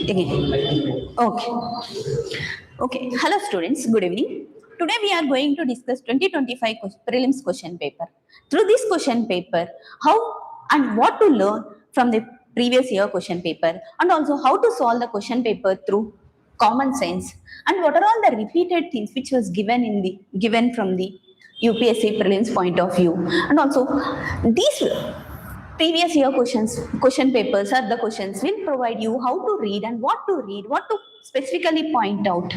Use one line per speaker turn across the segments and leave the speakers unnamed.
Again. Okay. Hello students, good evening. Today we are going to discuss 2025 prelims question paper. Through this question paper, how and what to learn from the previous year question paper, and also how to solve the question paper through common sense, and what are all the repeated things which was given from the UPSC prelims point of view, and also these previous year question papers are the questions will provide you how to read and what to specifically point out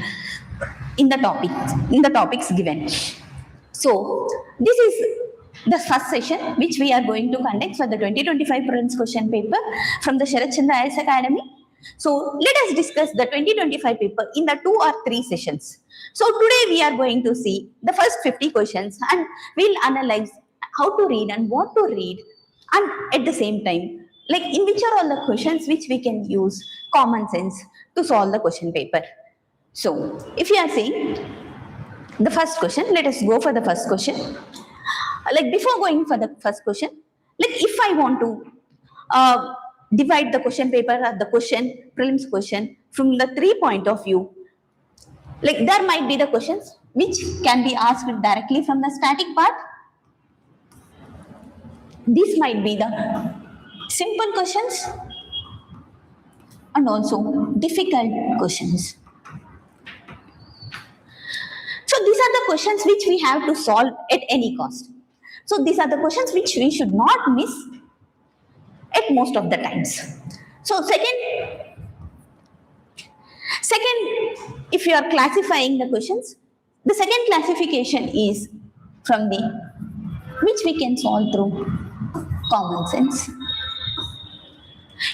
in the topics given. So this is the first session which we are going to conduct for the 2025 prelims question paper from the Sarat Chandra IAS Academy. So let us discuss the 2025 paper in the 2 or 3 sessions. So today we are going to see the first 50 questions and we'll analyze how to read and what to read, and at the same time, like in which are all the questions which we can use common sense to solve the question paper. So if you are saying the first question, let us go for the first question. Like before going for the first question, like if I want to divide the question paper or the prelims question from the 3 point of view, like there might be the questions which can be asked directly from the static part. These might be the simple questions and also difficult questions. So these are the questions which we have to solve at any cost. So these are the questions which we should not miss at most of the times. So second, if you are classifying the questions, the second classification is from the which we can solve through common sense.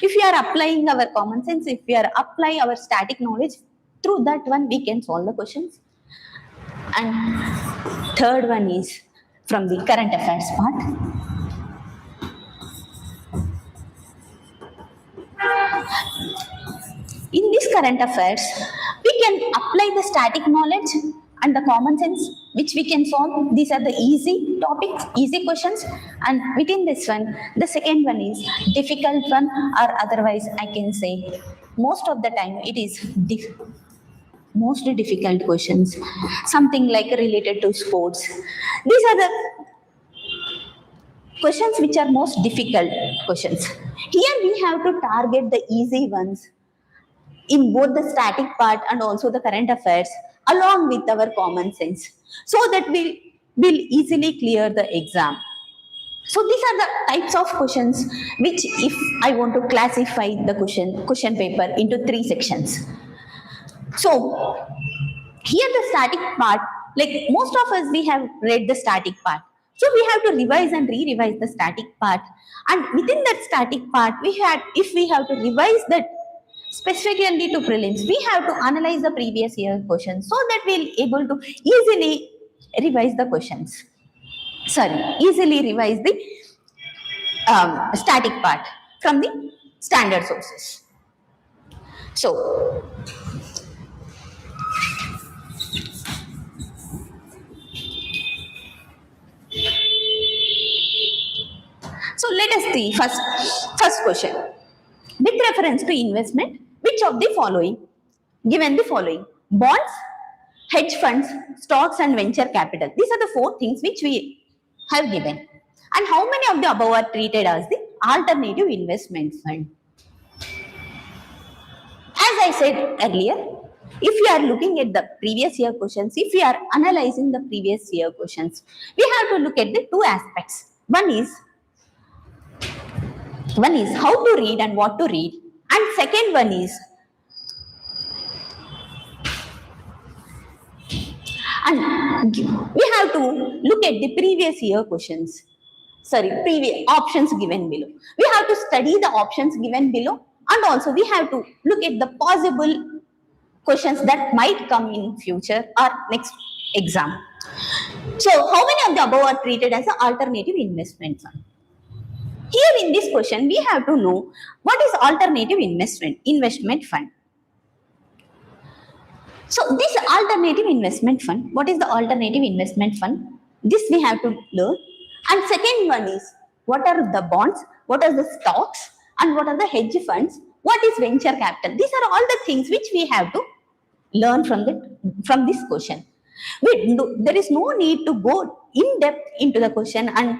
If we are applying our common sense, if we are applying our static knowledge, through that one we can solve the questions. And third one is from the current affairs part. In this current affairs, we can apply the static knowledge and the common sense which we can solve. These are the easy topics, easy questions, and within this one, the second one is difficult one, or otherwise I can say most of the time it is mostly difficult questions, something like related to sports. These are the questions which are most difficult questions. Here we have to target the easy ones in both the static part and also the current affairs along with our common sense, so that we will easily clear the exam. So these are the types of questions which, if I want to classify the question paper into 3 sections. So here the static part, like most of us we have read the static part. So we have to revise and re-revise the static part, and within that static part if we have to revise that specifically to prelims, we have to analyze the previous year questions so that we'll able to easily revise the questions. Easily revise the static part from the standard sources. So let us see first question. With reference to investment, which of the following, given the following: bonds, hedge funds, stocks and venture capital. These are the 4 things which we have given. And how many of the above are treated as the alternative investment fund? As I said earlier, if you are looking at the previous year questions, if we are analyzing the previous year questions, we have to look at the 2 aspects. One is how to read and what to read, and second one is we have to look at the previous year questions. Previous options given below. We have to study the options given below, and also we have to look at the possible questions that might come in future or next exam. So how many of the above are treated as an alternative investment fund? Here in this question, we have to know what is alternative investment fund. So this alternative investment fund, what is the alternative investment fund? This we have to learn. And second one is, what are the bonds, what are the stocks, and what are the hedge funds, What is venture capital? These are all the things which we have to learn from this question. There is no need to go in depth into the question, and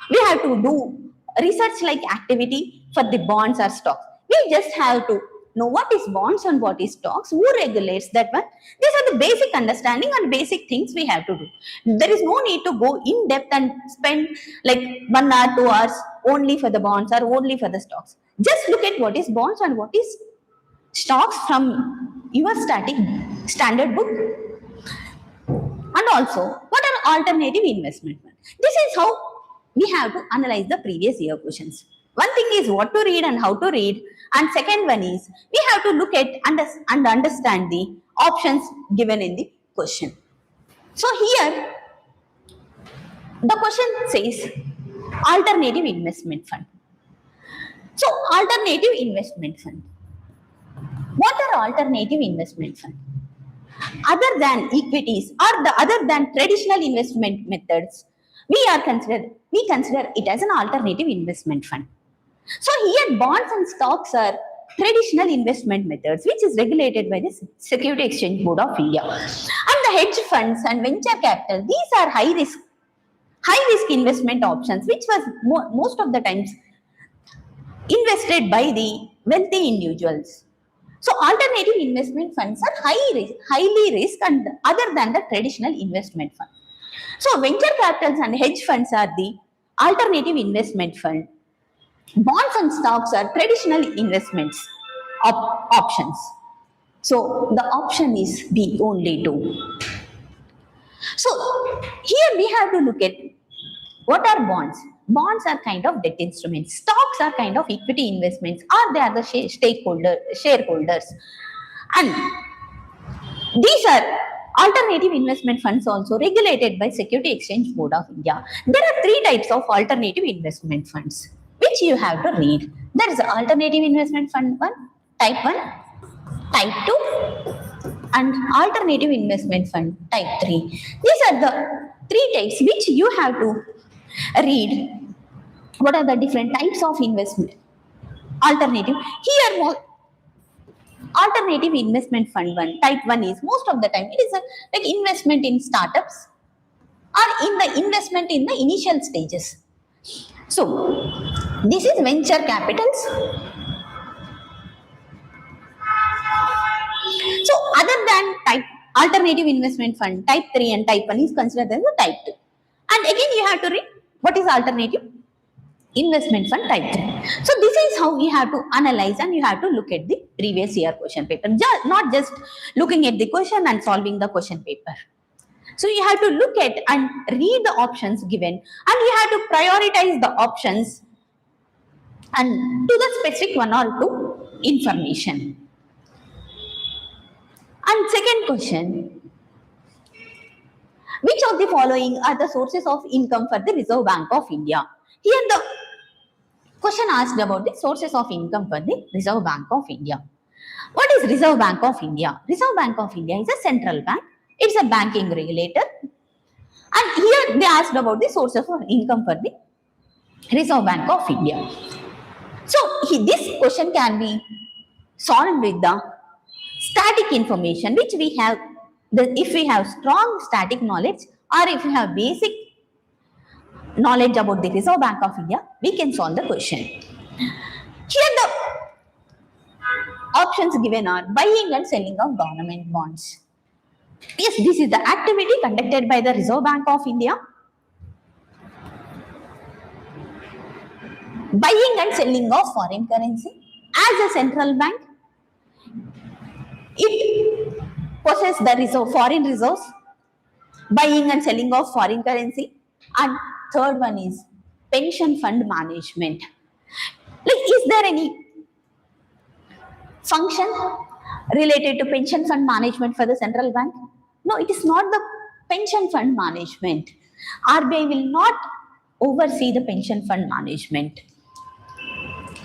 we have to do research like activity for the bonds or stocks. We just have to know what is bonds and what is stocks, who regulates that one. These are the basic understanding and basic things we have to do. There is no need to go in depth and spend like 1 hour, 2 hours only for the bonds or only for the stocks. Just look at what is bonds and what is stocks from your standard book. And also, what are alternative investment funds? This is how we have to analyze the previous year questions. One thing is what to read and how to read, and second one is we have to look at and understand the options given in the question. So here, the question says alternative investment fund. So alternative investment fund. What are alternative investment funds? Other than equities or other than traditional investment methods, we consider it as an alternative investment fund. So here bonds and stocks are traditional investment methods which is regulated by the Security Exchange Board of India. And the hedge funds and venture capital, these are high risk investment options which was most of the times invested by the wealthy individuals. So alternative investment funds are highly risk and other than the traditional investment fund. So venture capitals and hedge funds are the alternative investment fund. Bonds and stocks are traditional investments options. So the option is B, only 2. So here we have to look at what are bonds. Bonds are kind of debt instruments. Stocks are kind of equity investments, or they are the shareholders. And these are alternative investment funds also regulated by Security Exchange Board of India. There are 3 types of alternative investment funds which you have to read. There is alternative investment fund 1, type 1, type 2, and alternative investment fund type 3. These are the 3 types which you have to read. What are the different types of investment? Alternative. Here, alternative investment fund 1, type 1 is most of the time it is like investment in startups or in the investment in the initial stages. So this is venture capitals. So other than type alternative investment fund type 3 and type 1 is considered as a type 2. And again you have to read what is alternative investment fund type 3. So this is how we have to analyze, and you have to look at the previous year question paper, not just looking at the question and solving the question paper. So you have to look at and read the options given, and you have to prioritize the options and to the specific 1 or 2 information. And second question, which of the following are the sources of income for the Reserve Bank of India? Here the question asked about the sources of income for the Reserve Bank of India. What is Reserve Bank of India? Reserve Bank of India is a central bank. It's a banking regulator. And here they asked about the sources of income for the Reserve Bank of India. So this question can be solved with the static information which we have. If we have strong static knowledge, or if we have basic knowledge about the Reserve Bank of India, we can solve the question. Here the options given are buying and selling of government bonds. Yes, this is the activity conducted by the Reserve Bank of India. Buying and selling of foreign currency. As a central bank, it possesses the foreign reserves, buying and selling of foreign currency. And third one is pension fund management. Like, is there any function related to pension fund management for the central bank? No, it is not the pension fund management. RBI will not oversee the pension fund management.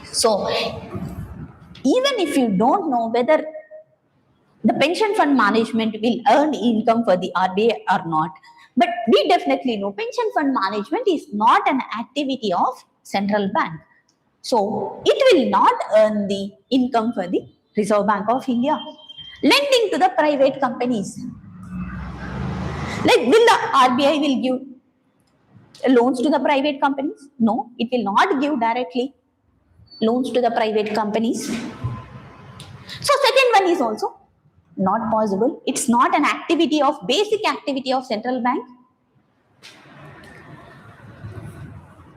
So, even if you don't know whether the pension fund management will earn income for the RBI or not, but we definitely know pension fund management is not an activity of central bank. So it will not earn the income for the Reserve Bank of India. Lending to the private companies. Like, will the RBI will give loans to the private companies? No, it will not give directly loans to the private companies. So second one is also not possible. It's not an activity of basic activity of central bank.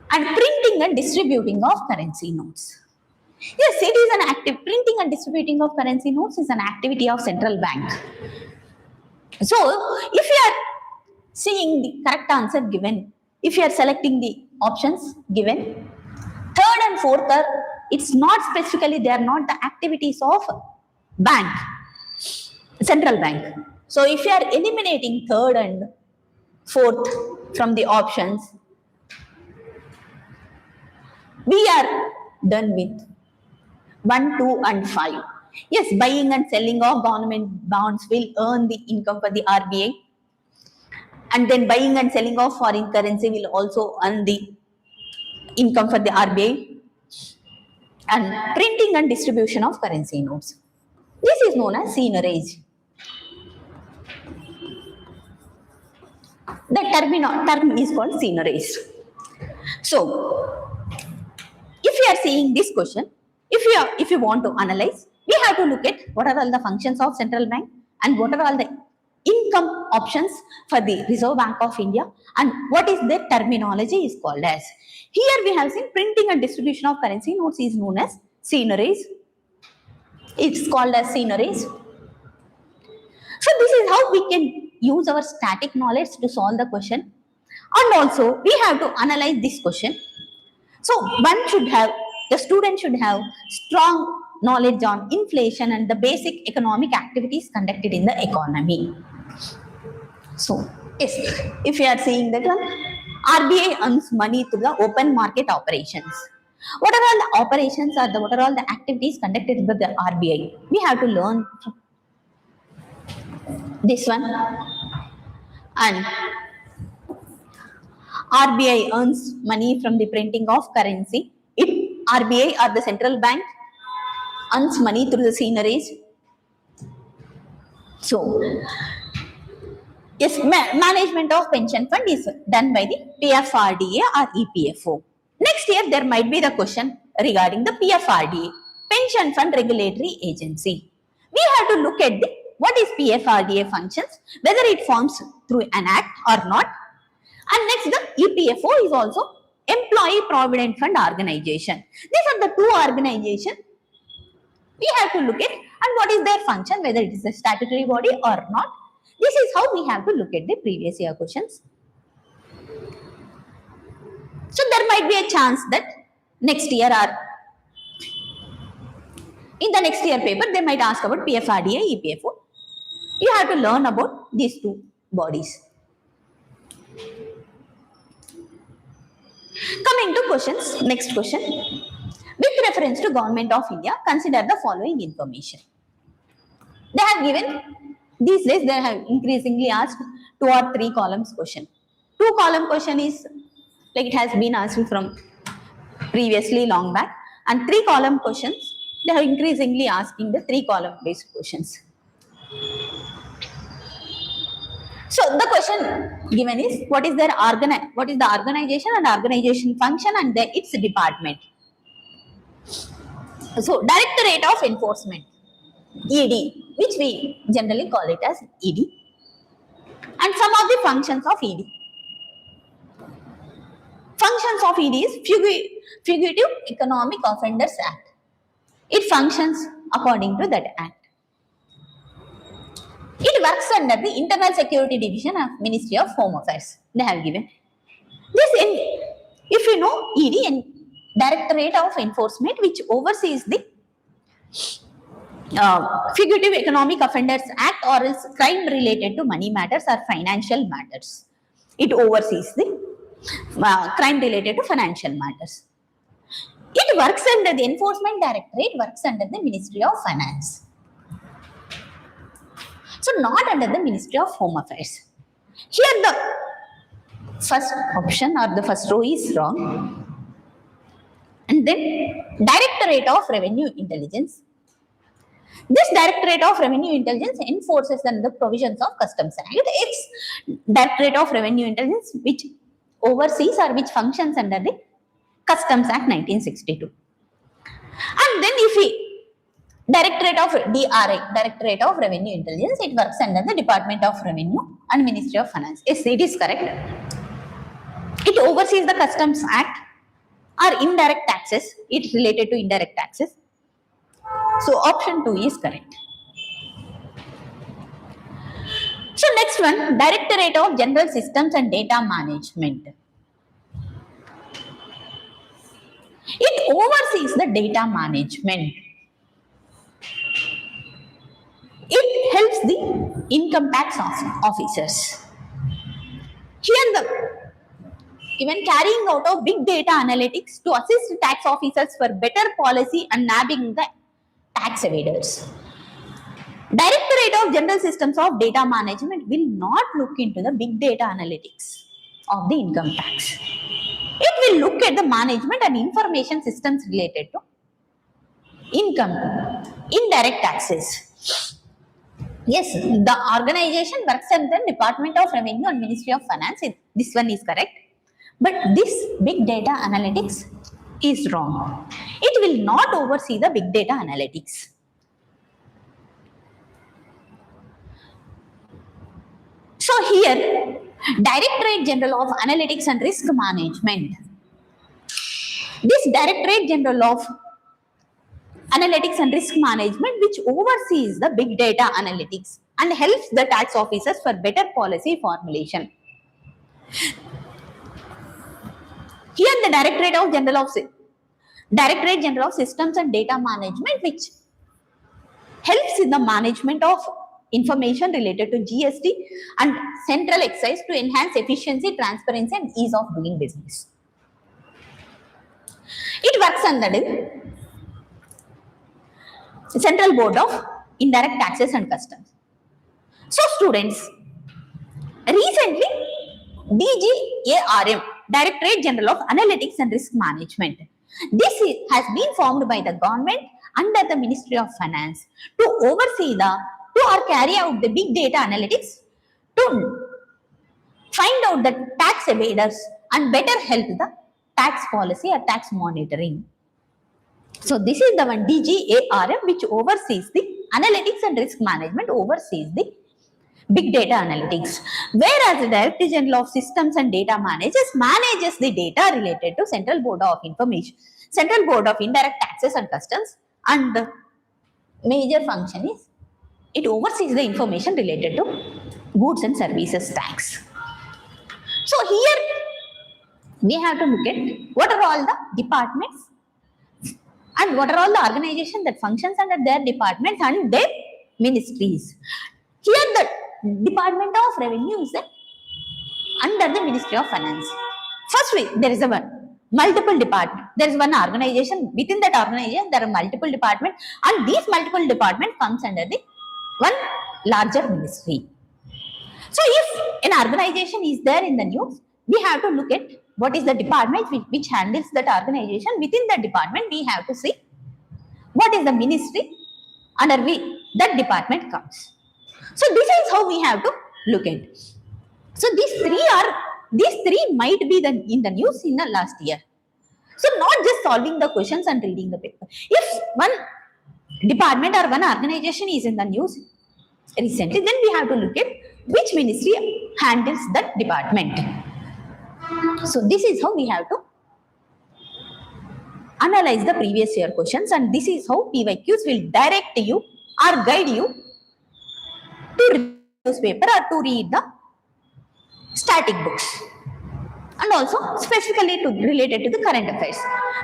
And printing and distributing of currency notes. Yes, it is an active printing and distributing of currency notes is an activity of central bank. So if you are seeing the correct answer given, if you are selecting the options given, third and fourth are, it's not specifically, they are not the activities of bank, central bank. So if you are eliminating third and fourth from the options, we are done with 1, 2 and 5. Yes, buying and selling of government bonds will earn the income for the RBI. And then buying and selling of foreign currency will also earn the income for the RBI. And printing and distribution of currency notes. This is known as seigniorage. The term is called seigniorage. So, if you are seeing this question, if you want to analyze, we have to look at what are all the functions of central bank and what are all the income options for the Reserve Bank of India and what is their terminology is called as. Here we have seen printing and distribution of currency notes is known as seigniorage. It's called as seigniorage. So this is how we can use our static knowledge to solve the question. And also we have to analyze this question. So the student should have strong knowledge on inflation and the basic economic activities conducted in the economy. So, yes, if you are seeing that one, RBI earns money through the open market operations. What are all the operations what are all the activities conducted by the RBI? We have to learn this one. And RBI earns money from the printing of currency. RBI or the central bank earns money through the seigniorage. So, yes, management of pension fund is done by the PFRDA or EPFO. Next year, there might be the question regarding the PFRDA, Pension Fund Regulatory Agency. We have to look at what is PFRDA functions, whether it forms through an act or not. And next, the EPFO is also Employee Provident Fund Organization. These are the two organizations we have to look at and what is their function, whether it is a statutory body or not. This is how we have to look at the previous year questions. So there might be a chance that next year or in the next year paper, they might ask about PFRDA, EPFO. You have to learn about these two bodies. Coming to questions, next question. With reference to Government of India, consider the following information. They have given, these days they have increasingly asked 2 or 3 columns question. 2 column question is like it has been asked from previously long back, and 3 column questions they have increasingly asking the 3 column based questions. So the question given is what is the organization and organization function and its department. So Directorate of Enforcement, ED, which we generally call it as ED, and some of the functions of ED. Functions of ED is Fugitive Economic Offenders Act. It functions according to that act. It works under the Internal Security Division of Ministry of Home Affairs. They have given this if you know ED and Directorate of Enforcement, which oversees the Fugitive Economic Offenders Act or is crime related to money matters or financial matters. It oversees the crime related to financial matters. It works under the Enforcement Directorate, works under the Ministry of Finance. So not under the Ministry of Home Affairs. Here the first option or the first row is wrong. And then Directorate of Revenue Intelligence. This Directorate of Revenue Intelligence enforces the provisions of Customs Act. It's Directorate of Revenue Intelligence which oversees or which functions under the Customs Act 1962. And then if we Directorate of DRI, Directorate of Revenue Intelligence, it works under the Department of Revenue and Ministry of Finance. Yes, it is correct. It oversees the Customs Act or indirect taxes. It's related to indirect taxes. So option 2 is correct. So next one, Directorate of General Systems and Data Management. It oversees the data management. It helps the income tax officers. Here even carrying out of big data analytics to assist tax officers for better policy and nabbing the tax evaders. Directorate of General Systems of Data Management will not look into the big data analytics of the income tax. It will look at the management and information systems related to income, indirect taxes. Yes, the organization works under the Department of Revenue and Ministry of Finance. This one is correct. But this big data analytics is wrong. It will not oversee the big data analytics. So here, Directorate General of Analytics and Risk Management. This Directorate General of Analytics and Risk Management, which oversees the big data analytics and helps the tax officers for better policy formulation. Here the Directorate General of Systems and Data Management, which helps in the management of information related to GST and central excise to enhance efficiency, transparency and ease of doing business. It works under the Central Board of Indirect Taxes and Customs. So students, recently DGARM, Directorate General of Analytics and Risk Management. This has been formed by the government under the Ministry of Finance to oversee or carry out the big data analytics to find out the tax evaders and better help the tax policy or tax monitoring. So this is the one DGARM which oversees the analytics and risk management, oversees the big data analytics, whereas the Director General of Systems and Data manages the data related to Central Board of Information, Central Board of Indirect Taxes and Customs, and the major function is it oversees the information related to goods and services tax. So here we have to look at what are all the departments and what are all the organizations that functions under their departments and their ministries. Here the Department of Revenue is under the Ministry of Finance. First, there is a multiple department. There is one organization. Within that organization, there are multiple departments, and these multiple departments comes under the one larger ministry. So, if an organization is there in the news, we have to look at what is the department which handles that organization. Within that department, we have to see what is the ministry under which that department comes. So this is how we have to look at. So these three might be in the news in the last year. So not just solving the questions and reading the paper. If one department or one organization is in the news recently, then we have to look at which ministry handles that department. So this is how we have to analyze the previous year questions, and this is how PYQs will direct you or guide you to read the newspaper or to read the static books, and also specifically related to the current affairs.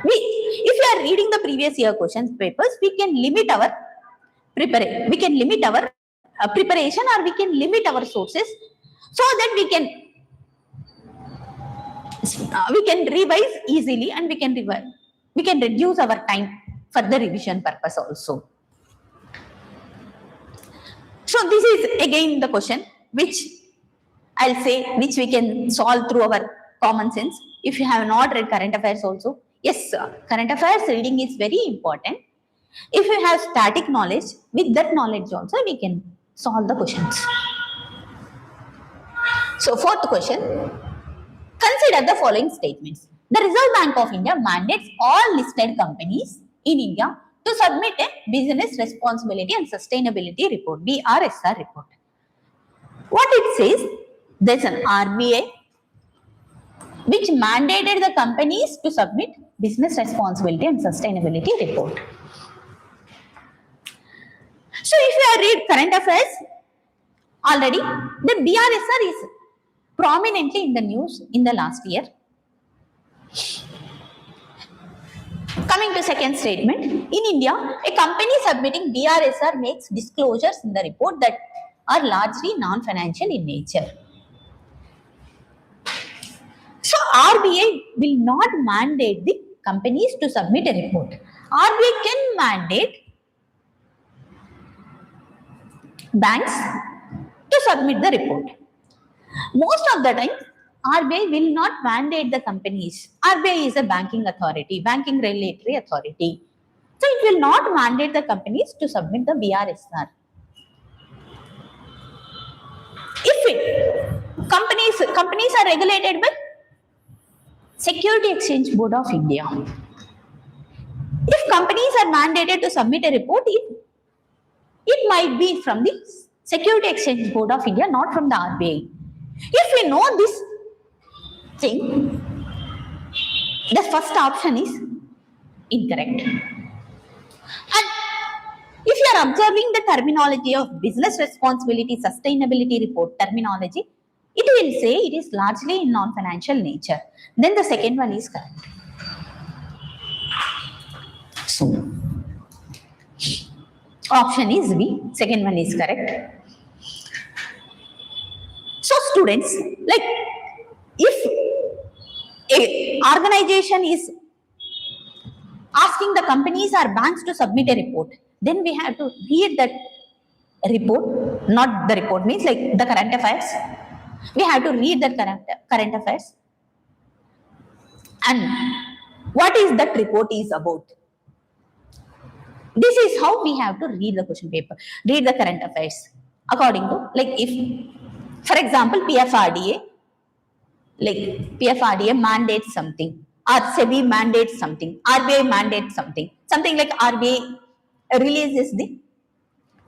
If you are reading the previous year questions papers, we can limit our preparation, or we can limit our sources so that we can revise easily, and we can reduce our time for the revision purpose also. So this is again the question which I'll say which we can solve through our common sense. If you have not read current affairs also, Yes, current affairs reading is very important. If you have static knowledge, with that knowledge also we can solve the questions. So fourth question, consider the following statements. The Reserve Bank of India mandates all listed companies in India to submit a business responsibility and sustainability report, BRSR report. What it says, there's an RBI which mandated the companies to submit business responsibility and sustainability report. So if you read current affairs, already the BRSR is prominently in the news in the last year. Coming to second statement, in India, a company submitting BRSR makes disclosures in the report that are largely non-financial in nature. So RBI will not mandate the companies to submit a report. RBI can mandate banks to submit the report. Most of the time, RBI will not mandate the companies. RBI is a banking authority, banking regulatory authority. So it will not mandate the companies to submit the BRSR. If companies are regulated by Security Exchange Board of India. If companies are mandated to submit a report, it might be from the Security Exchange Board of India, not from the RBI. If we know this thing, the first option is incorrect. And if you are observing the terminology of business responsibility, sustainability report terminology, it will say it is largely in non-financial nature. Then the second one is correct. So, option is B, second one is correct. So students, like if a organization is asking the companies or banks to submit a report, then we have to read that report, not the report means like the current affairs. We have to read that current affairs and what is that report is about. This is how we have to read the question paper, read the current affairs according to, like if, for example, PFRDA mandates something, or SEBI mandates something, RBI mandates something like RBI releases the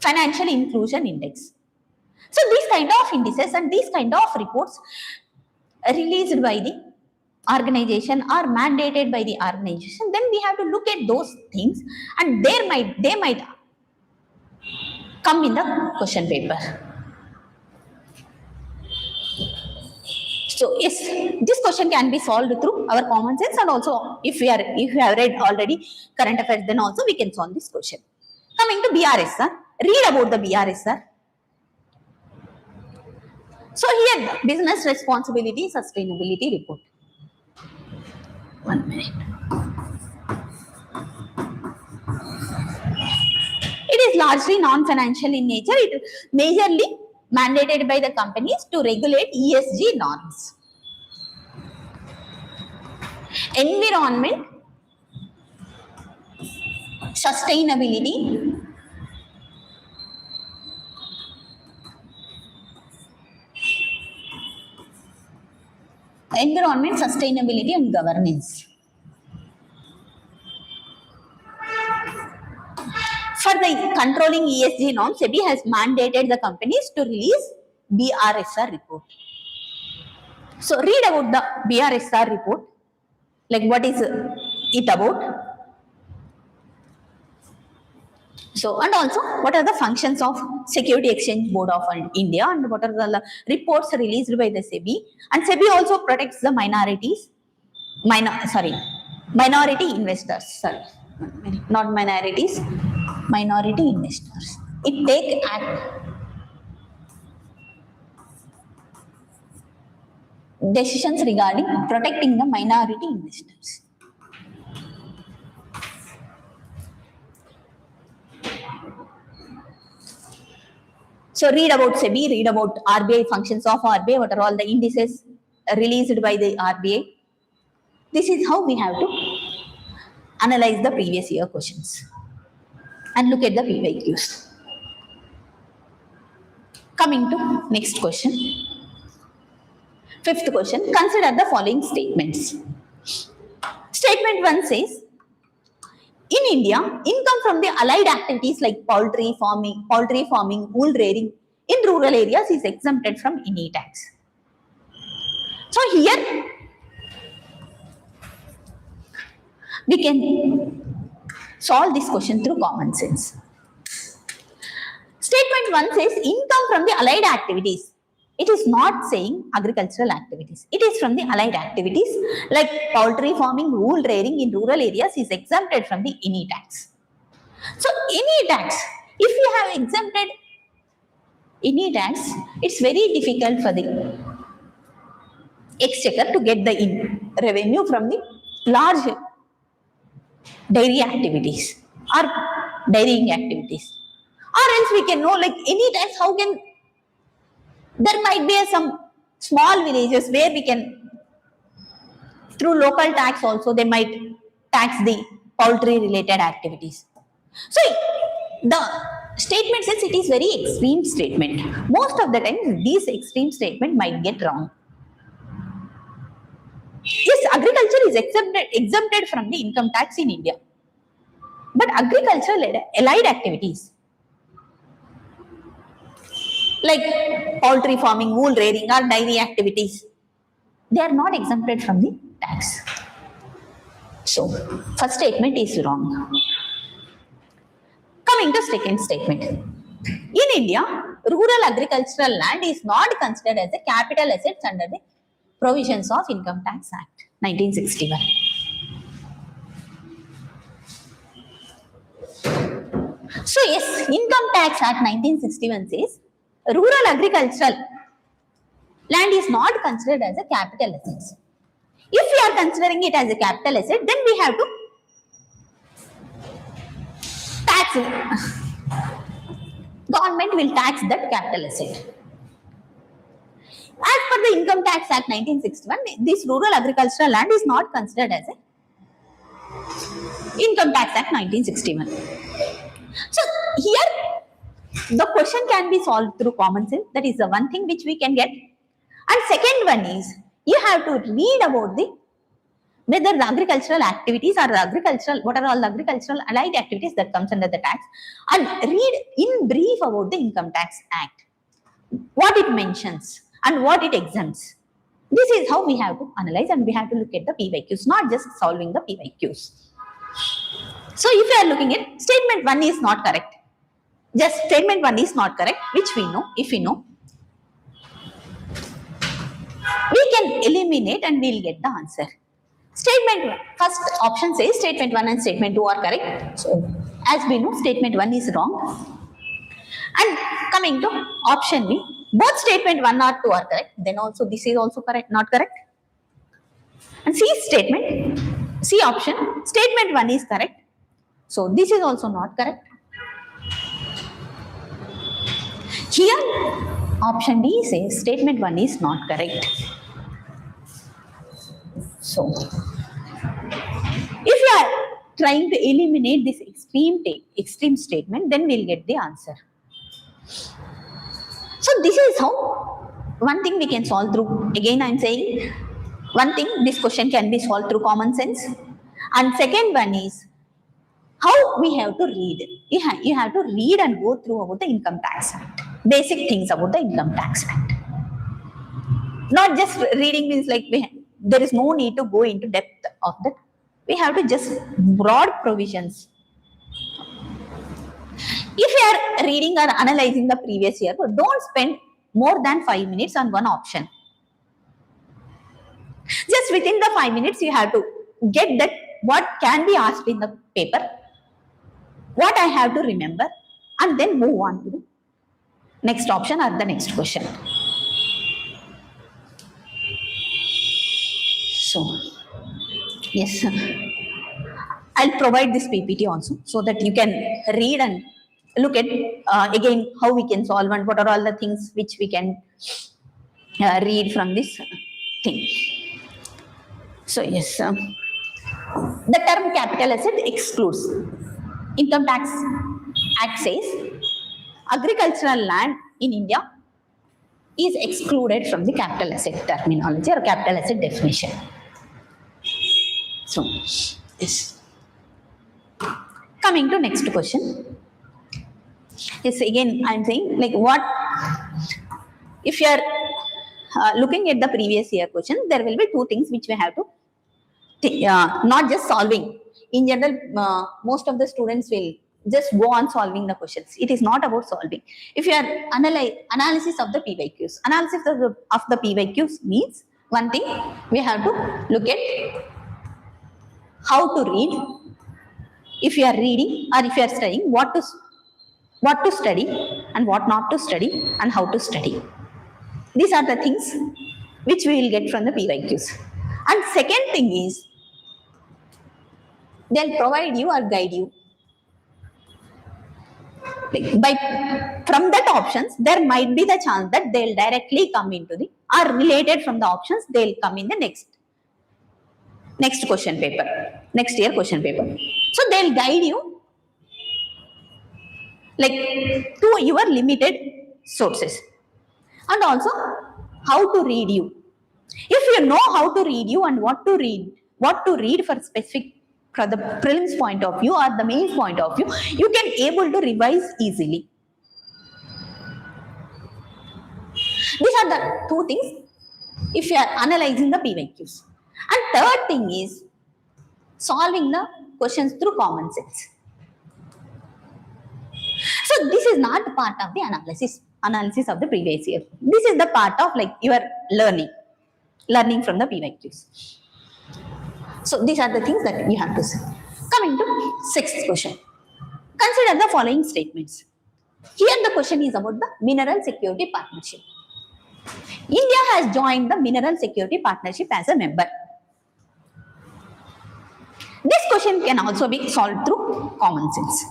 Financial Inclusion Index. So these kind of indices and these kind of reports released by the organization or mandated by the organization, then we have to look at those things and they might come in the question paper. So yes, this question can be solved through our common sense, and also if you have read already current affairs, then also we can solve this question. Coming to BRSR, read about the BRSR. So here, business responsibility sustainability report. 1 minute. It is largely non-financial in nature. It is majorly mandated by the companies to regulate ESG norms. Environment, sustainability, and governance. For the controlling ESG norms, SEBI has mandated the companies to release BRSR report. So read about the BRSR report, like what is it about. So, and also what are the functions of Security Exchange Board of India, and what are the reports released by the SEBI. And SEBI also protects the minority investors. Not minorities, minority investors. It takes decisions regarding protecting the minority investors. So read about SEBI, read about RBI, functions of RBI, what are all the indices released by the RBI. This is how we have to analyze the previous year questions and look at the PYQs. Coming to next question. Fifth question, consider the following statements. Statement 1 says, in India, income from the allied activities like poultry farming, wool rearing in rural areas is exempted from any tax. So here we can solve this question through common sense. Statement 1 says income from the allied activities. It is not saying agricultural activities. It is from the allied activities like poultry farming, wool rearing in rural areas is exempted from the any tax. So any tax, if you have exempted any tax, it's very difficult for the exchequer to get the revenue from the large dairy activities or dairying activities. Or else we can know like any tax, how can, there might be some small villages where we can, through local tax also, they might tax the poultry related activities. So the statement says it is very extreme statement. Most of the time these extreme statement might get wrong. Yes, agriculture is exempted from the income tax in India. But agricultural allied activities like poultry farming, wool rearing or dairy activities, they are not exempted from the tax. So, first statement is wrong. Coming to second statement. In India, rural agricultural land is not considered as a capital asset under the provisions of Income Tax Act 1961. So yes, Income Tax Act 1961 says rural agricultural land is not considered as a capital asset. If we are considering it as a capital asset, then we have to tax it. Government will tax that capital asset. As per the Income Tax Act 1961, this rural agricultural land is not considered as a Income Tax Act 1961. So here the question can be solved through common sense. That is the one thing which we can get. And second one is you have to read about the whether the agricultural activities or the agricultural, what are all the agricultural allied activities that comes under the tax, and read in brief about the Income Tax Act, what it mentions and what it exempts. This is how we have to analyze and we have to look at the PYQs, not just solving the PYQs. So if you are looking at statement 1 is not correct, just statement 1 is not correct, which we know, if we know, we can eliminate and we will get the answer. Statement first option says statement 1 and statement 2 are correct. So as we know, statement 1 is wrong. And coming to option B, both statement 1 or 2 are correct. Then also this is also correct, not correct. And C statement, C option, statement 1 is correct. So this is also not correct. Here option D says statement 1 is not correct. So if you are trying to eliminate this extreme statement, then we'll get the answer. So this is how one thing we can solve through. Again, I'm saying one thing, this question can be solved through common sense. And second one is how we have to read. You have to read and go through about the Income Tax Act. Basic things about the Income Tax Act. Not just reading means like there is no need to go into depth of that. We have to just broad provisions. If you are reading or analyzing the previous year, don't spend more than 5 minutes on one option. Just within the 5 minutes, you have to get that what can be asked in the paper, what I have to remember, and then move on to the next option or the next question. So, yes, I'll provide this PPT also so that you can read and look at again how we can solve and what are all the things which we can read from this thing. So, yes, the term capital asset excludes. Income Tax Act says agricultural land in India is excluded from the capital asset terminology or capital asset definition. So, yes. Coming to next question. Yes, again I am saying like what if you are looking at the previous year question, there will be two things which we have to not just solving. In general, most of the students will just go on solving the questions. It is not about solving. If you are analysis of the PYQs, analysis of the PYQs means one thing, we have to look at how to read. If you are reading or if you are studying, what to study and what not to study and how to study. These are the things which we will get from the PYQs. And second thing is, they'll provide you or guide you. From that options, there might be the chance that they'll directly come into the, or related from the options, they'll come in the next question paper, next year question paper. So they'll guide you like to your limited sources. And also how to read you. If you know how to read you and what to read for specific, for the prelims point of view or the mains point of view, you can able to revise easily. These are the two things if you are analyzing the PYQs. And third thing is solving the questions through common sense. So this is not part of the analysis of the previous year. This is the part of like your learning from the PYQs. So these are the things that you have to see. Coming to sixth question. Consider the following statements. Here the question is about the Mineral Security Partnership. India has joined the Mineral Security Partnership as a member. This question can also be solved through common sense.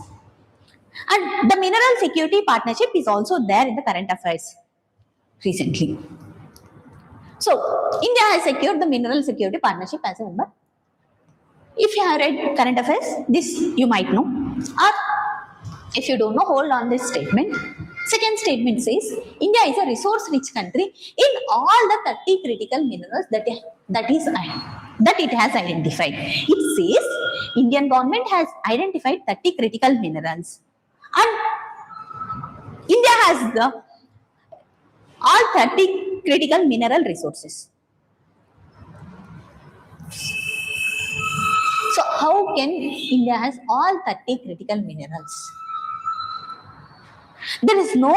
And the Mineral Security Partnership is also there in the current affairs recently. So, India has secured the Mineral Security Partnership as a member. If you have read current affairs, this you might know. Or if you don't know, hold on this statement. Second statement says, India is a resource-rich country in all the 30 critical minerals that it has identified. It says, Indian government has identified 30 critical minerals. And India has all 30 critical mineral resources. So how can India has all 30 critical minerals? There is no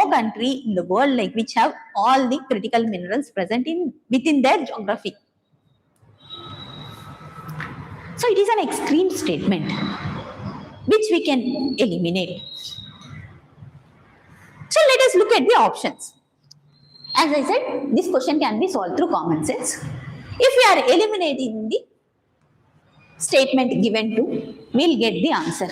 country in the world like which have all the critical minerals present within their geography. So it is an extreme statement which we can eliminate. So let us look at the options. As I said, this question can be solved through common sense. If we are eliminating the statement given to, we'll get the answer.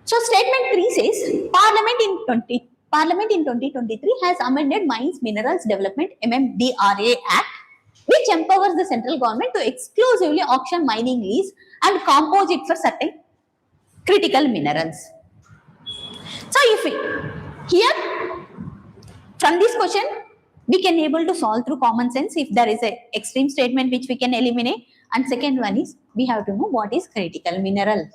So statement 3 says, Parliament in 2023 has amended Mines Minerals Development MMDRA Act, which empowers the central government to exclusively auction mining lease and compose it for certain critical minerals. So here from this question, we can able to solve through common sense if there is an extreme statement which we can eliminate. And second one is, we have to know what is critical mineral.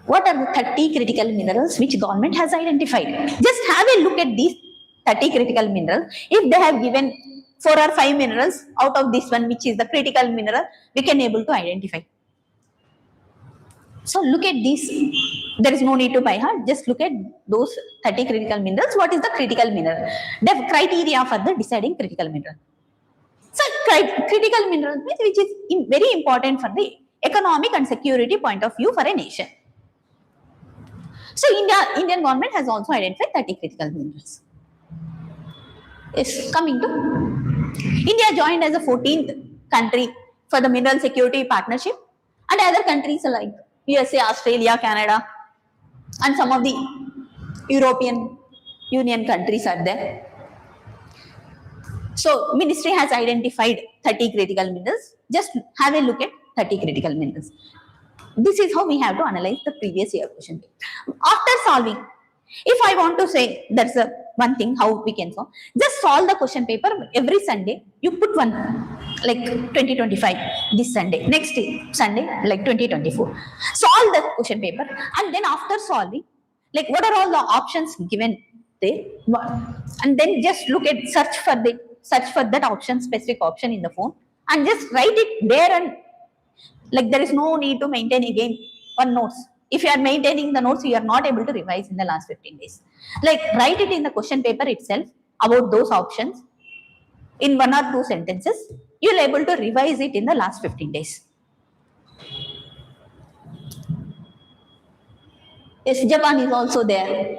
What are the 30 critical minerals which government has identified? Just have a look at these 30 critical minerals. If they have given 4 or 5 minerals out of this one, which is the critical mineral, we can able to identify. So look at this. There is no need to buy heart. Just look at those 30 critical minerals. What is the critical mineral? The criteria for the deciding critical mineral. So critical mineral means which is very important for the economic and security point of view for a nation. So Indian government has also identified 30 critical minerals. Yes, coming to India joined as a 14th country for the Mineral Security Partnership, and other countries like USA, Australia, Canada, and some of the European Union countries are there. So ministry has identified 30 critical minerals. Just have a look at 30 critical minerals. This is how we have to analyze the previous year question. After solving, if I want to say, that's a one thing how we can solve. Just solve the question paper every Sunday. You put one, like 2025 this Sunday, next Sunday like 2024. Solve the question paper, and then after solving, like what are all the options given there, and then just look at search for that option, specific option in the phone, and just write it there. And like there is no need to maintain again one notes. If you are maintaining the notes, you are not able to revise in the last 15 days. Like write it in the question paper itself about those options in 1 or 2 sentences. You'll able to revise it in the last 15 days. Yes, Japan is also there.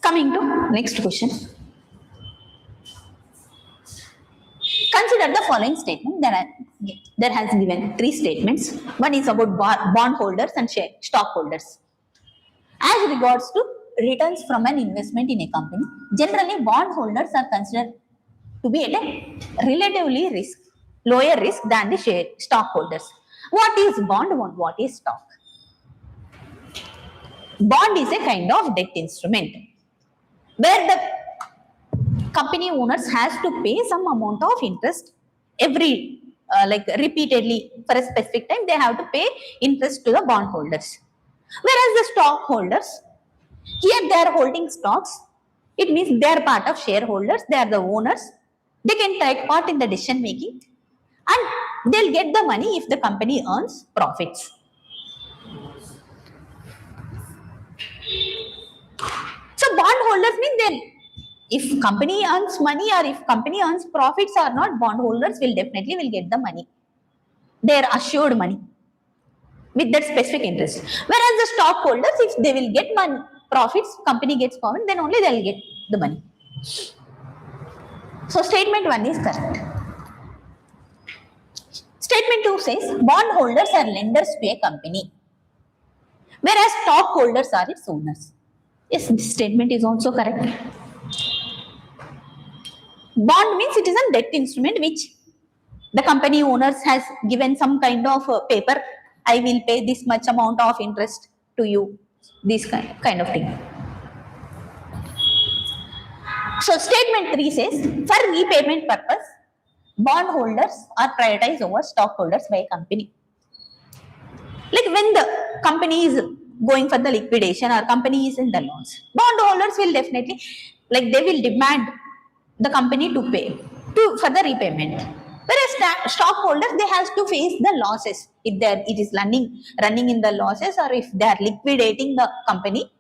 Coming to next question. Consider the following statement. There has given 3 statements. One is about bond holders and stockholders. As regards to returns from an investment in a company, generally bond holders are considered to be at a relatively lower risk than the stockholders. What is bond? What is stock? Bond is a kind of debt instrument where the company owners has to pay some amount of interest every like repeatedly for a specific time. They have to pay interest to the bond holders. Whereas the stockholders, here they are holding stocks. It means they are part of shareholders. They are the owners. They can take part in the decision making, and they'll get the money if the company earns profits. So bond holders mean they'll, if company earns money or if company earns profits or not, bondholders will definitely get the money. They are assured money with that specific interest. Whereas the stockholders, if they will get money, profits, company gets profit, then only they will get the money. So statement 1 is correct. Statement 2 says bondholders are lenders to a company, whereas stockholders are its owners. Yes, this statement is also correct. Bond means it is a debt instrument which the company owners has given some kind of paper. I will pay this much amount of interest to you. This kind of thing. So statement 3 says for repayment purpose, bond holders are prioritized over stockholders by a company. Like when the company is going for the liquidation or company is in the loss, bondholders will definitely, like they will demand the company to pay for the repayment. Whereas stockholders, they have to face the losses if it is running in the losses, or if they are liquidating the company.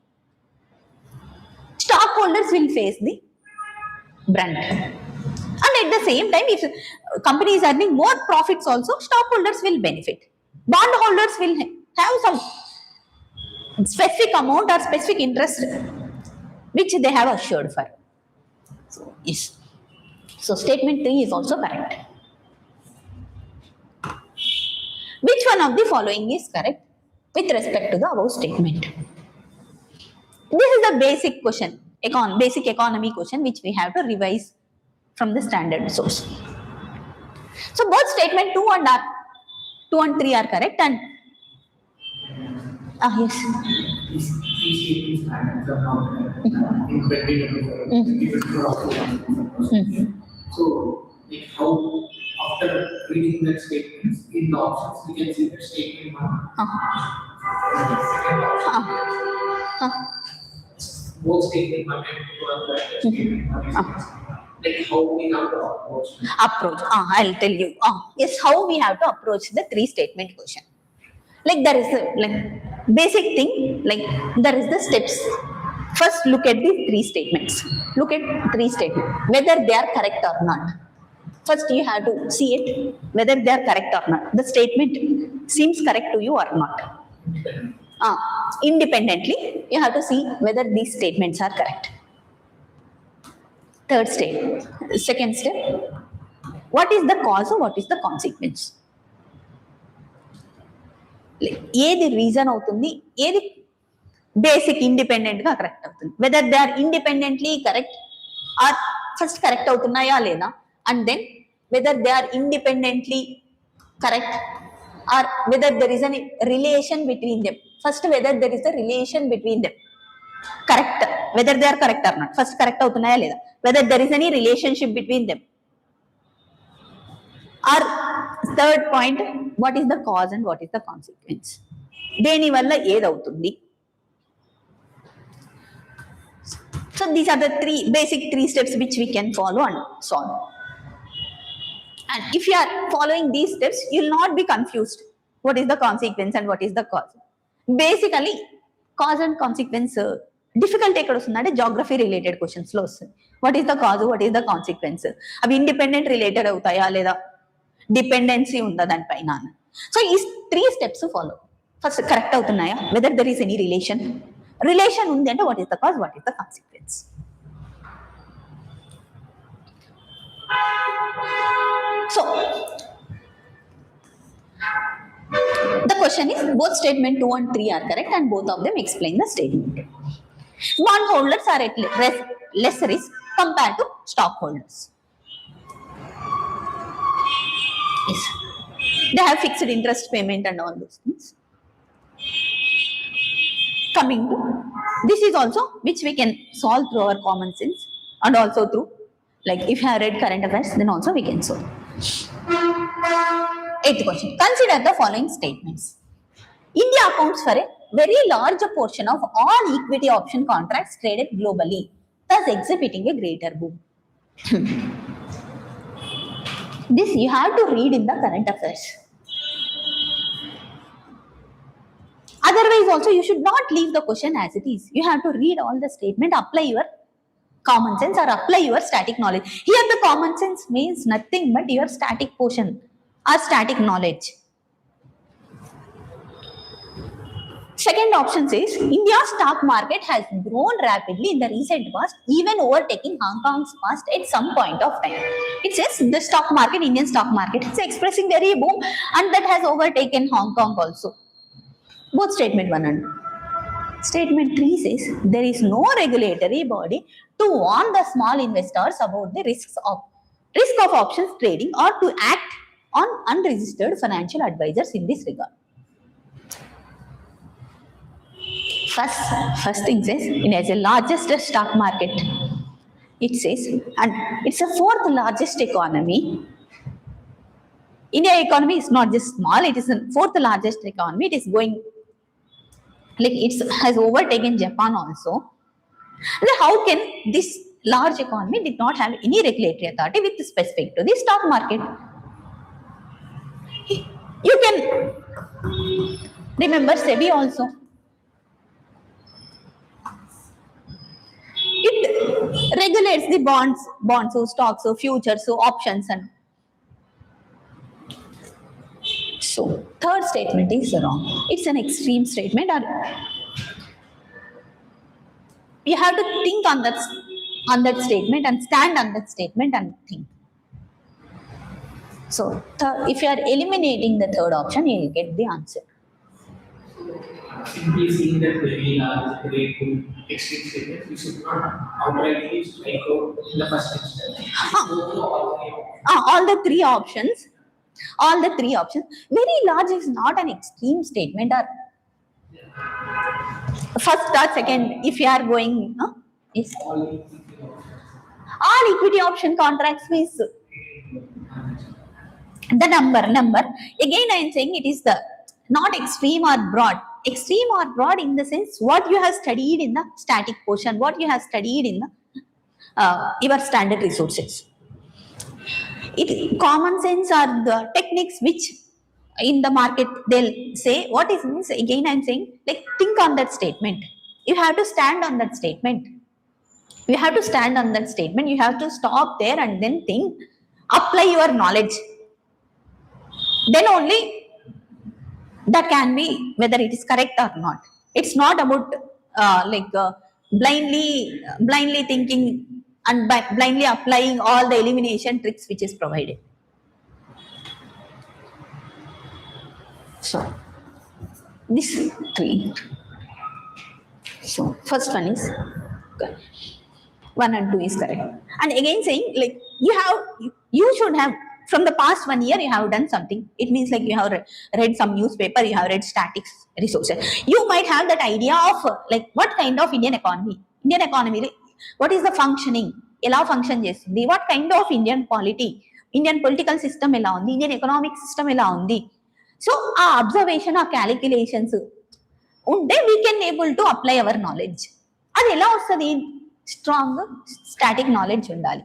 Stockholders will face the brunt. And at the same time, if company is earning more profits also, stockholders will benefit. Bondholders will have some specific amount or specific interest which they have assured for. So, yes. So statement 3 is also correct. Which one of the following is correct with respect to the above statement? This is the basic question, basic economy question, which we have to revise from the standard source. So both statement 2 and 3 are correct, and yes.
So, like how after reading that statement in the options, we can see the statement 1. Second option. Both statement 1 and 2 are correct. Statement 1 is like how we have to approach.
I'll tell you. Yes, how we have to approach the 3 statement question. Like there is a basic thing, like there is the steps. First, look at the 3 statements. Look at 3 statements, whether they are correct or not. First, you have to see it, whether they are correct or not. The statement seems correct to you or not. Independently, you have to see whether these statements are correct. Third step. Second step, what is the cause or what is the consequence? ఏది reason అవుతుంది, ఏది basic independent గా correct అవుతుంది. Whether they are independently correct or first correct అవుతున్నాయా లేదా, and then whether they are independently correct or whether there is an relation between them. First whether there is a relation between them, correct, whether they are correct or not, first correct అవుతున్నాయా లేదా, whether there is any relationship between them. Or third point, what is the cause and what is the consequence, దేని వల్ల ఏదవుతుంది. So these are the basic three steps which we can follow and solve. And if you are following these steps, you will not be confused. What is the consequence and what is the cause? Basically, cause and consequence difficult ekkada ostundante geography related questions lo vastundi. What is the cause? What is the consequence? Avi independent related avutaya leda dependency unda dan paina. So these three steps follow. First, correct avutunnaya, whether there is any relation undi ante what is the cause, what is the consequence. So the question is, both statement 2 and 3 are correct and both of them explain the statement. Bondholders are at less risk compared to stockholders. Yes. They have fixed interest payment and all those things. Coming to this is also which we can solve through our common sense and also through, like if you have read current affairs, then also we can solve. Eighth question. Consider the following statements. India accounts for a very large portion of all equity option contracts traded globally, thus exhibiting a greater boom. This you have to read in the current affairs. Otherwise also you should not leave the question as it is. You have to read all the statement, apply your common sense or apply your static knowledge. Here the common sense means nothing but your static portion or static knowledge. Second option says, India's stock market has grown rapidly in the recent past, even overtaking Hong Kong's past at some point of time. It says the stock market, Indian stock market, is expressing very boom and that has overtaken Hong Kong also. Both statement 1 and 2. Statement 3 says, there is no regulatory body to warn the small investors about the risk of options trading or to act on unregistered financial advisors in this regard. First thing says, India is the largest stock market. It says, and it's the fourth largest economy. India economy is not just small, it is the fourth largest economy. It is going, like it has overtaken Japan also. Then how can this large economy did not have any regulatory authority with specific to the stock market? You can remember SEBI also. It regulates the bonds, so stocks, so futures, so options, and so third statement is wrong. It's an extreme statement. Or you have to think on that statement and stand on that statement and think. So if you are eliminating the third option, you will get the answer.
Simply seeing that very large, very good extreme statement, we should not outrightly strike out in the first instance.
All the three options. Very large is not an extreme statement. Or first or second, if you are going, is all equity option contracts means the number. Again, I am saying it is the not extreme or broad. Extreme or broad in the sense what you have studied in the static portion, what you have studied in the your standard resources. Common sense are the techniques which in the market they'll say. What is means? Again, I am saying, like, think on that statement. You have to stand on that statement. You have to stop there and then think, apply your knowledge. Then only that can be whether it is correct or not. It's not about blindly thinking and blindly applying all the elimination tricks which is provided. So this 3. So first one is correct. 1 and 2 is correct. And again saying like you should have from the past 1 year you have done something. It means like you have read some newspaper, you have read statics resources. You might have that idea of like what kind of Indian economy, like, what is the functioning, ఎలా function చేస్తుంది, what kind of Indian polity, Indian political system ఎలా ఉంది, Indian economic system ఎలా ఉంది. So ఆ observation, ఆ calculations ఉంటే we can able to apply our knowledge. అది ఎలా వస్తుంది? స్ట్రాంగ్ స్టాటిక్ నాలెడ్జ్ ఉండాలి.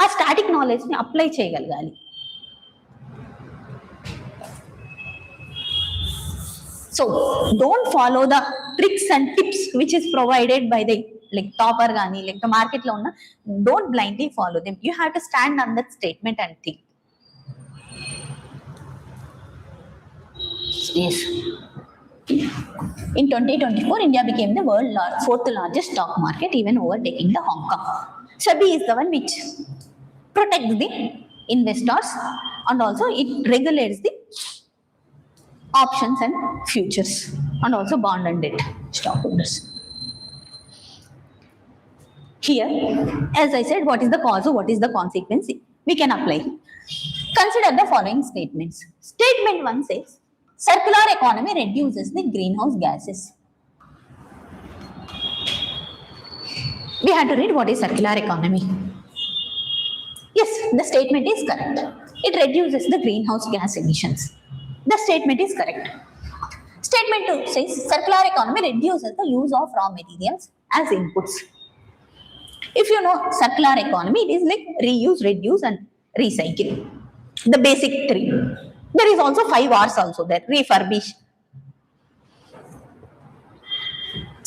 ఆ స్టాటిక్ నాలెడ్జ్ని అప్లై చేయగలగాలి. So don't follow the tricks and tips which is provided by the like topper gaani like the market lo unna, don't blindly follow them. You have to stand on that statement and think. Yes, in 2024 India became the fourth largest stock market, even overtaking the Hong Kong. SEBI is the one which protects the investors and also it regulates the options and futures and also bond and debt stockholders. Here, as I said, what is the cause or what is the consequence? We can apply. Consider the following statements. Statement 1 says, circular economy reduces the greenhouse gases. We have to read what is circular economy. Yes, the statement is correct. It reduces the greenhouse gas emissions. The statement is correct. Statement 2 says, circular economy reduces the use of raw materials as inputs. If you know circular economy, it is like reuse, reduce and recycle. The basic 3. There is also 5 R's also there. Refurbish.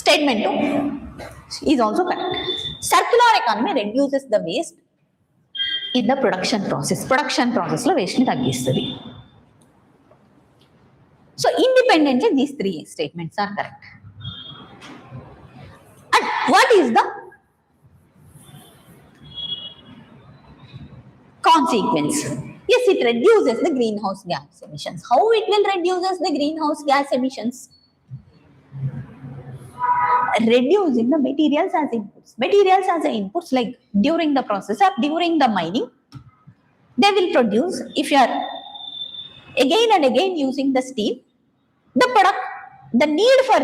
Statement 2 is also correct. Circular economy reduces the waste in the production process. Production process lo waste ni taggistadi. So independently these 3 statements are correct. And what is the consequence? Yes, it reduces the greenhouse gas emissions. How it will reduces the greenhouse gas emissions? Reducing the materials as inputs. Materials as inputs, like during the process or during the mining, they will produce, if you are again and again using the steel, the product, the need for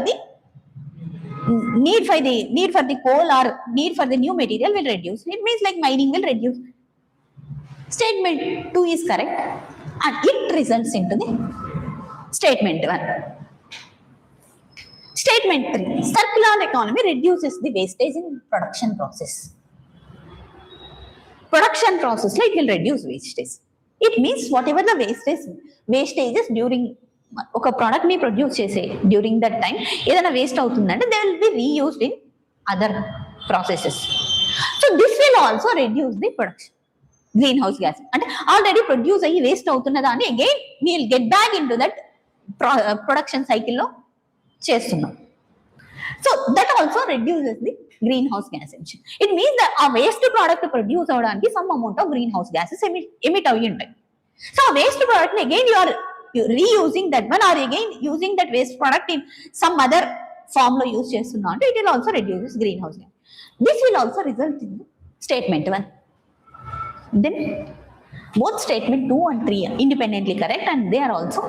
the coal or need for the new material will reduce. It means like mining will reduce. Statement 2 is correct and it results into the statement 1. Statement 3, circular economy reduces the wastage in production process. Production process like will reduce wastage. It means whatever the wastages during ఒక product ని produce చేసే during that time ఏదైనా waste అవుతుందంటే they will be reused in other processes. So this will also reduce the production green house gas. అంటే already produce అయ్యి waste అవుతున్న దాన్ని again we'll get back in to that production సైకిల్లో చేస్తున్నాం. So that also reduces the green house gas emission. It means that ఆ waste product produce అవడానికి some amount of green house gases emit అయ్యి ఉంటాయి. So ఆ waste product ని again you are reusing that one or again using that waste product in some other form lo use chestunna ante it will also reduce greenhouse gas. This will also result in statement 1. Then both statement 2 and 3 are independently correct and they are also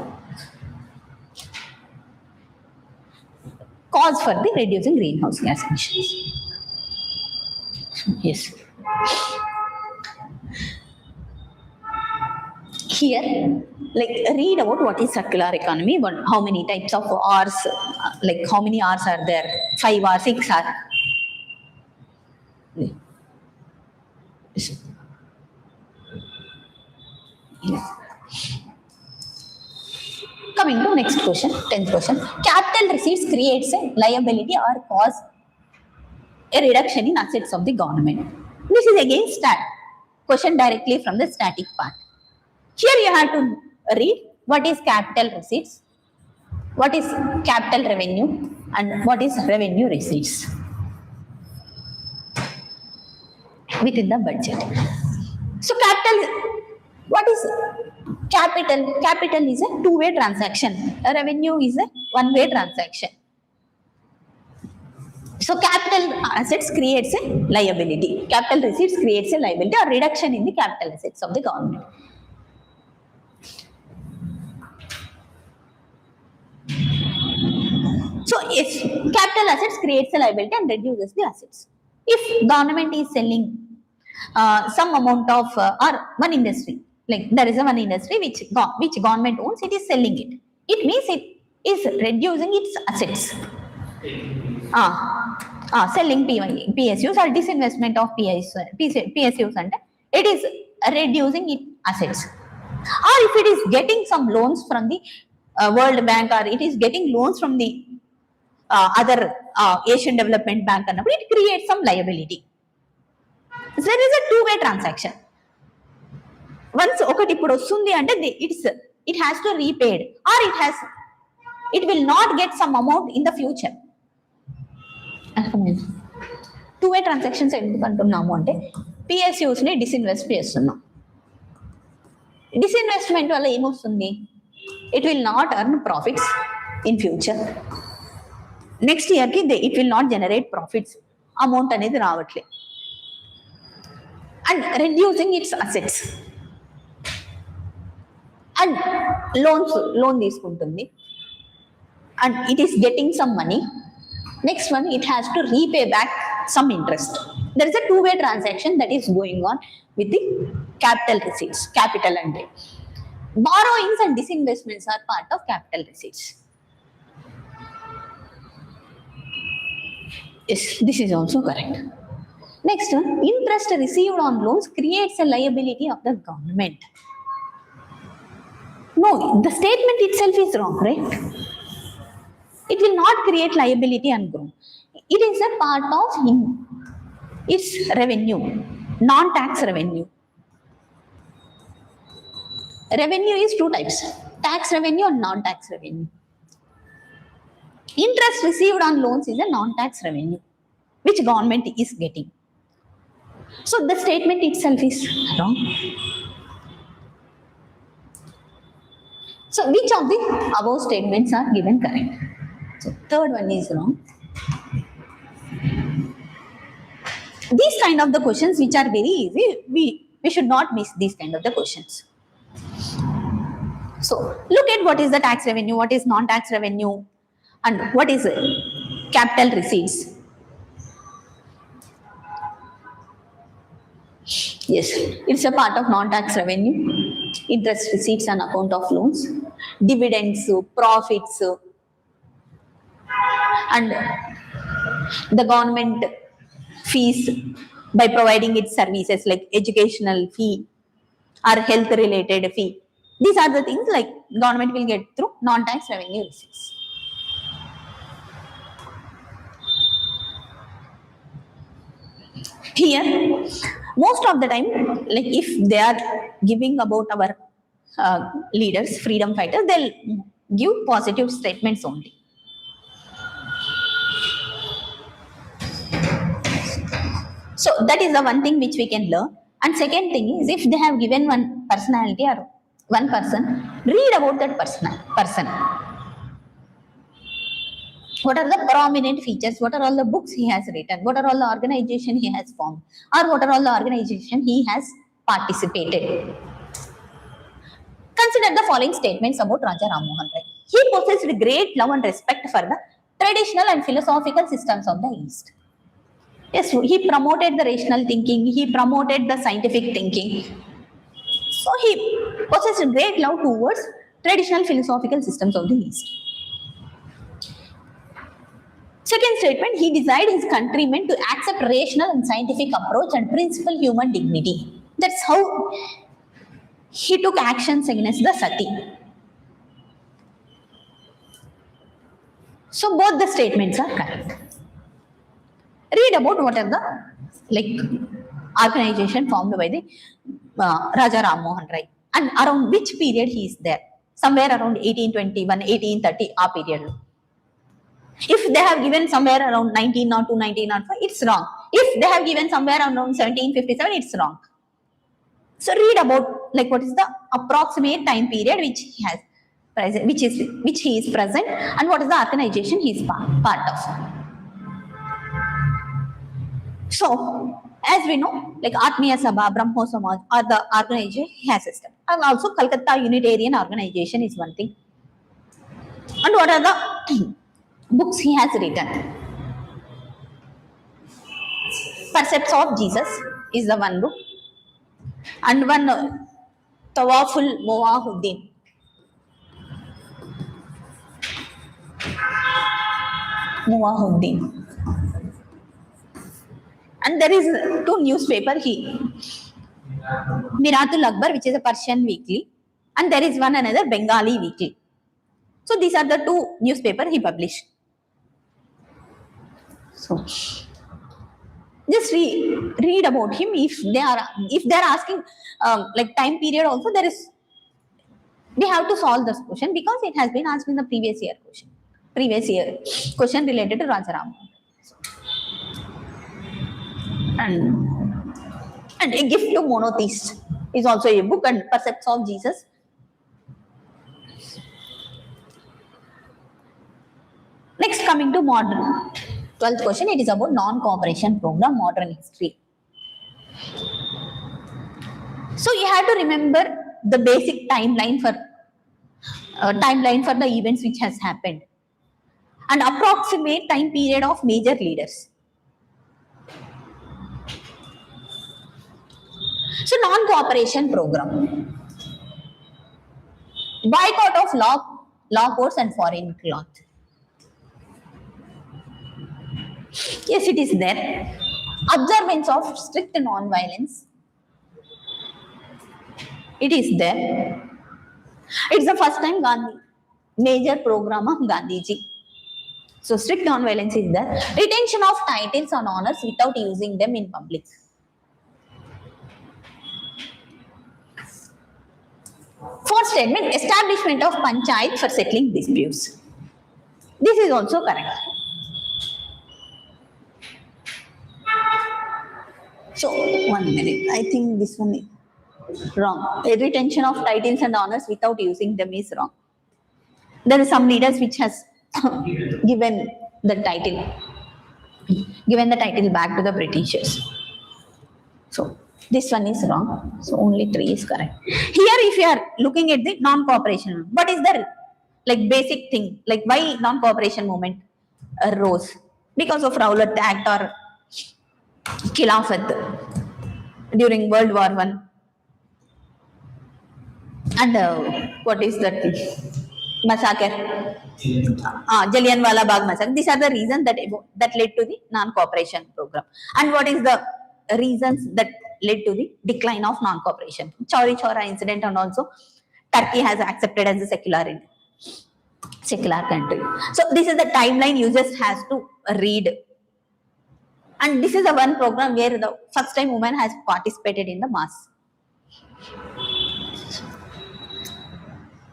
cause for the reducing greenhouse gas emissions. Yes. Here, like read about what is circular economy, but how many types of R's, like how many R's are there? 5 or 6 are. Yes. Coming to next question, 10th question. Capital receipts creates a liability or cause a reduction in assets of the government. This is again question directly from the static part. Here you have to read what is capital receipts, what is capital revenue and what is revenue receipts within the budget. So capital, what is capital? Capital is a two-way transaction. A revenue is a one-way transaction. So capital assets creates a liability. Capital receipts creates a liability or reduction in the capital assets of the government. So if capital assets creates a liability and reduces the assets. If government is selling some amount of or one industry, like there is a one industry which government owns, it is selling it. It means it is reducing its assets. Selling PSUs or disinvestment of PSUs and it is reducing its assets. Or if it is getting some loans from the World Bank, or it is getting loans from the other Asian Development Bank, it creates some liability. So there is a two-way transaction. Once ఒకటి ఇప్పుడు వస్తుంది అంటే it has to repaid, or it will not get some amount in the future. Two way transactions ఎందుకు అంటున్నాము అంటే PSUs ని disinvest చేస్తున్నాం. Disinvestment వల్ల ఏమొస్తుంది? It will not earn profits in future. Next year ki it will not generate profits. Amount అనేది రావట్లే. And reducing its assets. And loan తీసుకుంటుంది. And it is getting some money. Next one, it has to repay back some interest. There is a two-way transaction that is going on with the capital receipts, capital and debt. Borrowings and disinvestments are part of capital receipts. Yes, this is also correct. Next one, interest received on loans creates a liability of the government. No, the statement itself is wrong, right? It will not create liability and growth. It is a part of its revenue, non-tax revenue. Revenue is two types, tax revenue and non-tax revenue. Interest received on loans is a non-tax revenue, which government is getting. So the statement itself is wrong. So which of the above statements are given correct? So third one is wrong. These kind of the questions which are very easy, we should not miss these kind of the questions. So look at what is the tax revenue, what is non-tax revenue, and what is capital receipts. Yes, it's a part of non-tax revenue. Interest receipts on account of loans, dividends, profits, and the government fees by providing its services like educational fee or health related fee. These are the things like government will get through non-tax revenue receipts. Here, most of the time, like if they are giving about our leaders, freedom fighters, they'll give positive statements only. So that is the one thing which we can learn. And second thing is, if they have given one personality or one person, read about that person. What are the prominent features? What are all the books he has written? What are all the organization he has formed? Or what are all the organization he has participated? Consider the following statements about Raja Ram Mohan Rai. He possessed great love and respect for the traditional and philosophical systems of the East. Yes, he promoted the rational thinking, he promoted the scientific thinking. So he possessed great love towards traditional philosophical systems of the East. Second statement, he desired his countrymen to accept rational and scientific approach and principle human dignity. That's how he took actions against the sati. So both the statements are correct. Read about what are the organization formed by the Raja Ram Mohan Rai and around which period he is there. Somewhere around 1821, 1830 our period. If they have given somewhere around 1902, 1905, it's wrong. If they have given somewhere around 1757, it's wrong. So read about what is the approximate time period which he has present, which he is present, and what is the organization he is part of. So, as we know, like Atmiya Sabha, Brahmo Samaj are the organization he has system. And also Calcutta Unitarian Organization is one thing. And what are the books he has written? Percepts of Jesus is the one book. And one Tawaful Mowahuddin. Mowahuddin. And there is two newspaper he Miratul Akbar, which is a Persian weekly, and there is one another Bengali weekly. So these are the two newspaper he published. So just read about him. If they are asking like time period also, there is we have to solve this question because it has been asked in the previous year question related to Rajaram. And A Gift to Monotheist is also a book, and Percepts of Jesus. Next, coming to modern 12th question, it is about non-cooperation program, modern history. So you have to remember the basic timeline for the events which has happened, and approximate time period of major leaders. So non-cooperation program, boycott of law courts and foreign cloth. Yes, it is there. Observance of strict non-violence. It is there. It's the first time Gandhi, major program of Gandhiji. So strict non-violence is there. Retention of titles and honors without using them in public. Fourth statement, establishment of panchayat for settling disputes. This is also correct. So, 1 minute. I think this one is wrong. A retention of titles and honors without using them is wrong. There are some leaders which has given the title back to the Britishers. So, this one is wrong. So, only 3 is correct. Here, if you are looking at the non-cooperation, what is the like basic thing? Like why non-cooperation movement arose? Because of Rowlatt Act or Khilafat during World War I. And what is that massacre? Jallianwala Bagh massacre. These are the reasons that led to the non-cooperation program. And what is the reasons that led to the decline of non-cooperation? Chauri Chaura incident, and also Turkey has accepted as a secular country. So this is the timeline you just has to read. And this is the one program where the first time woman has participated in the mass.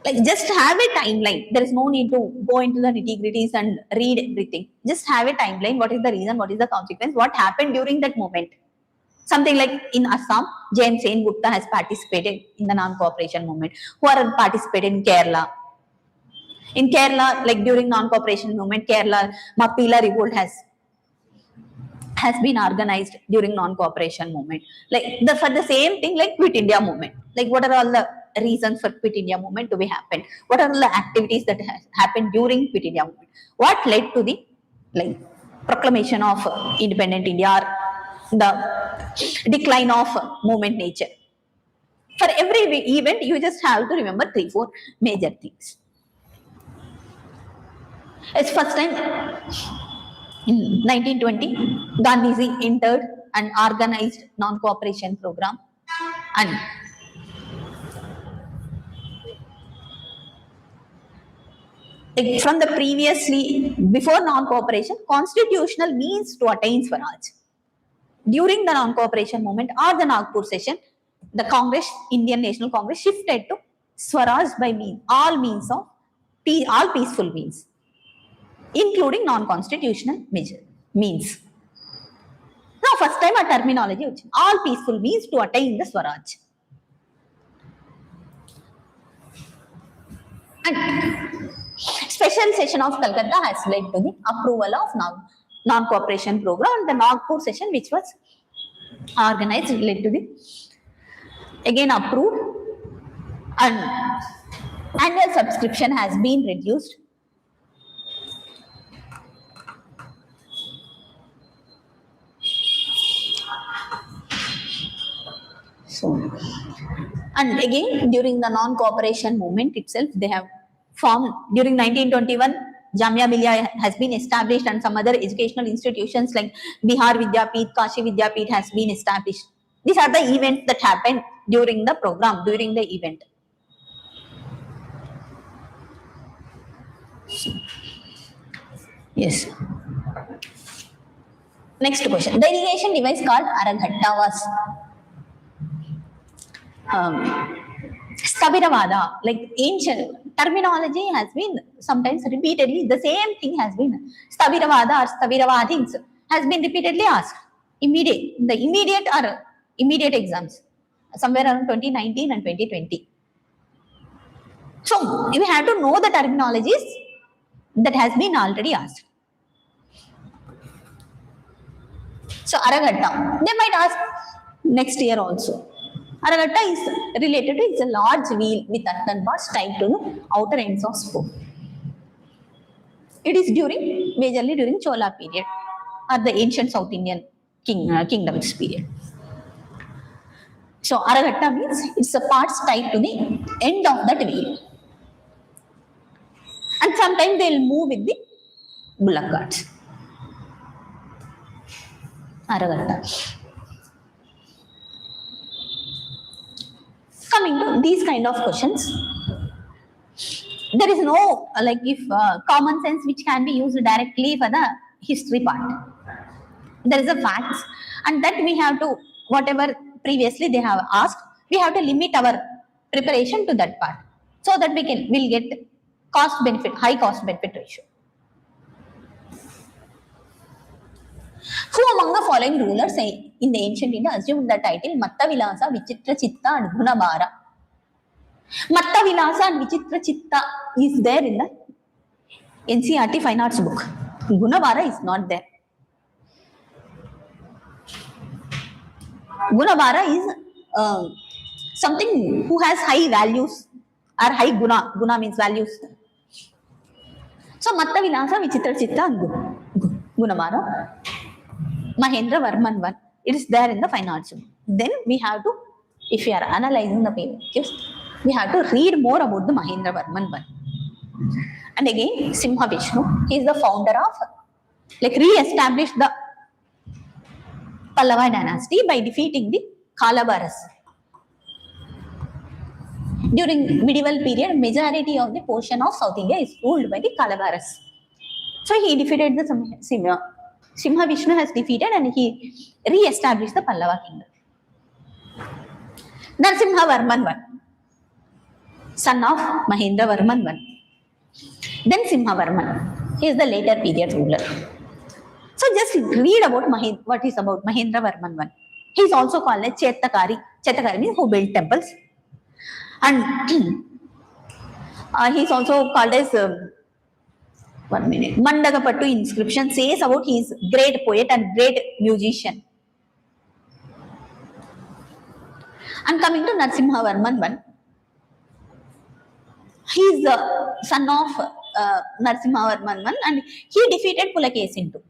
Like just have a timeline. There is no need to go into the nitty-gritties and read everything. Just have a timeline. What is the reason? What is the consequence? What happened during that moment? Something like in Assam, James Sen Gupta has participated in the non-cooperation movement. Who are participated in Kerala? In Kerala, like during non-cooperation movement, Kerala Mapila revolt has been organized during non-cooperation movement. Like for the same thing, like Quit India movement. Like what are all the reasons for Quit India movement to be happened? What are the activities that has happened during Quit India movement? What led to the like proclamation of independent India or the decline of movement nature? For every event, you just have to remember 3-4 major things. It's first time in 1920, Gandhiji entered an organized non-cooperation program, and from the previously, before non-cooperation, constitutional means to attain Swaraj. During the non-cooperation movement or the Nagpur session, the Congress, Indian National Congress, shifted to Swaraj by all peaceful means, including non-constitutional means. Now, first time a terminology, all peaceful means to attain the Swaraj. And special session of Calcutta has led to the approval of non-cooperation program, and the Nagpur session which was organized led to the again approved, and annual subscription has been reduced. So, and again during the non-cooperation movement itself, they have formed during 1921. Jamia Millia has been established, and some other educational institutions like Bihar Vidyapeeth, Kashi Vidyapeeth has been established. These are the events that happened during the program, during the event. Yes. Next question. The irrigation device called Araghatta was Stabiravada, like ancient terminology has been sometimes repeatedly, the same thing has been Stabiravada or Stabiravadins has been repeatedly asked. Immediate exams, somewhere around 2019 and 2020. So we have to know the terminologies that has been already asked. So Araghatta, they might ask next year also. Araghatta is related to, it's a large wheel with earthen bars tied to the outer ends of spoke. It is majorly during Chola period or the ancient South Indian kingdoms period. So Araghatta means it's a parts tied to the end of that wheel. And sometimes they will move with the bullock carts. Araghatta. Coming to these kind of questions, there is no common sense which can be used directly for the history part. There is a facts, and that we have to, whatever previously they have asked, we have to limit our preparation to that part, so that we'll get high cost benefit ratio. Who among the following rulers in the ancient India assumed the title Matta Vilasa, Vichitra Chitta and Gunabhara? Matta Vilasa and Vichitra Chitta is there in the NCERT Fine Arts book. Gunabhara is not there. Gunabhara is something who has high values or high guna. Guna means values. So Matta Vilasa, Vichitra Chitta and Gunabhara. Mahendra Varman 1. It is there in the Fine Arts. Then we have to, if we are analyzing the pages, we have to read more about the Mahendra Varman 1. And again, Simha Vishnu, he is the founder of, re-established the Pallava dynasty by defeating the Kalavaras. During medieval period, majority of the portion of South India is ruled by the Kalavaras. So he defeated the Simha Vishnu has defeated, and he re-established the Pallava kingdom. Narasimha Varman I, son of Mahendra Varman I. Then Simha Varman, he is the later period ruler. So just read about what is about Mahendra Varman I. He is also called as Chetakari. Chetakari means who built temples. And he is also called as Mandagapattu inscription says about his great poet and great musician. And coming to Narasimha Varman I, he is the son of Narasimha Varman I, and he defeated Pulakesin II.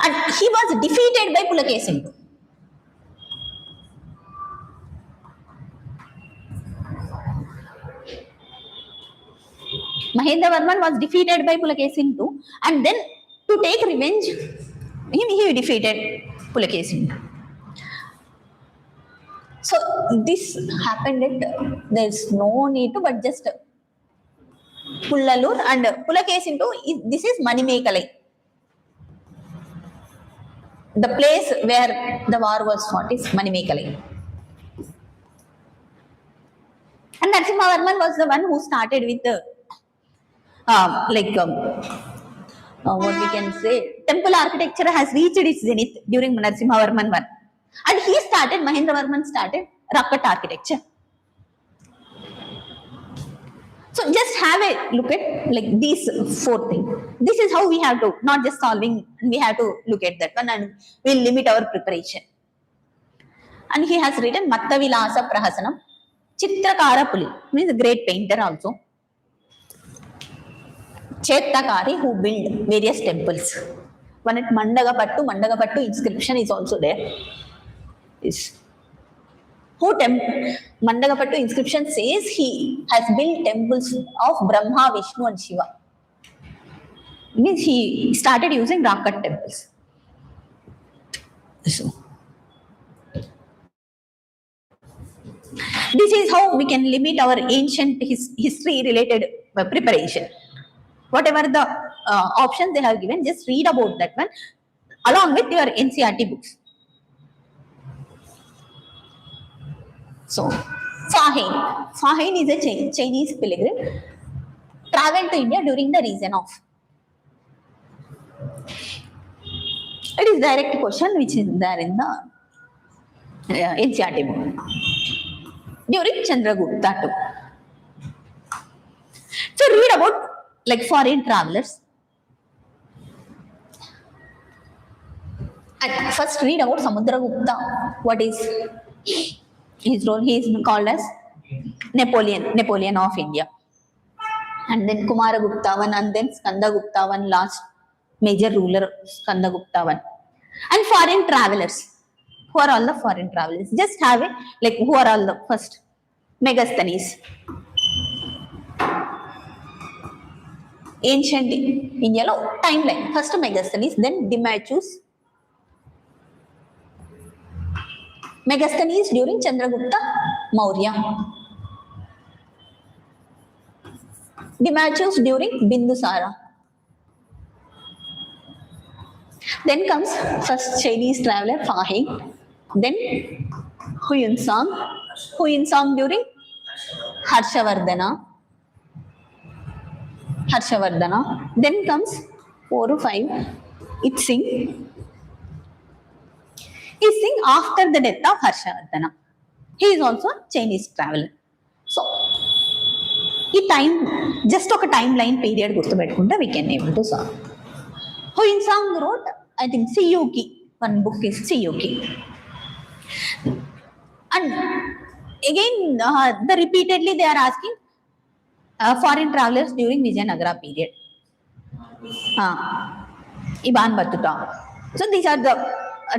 And he was defeated by Pulakesin II. Mahendra Varman was defeated by Pulakesin II, and then to take revenge, he defeated Pulakesin II. So this happened at, there's no need to, but just Pullalur and Pulakesin II, this is Manimekalai. The place where the war was fought is Manimekalai. And Narasimha Varman was the one who started with the what we can say, temple architecture has reached its zenith during Narasimha Varman I. And he started, Mahendra Varman started rock cut architecture. So So just have a look at like these four things. This is how we have to, not just solving, we have to look at that one and we'll limit our preparation. And he has written Matta Vilasa Prahasanam, Chitrakara Puli, means a great painter also. Chetakari, who built various temples. One at Mandagapattu inscription is also there. Is Mandagapattu inscription says he has built temples of Brahma, Vishnu and Shiva. Means he started using rock cut temples. So this is how we can limit our ancient history related preparation. Whatever the options they have given, just read about that one along with your NCERT books. So, Fahin is a Chinese pilgrim, traveled to India during the reign of. It is direct question which is there in the NCERT book. During Chandragupta too. So read about like foreign travelers. And first read about Samudragupta. What is his role? He is called as Napoleon of India. And then Kumaragupta one, and then Skandagupta one, last major ruler Skandagupta one. And foreign travelers. Who are all the foreign travelers? Just have it like who are all the first? Megasthenes. Ancient India timeline. First Megasthenes, then Demachus. Megasthenes during Chandragupta Maurya. Demachus during Bindusara. Then comes first Chinese traveler Fahin. Then Huyinsang during Harshavardhana. Then comes 4 or 5 Itsing. Itsing after the death of Harshavardhana. He is also a Chinese traveler. So, just a timeline period we can able to solve. Huyinsang wrote, I think, Siyuki. One book is Siyuki. And again, repeatedly they are asking foreign travelers during Vijayanagara period. Ibn Battuta. So these are the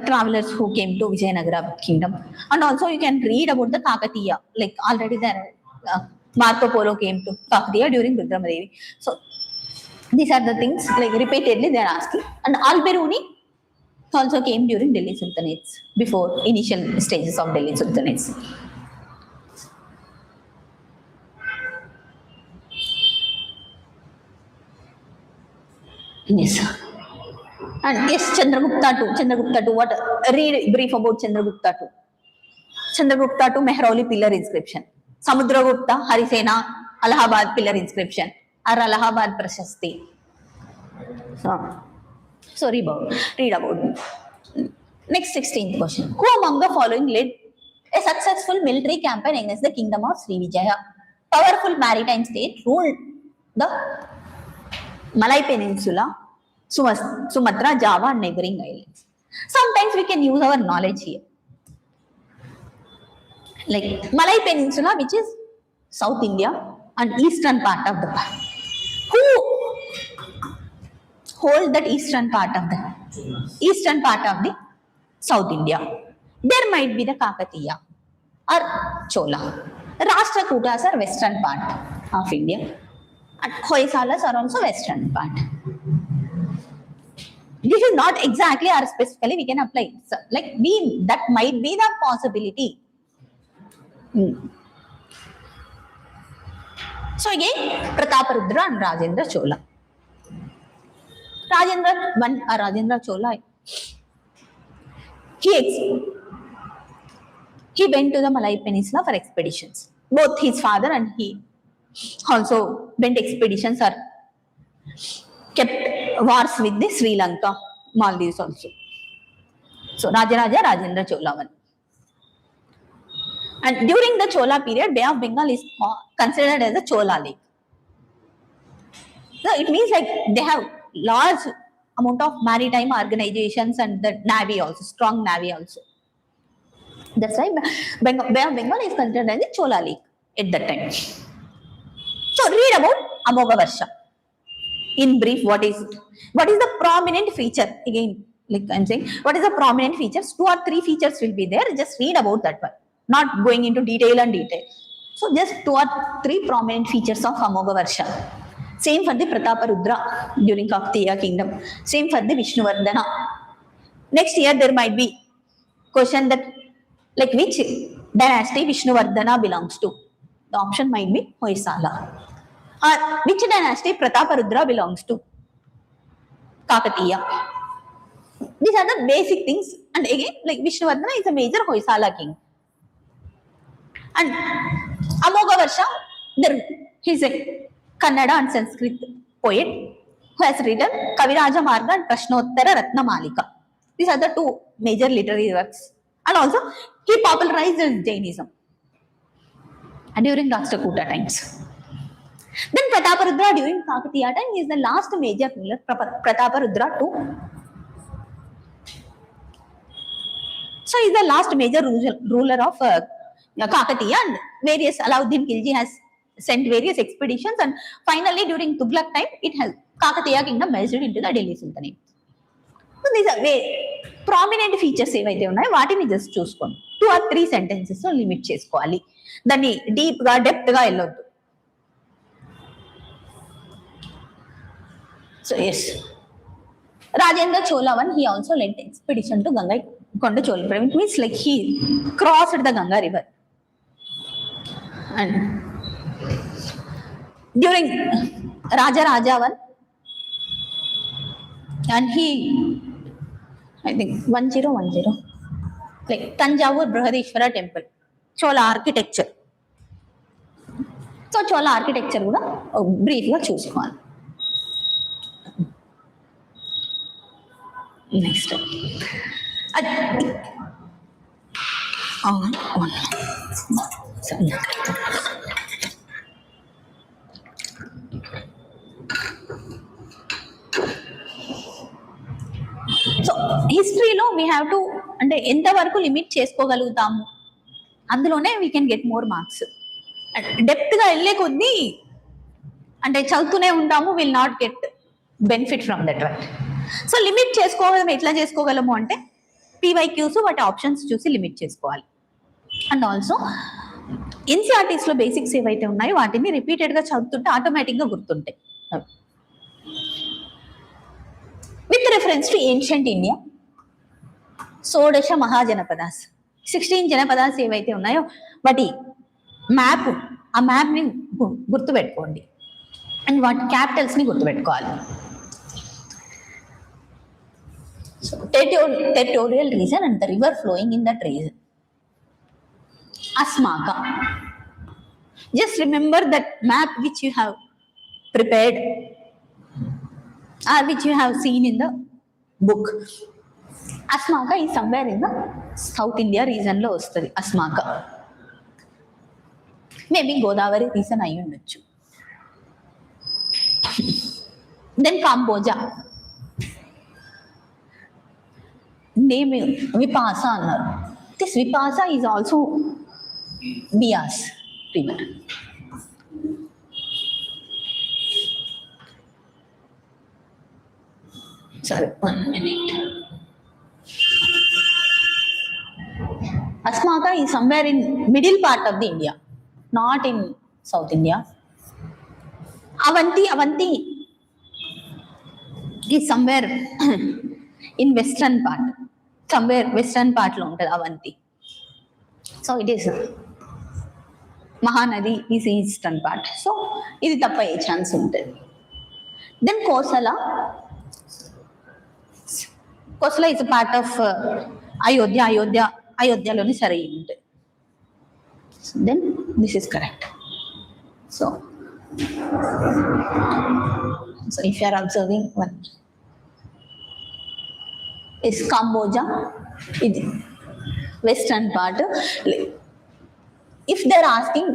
travelers who came to Vijayanagara kingdom. And also you can read about the Kakatiya. Like already there, Marco Polo came to Kakatiya during Rudramadevi. So these are the things like repeatedly they are asking. And Al-Biruni also came during Delhi Sultanates, before initial stages of Delhi Sultanates. Yes. And yes, Chandragupta too. What? Read brief about Chandragupta too. Chandragupta too, Mehrauli pillar inscription. Samudragupta, Harisena, Allahabad pillar inscription. Or Allahabad Prashasti. So read about. Next 16th question. Who among the following led a successful military campaign against the kingdom of Srivijaya? Powerful maritime state ruled the Malay Peninsula, Sumatra, Java, and neighboring islands. Sometimes we can use our knowledge here. Like Malay Peninsula, which is South India and eastern part of the part. Who hold that eastern part of the South India? There might be the Kakatiya or Chola. Rashtrakutas are western part of India. And Hoysalas are also western part. This is not exactly or specifically we can apply. So, like that might be the possibility. So again, Prataparudra and Rajendra Chola. Rajendra Chola, he went to the Malay Peninsula for expeditions. Both his father and he also went expeditions or kept wars with the Sri Lanka, Maldives also. So Rajendra Chola one. And during the Chola period, Bay of Bengal is considered as a Chola lake. So it means like they have large amount of maritime organizations and the navy also, strong navy also. That's why Bay of Bengal is considered as the Chola League at that time. So read about Amoga Varsha. In brief, what is the prominent feature? Again, like I'm saying, what is the prominent features? 2 or 3 features will be there. Just read about that one. Not going into detail. So just 2 or 3 prominent features of Amoga Varsha. Same for the Prataparudra during Kakatiya kingdom. Same for the Vishnuvardhana. Next year there might be question that like which dynasty Vishnuvardhana belongs to. The option might be Hoysala. Or which dynasty Prataparudra belongs to? Kakatiya. These are the basic things. And again, like Vishnuvardhana is a major Hoysala king. And Amoga Varsha, he's a Kannada and Sanskrit poet who has written Kaviraja Marga and Prashnottara Ratna Malika. These are the 2 major literary works. And also, he popularized Jainism during Rashtrakuta times. Then Prataparudra during Kakatiya time is the last major ruler, Prataparudra too. So he is the last major ruler of Kakatiya, and various Alauddin Khilji has sent various expeditions, and finally during Tughlaq time Kakatiya kingdom merged into the Delhi Sultanate. So these are very prominent features ఏవైతే ఉన్నాయో వాటిని just చూసుకోండి. 2 or 3 sentences లో limit చేసుకోవాలి. దాన్ని deep గా depth గా వెళ్ళొద్దు. So yes, Rajendra Chola one, he also led expedition to Ganga Chola. It means like he crossed the Ganga river. And during Raja one, and he, I think 1010, like Tanjavur Brihadishwara temple, Chola architecture. So Chola architecture kuda brief ga chuskoవాలి. Next. So historyలో we have to అంటే ఎంతవరకు limit చేసుకోగలుగుతాము అందులోనే we can get more marks. Depth గా వెళ్ళే కొద్దీ అంటే చదువుతూనే ఉంటాము, will not get benefit from that, right? So limit చేసుకోగలం. ఎట్లా చేసుకోగలము అంటే PYQs వాటి ఆప్షన్స్ చూసి లిమిట్ చేసుకోవాలి. అండ్ ఆల్సో ఎన్సీఆర్టీస్ లో బేసిక్స్ ఏవైతే ఉన్నాయో వాటిని రిపీటెడ్ గా చదువుతుంటే ఆటోమేటిక్ గా గుర్తుంటాయి. With reference to ancient India, 16 mahajanapadas, 16 janapadas ఏవైతే ఉన్నాయో వాటి మ్యాప్, ఆ మ్యాప్ ని గుర్తుపెట్టుకోండి అండ్ వాటి క్యాపిటల్స్ ని గుర్తుపెట్టుకోవాలి. So, territorial region and the river flowing in that region. Asmaka. Just remember that map which you have prepared or which you have seen in the book. Asmaka is somewhere in the South India region lo ostadi. Asmaka. Maybe Godavari region ayi undochu. Then Cambodia. Name Vipasa annaru. This Vipasa is also Bias river. Sorry, 1 minute. Asmaka is somewhere in middle part of the India, not in South India. Avanti is somewhere in western part. Somewhere western part lo untadi Avanti. So it is Mahanadi is eastern part. So idi tappaye chance untadi. Then Kosala is a part of Ayodhya loni sarai untadi. So then this is correct. So if you are observing one is Cambodia, western part. If they are asking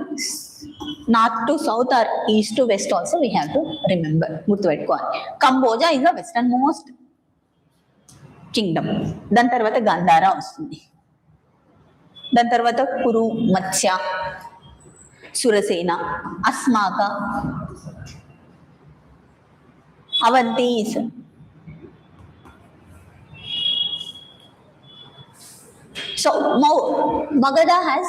North to south or east to west also we have to remember. Cambodia is the westernmost kingdom. దాని తర్వాత గంధార వస్తుంది. దాని తర్వాత కురు, మత్స్య, Surasena, అస్మాక, అవంతీస్. So Magadha has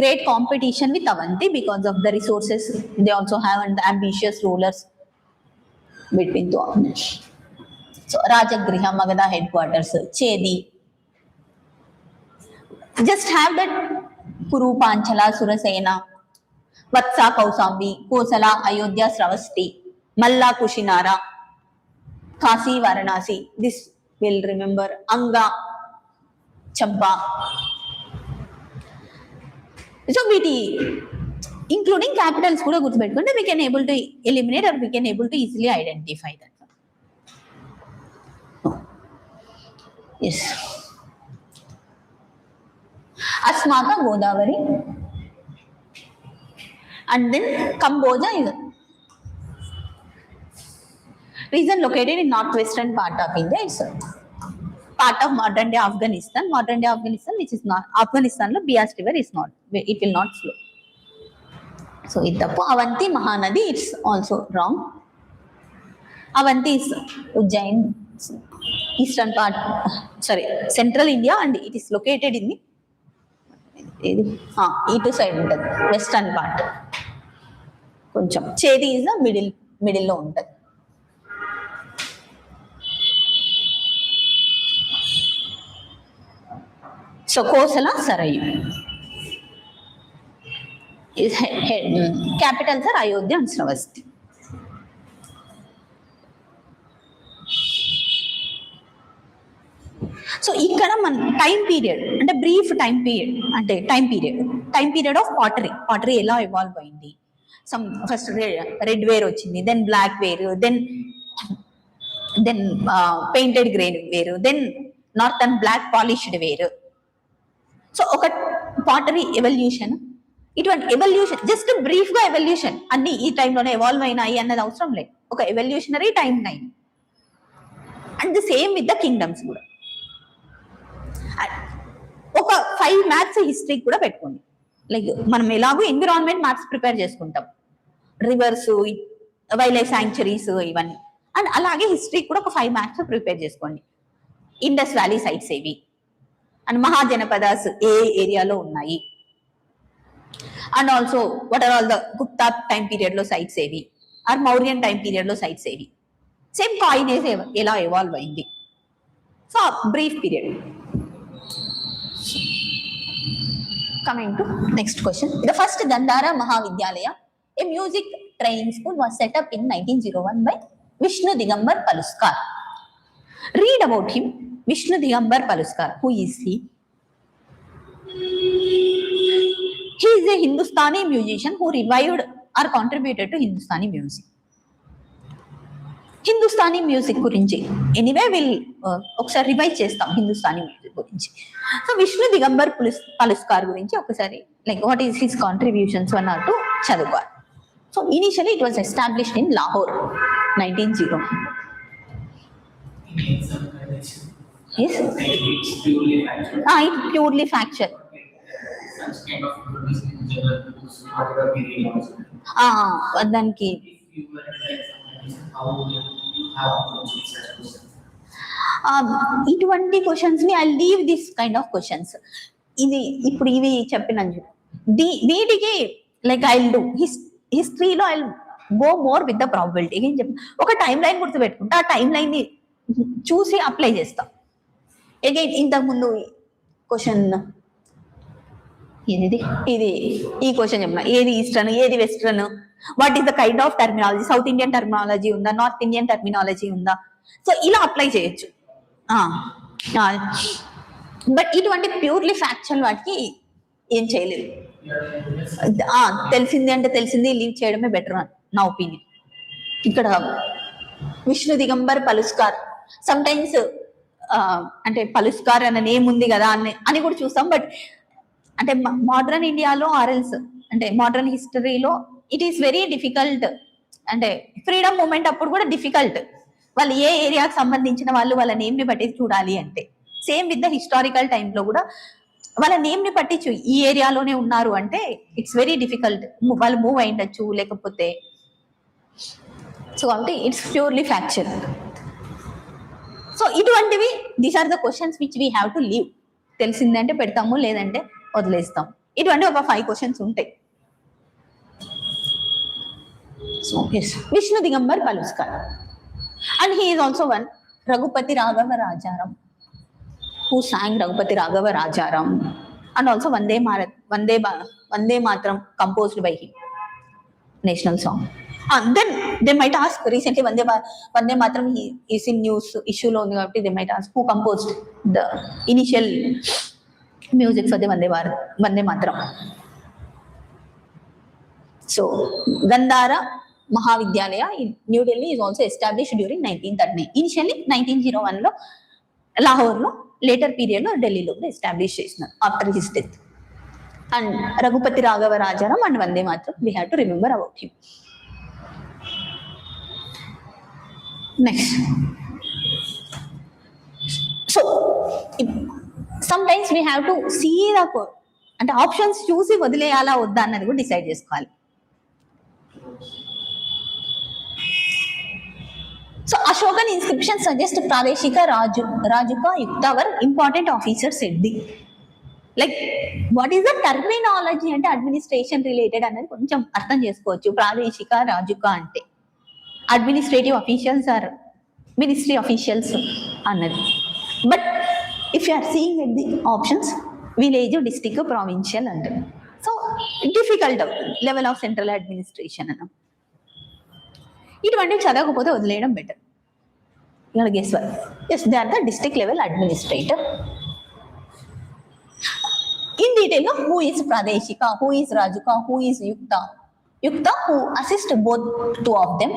great competition with Avanti because of the resources they also have and the ambitious rulers between two of them. So Rajagriha, Magadha headquarters, Chedi. Just have that Kuru, Panchala, Surasena, Vatsa, Kausambi, Kosala, Ayodhya, Sravasti, Malla, Kushinara, Kasi, Varanasi. This will remember. Anga, Champa. So including capitals kuda guర్తుపెట్టుకుంటే we can able to eliminate or we can able to easily identify that. Yes. Asmaka, Godavari, and then Cambodia is region located in northwestern part of India. It's part of modern day Afghanistan. Modern day Afghanistan, which is not Afghanistan, lo Bias River is not, it will not flow. So it the Avanti Mahanadi, it's also wrong. Avanti is Ujjain, eastern part, sorry, central India, and it is located in the east side, western part. Koncham. Chedi is the middle lo untadi. So Kosala, Sarayu. Capitals are Ayodhya and Sravasti. So ikkada man time period and a brief time period of pottery ela evolve ayindi. Some first red ware ochindi, then black ware, then painted grain ware, then northern black polished ware. So oka pottery evolution, ఇటువంటి evolution just brief గా evolution అన్ని ఈ టైంలోనే evolve అయినాయి అన్నది అవసరం లేదు. ఒక evolutionary time line and the same with the kingdoms కూడా. ఒక 5 మ్యాథ్స్ హిస్టరీ కూడా పెట్టుకోండి. లైక్ మనం ఎలాగో ఎన్విరాన్మెంట్ మ్యాథ్స్ ప్రిపేర్ చేసుకుంటాం, రివర్స్, వైల్డ్ లైఫ్ శాంక్చురీస్ ఇవన్నీ, అండ్ అలాగే హిస్టరీ కూడా ఒక 5 మ్యాథ్స్ ప్రిపేర్ చేసుకోండి. ఇండస్ వ్యాలీ సైట్స్ ఏవి అండ్ మహాజనపదాస్ ఏ ఏరియాలో ఉన్నాయి, and also what are all the Gupta time period లో సైట్స్ ఏవి ఆర్ మౌర్యన్ టైం పీరియడ్ లో సైట్స్ ఏవి, సేమ్ కాయినేజ్ ఎలా ఎవాల్వ్ అయింది. So brief period. Coming to next question. The first Gandhara Mahavidyalaya, a music training school, was set up in 1901 by Vishnu Digambar Paluskar. Read about him. Vishnu Digambar Paluskar. Who is he? He is a Hindustani musician who revived or contributed to Hindustani music. Hindustani music గురించి anyway will ఒకసారి revise చేస్తాం Hindustani music గురించి. So Vishnu Digambar పలుస్కార్ గురించి ఒకసారి like what is his contributions అన్నట్టు చదువుకోవాలి. So initially it was established in Lahore 1901. Yes? It's purely factual. దానికి ఇటువంటి క్వశ్చన్స్ ని I leave this kind of questions. ఇది ఇప్పుడు ఇవి చెప్పిన వీటికి లైక్ ఐ డూ హిస్టరీలో I go more with the probability. ఏం చెప్పి ఒక టైం లైన్ గుర్తుపెట్టుకుంటే ఆ టైం లైన్ ని చూసి అప్లై చేస్తాం. అగైన్ ఇంతకు ముందు క్వశ్చన్ ఇది ఈ క్వశ్చన్ చెప్పిన, ఏది ఈస్టర్న్ ఏది western, what is the kind of terminology, south Indian terminology ఉందా, నార్త్ ఇండియన్ టర్మినాలజీ ఉందా, సో ఇలా అప్లై చేయొచ్చు. బట్ ఇటువంటి ప్యూర్లీ ఫ్యాక్చువల్ వాటికి ఏం చేయలేదు. తెలిసింది అంటే తెలిసింది లీవ్ చేయడమే బెటర్ నా ఒపీనియన్. ఇక్కడ విష్ణు దిగంబర్ పలుస్కార్, సమ్ టైమ్స్ అంటే పలుస్కార్ అన్న నేమ్ ఉంది కదా అని కూడా చూస్తాం. బట్ అంటే మోడర్న్ ఇండియాలో ఆర్ఎల్స్ అంటే మోడర్న్ హిస్టరీలో ఇట్ ఈస్ వెరీ డిఫికల్ట్. అంటే ఫ్రీడమ్ మూమెంట్ అప్పుడు కూడా డిఫికల్ట్. వాళ్ళు ఏ ఏరియాకి సంబంధించిన వాళ్ళు వాళ్ళ నేమ్ని బట్టి చూడాలి అంటే, సేమ్ విత్ ద హిస్టారికల్ టైంలో కూడా వాళ్ళ నేమ్ని బట్టి ఈ ఏరియాలోనే ఉన్నారు అంటే ఇట్స్ వెరీ డిఫికల్ట్. వాళ్ళు మూవ్ అయిండొచ్చు లేకపోతే. సో కాబట్టి ఇట్స్ ప్యూర్లీ ఫ్యాక్చువల్. సో ఇటువంటివి these are the questions which we have to leave. తెలిసిందంటే పెడతాము, లేదంటే వదిలేస్తాం. ఇటువంటి ఒక 5 క్వశ్చన్స్ ఉంటాయి. So yes, Vishnu Digambar Paluskar and he is also one Raghupati Raghava Rajaram, who sang Raghupati Raghava Rajaram, and also Vande Mataram composed by him, national song. Then they might ask, recently Vande Mataram is in news issue lo undi kabatti they might ask who composed the initial music for the Vande Mataram. So Gandhara Mahavidyalaya in New Delhi is also established during 1939. Initially 1901 లో లాహోర్ లో, later period లో ఢిల్లీలో కూడా establish చేసినారు after his death. And Raghupati Raghava Rajaram and Vande Mataram we have to remember about him. Next, so sometimes we have to see the అంటే options చూసి వదిలేయాలా వద్దా అన్నది కూడా డిసైడ్ చేసుకోవాలి. So Ashokan inscription suggests Pradeshika Rajuka Yukta were important officers at the. Like, what is the terminology అంటే administration related అనేది కొంచెం అర్థం చేసుకోవచ్చు. ప్రాదేశిక రాజుక అంటే administrative officials or ministry officials అన్నది. But if you are seeing at the options, village, district, provincial అంటారు. So difficult level of central administration అన్న. ఇటువంటివి చదవకపోతే వదిలేయడం బెటర్. ఇక్కడ guess where, yes they are the district level administrator. In detail who is ప్రాదేశిక, who is రాజుక, who is యుక్త. యుక్త who assist both two of them.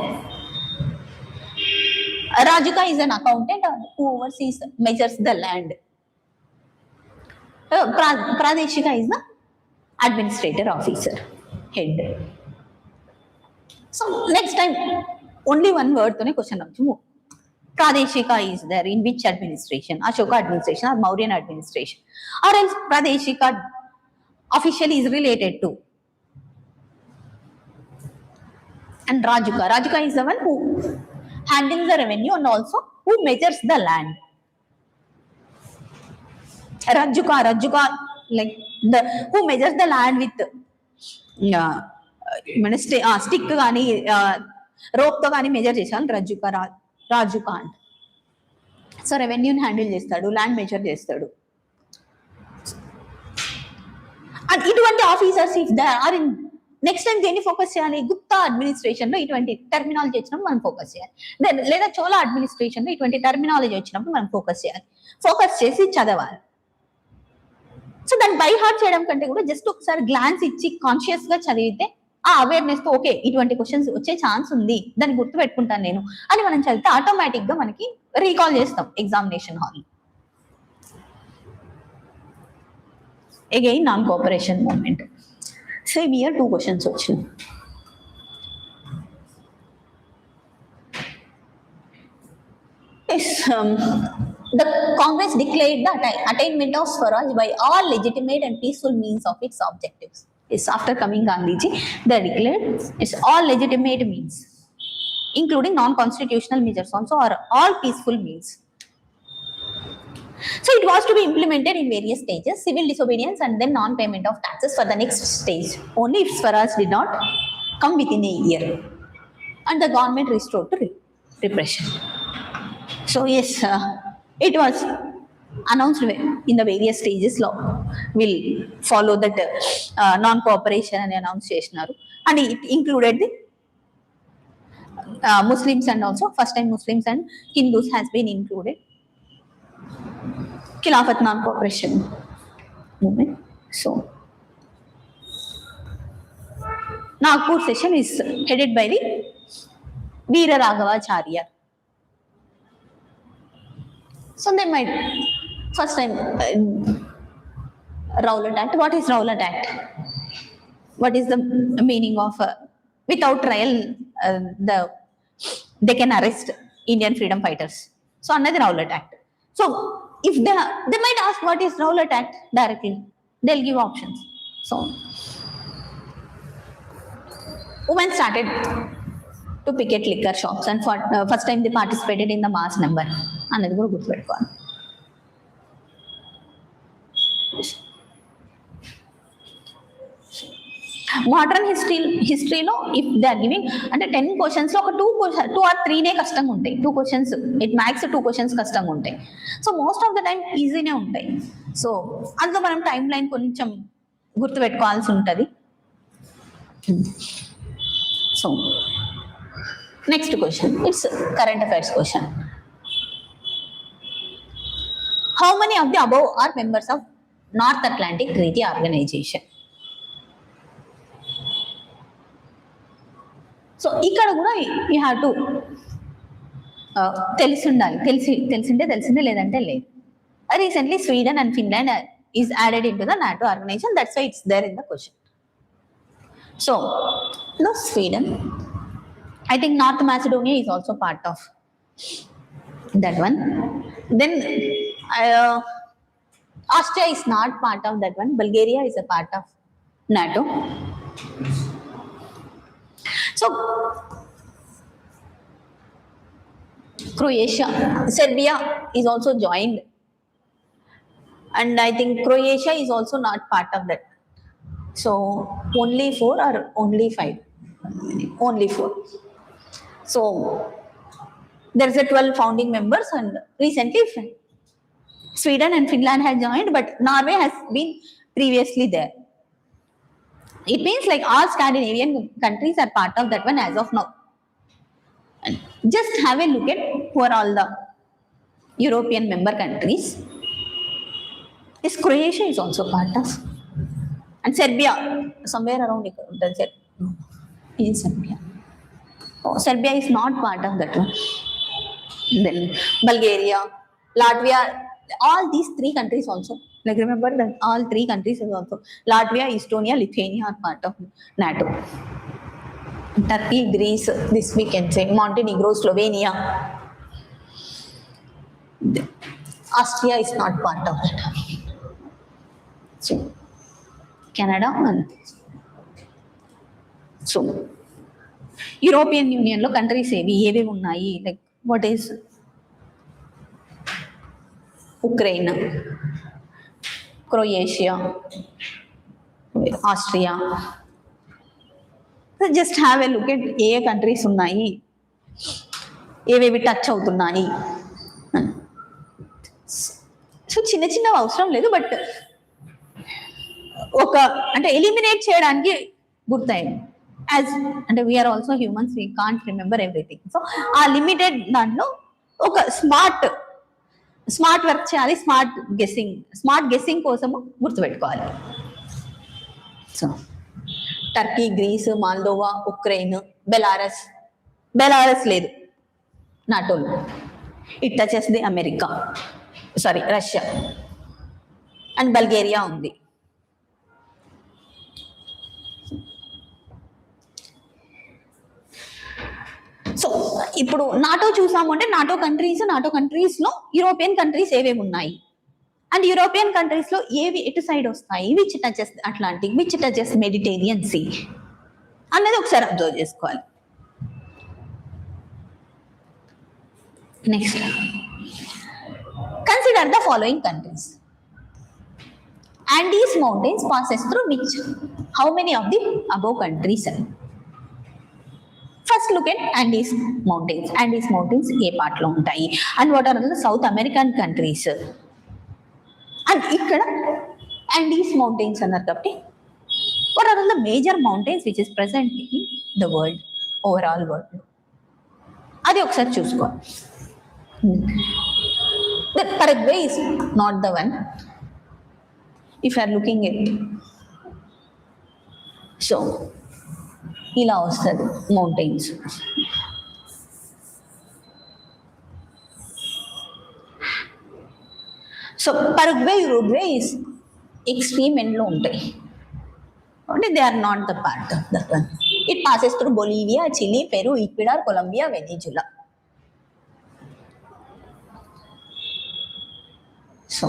Rajuka is an accountant who oversees, measures the land. Pradeshika is the administrator officer, head. So next time only one word tone question avchu. Pradeshika is there in which administration? Ashoka administration or Mauryan administration, or else Pradeshika officially is related to. And Rajuka is the one who handles the revenue and also who measures the land. Rajuka like the who measures the land with stick కానీ రోప్తో కానీ measure చేసాను. రాజుక అంట. So రెవెన్యూని handle చేస్తాడు, land measure చేస్తాడు. And ఇటువంటి officers if they are in, next time దేన్ని ఫోకస్ చేయాలి? గుప్తా అడ్మినిస్ట్రేషన్ లో ఇటువంటి టర్మినాలజీ వచ్చినప్పుడు మనం ఫోకస్ చేయాలి. లేదా చోళ అడ్మినిస్ట్రేషన్ లో ఇటువంటి టర్మినాలజీ వచ్చినప్పుడు మనం ఫోకస్ చేయాలి. ఫోకస్ చేసి చదవాలి. సో దాన్ని బై హార్ట్ చేయడం కంటే కూడా జస్ట్ ఒకసారి గ్లాన్స్ ఇచ్చి కాన్షియస్ గా చదివితే ఆ అవేర్నెస్ తో ఓకే ఇటువంటి క్వశ్చన్స్ వచ్చే ఛాన్స్ ఉంది, దాన్ని గుర్తు పెట్టుకుంటాను నేను అని మనం చదివితే ఆటోమేటిక్ గా మనకి రీకాల్ చేస్తాం examination hall. Again non cooperation movement. Same year 2 questions వచ్చినాయి. The Congress declared the attainment of Swaraj by all legitimate and peaceful means of its objectives. Yes, after coming Gandhiji, they declared it's all legitimate means, including non-constitutional measures also, or all peaceful means. So it was to be implemented in various stages: civil disobedience and then non-payment of taxes for the next stage. Only if Swaraj did not come within a year, and the government restored to repression. So yes, it was announced in the various stages. Law will follow that non-cooperation and announce చేసినారు. And it included the Muslims and also first time Muslims and Hindus has been included. Khilafat non-cooperation movement. So Nagpur session is headed by the Veera Raghavacharya. So they might first time Rowlatt Act. What is Rowlatt Act? what is the meaning of without trial they can arrest Indian freedom fighters. So another Rowlatt Act. So if they might ask what is Rowlatt Act directly, they'll give options. So women started to picket liquor shops and for first time they participated in the mass number. Another కూడా గుర్తుపెట్టుకోవాలి. Modern హిస్టరీలో if they are giving అంటే 10 questions లో ఒక 2 or 3 కష్టంగా ఉంటాయి. 2 questions it max 2 questions కష్టంగా ఉంటాయి. So most of the time ఈజీనే ఉంటాయి. సో అందులో మనం టైం లైన్ కొంచెం గుర్తుపెట్టుకోవాల్సి ఉంటుంది. So next question, it's current affairs question. How many of the above are members of North Atlantic Treaty Organization? So ఇక్కడ కూడా యూ హ్యావ్ టు తెలిసి ఉండాలి. తెలిసిందే లేదంటే లేదు. Recently Sweden and Finland is added in to the NATO organisation. That's why it's there in the question. So no, Sweden. I think North Macedonia is also part of that one. Then Austria is not part of that one. Bulgaria is a part of NATO. So Croatia, Serbia is also joined, and I think Croatia is also not part of that. So only 4 or only 5? Only 4. So there's a 12 founding members, and recently Sweden and Finland have joined, but Norway has been previously there. It means like all Scandinavian countries are part of that one as of now. And just have a look at who are all the European member countries. This Croatia is also part of, and Serbia somewhere around in Serbia. Oh, Serbia is not part of that one. Then Bulgaria, Latvia, all these 3 countries also. Like remember that all 3 countries is also Latvia, Estonia, Lithuania are part of NATO. Turkey, Greece, this we can say, Montenegro, Slovenia. Austria is not part of that. So Canada and so European union లో countries ఏవి ఉన్నాయి? Like what is Ukraine, Croatia, Austria. Just have a look at a countries ఉన్నాయి, ఏవేవి touch అవుతున్నాయి. So చిన్న చిన్నవి అవసరం లేదు, బట్ ఒక అంటే ఎలిమినేట్ చేయడానికి గుర్తాయి. యాజ్ అంటే we are also humans, we can't remember everything. So ఆ లిమిటెడ్ దాంట్లో ఒక స్మార్ట్ వర్క్ చేయాలి. స్మార్ట్ గెస్సింగ్ కోసము గుర్తుపెట్టుకోవాలి. So Turkey, Greece, Moldova, Ukraine, Belarus లేదు నాటోలో. It touches the America, Russia and Bulgaria ఉంది. సో ఇప్పుడు నాటో చూసాము అంటే నాటో కంట్రీస్ లో యూరోపియన్ కంట్రీస్ ఏవేవి ఉన్నాయి, అండ్ యూరోపియన్ కంట్రీస్ లో ఏవి ఎటు సైడ్ వస్తాయి, which touches Atlantic, which touches Mediterranean sea అన్నది ఒకసారి అబ్జర్వ్ చేసుకోవాలి. Next consider the following countries. Andes mountains passes through which? How many of the above countries? First look at Andes mountains. Andes mountains A part లో ఉంటాయి, and what are the South American countries? And ఇక్కడ Andes mountains అన్నారు కాబట్టి what are the major mountains which is present in the world, overall world? అది ఒకసారి చూసుకోవాలి. The Paraguay is not the one. If you are looking at, so ఇలా వస్తుంది mountains. So Paraguay, Uruguay is extreme ఎండ్లో ఉంటాయి. They are not the part of that one. It passes through Bolivia, Chile, Peru, Ecuador, Colombia, Venezuela. So,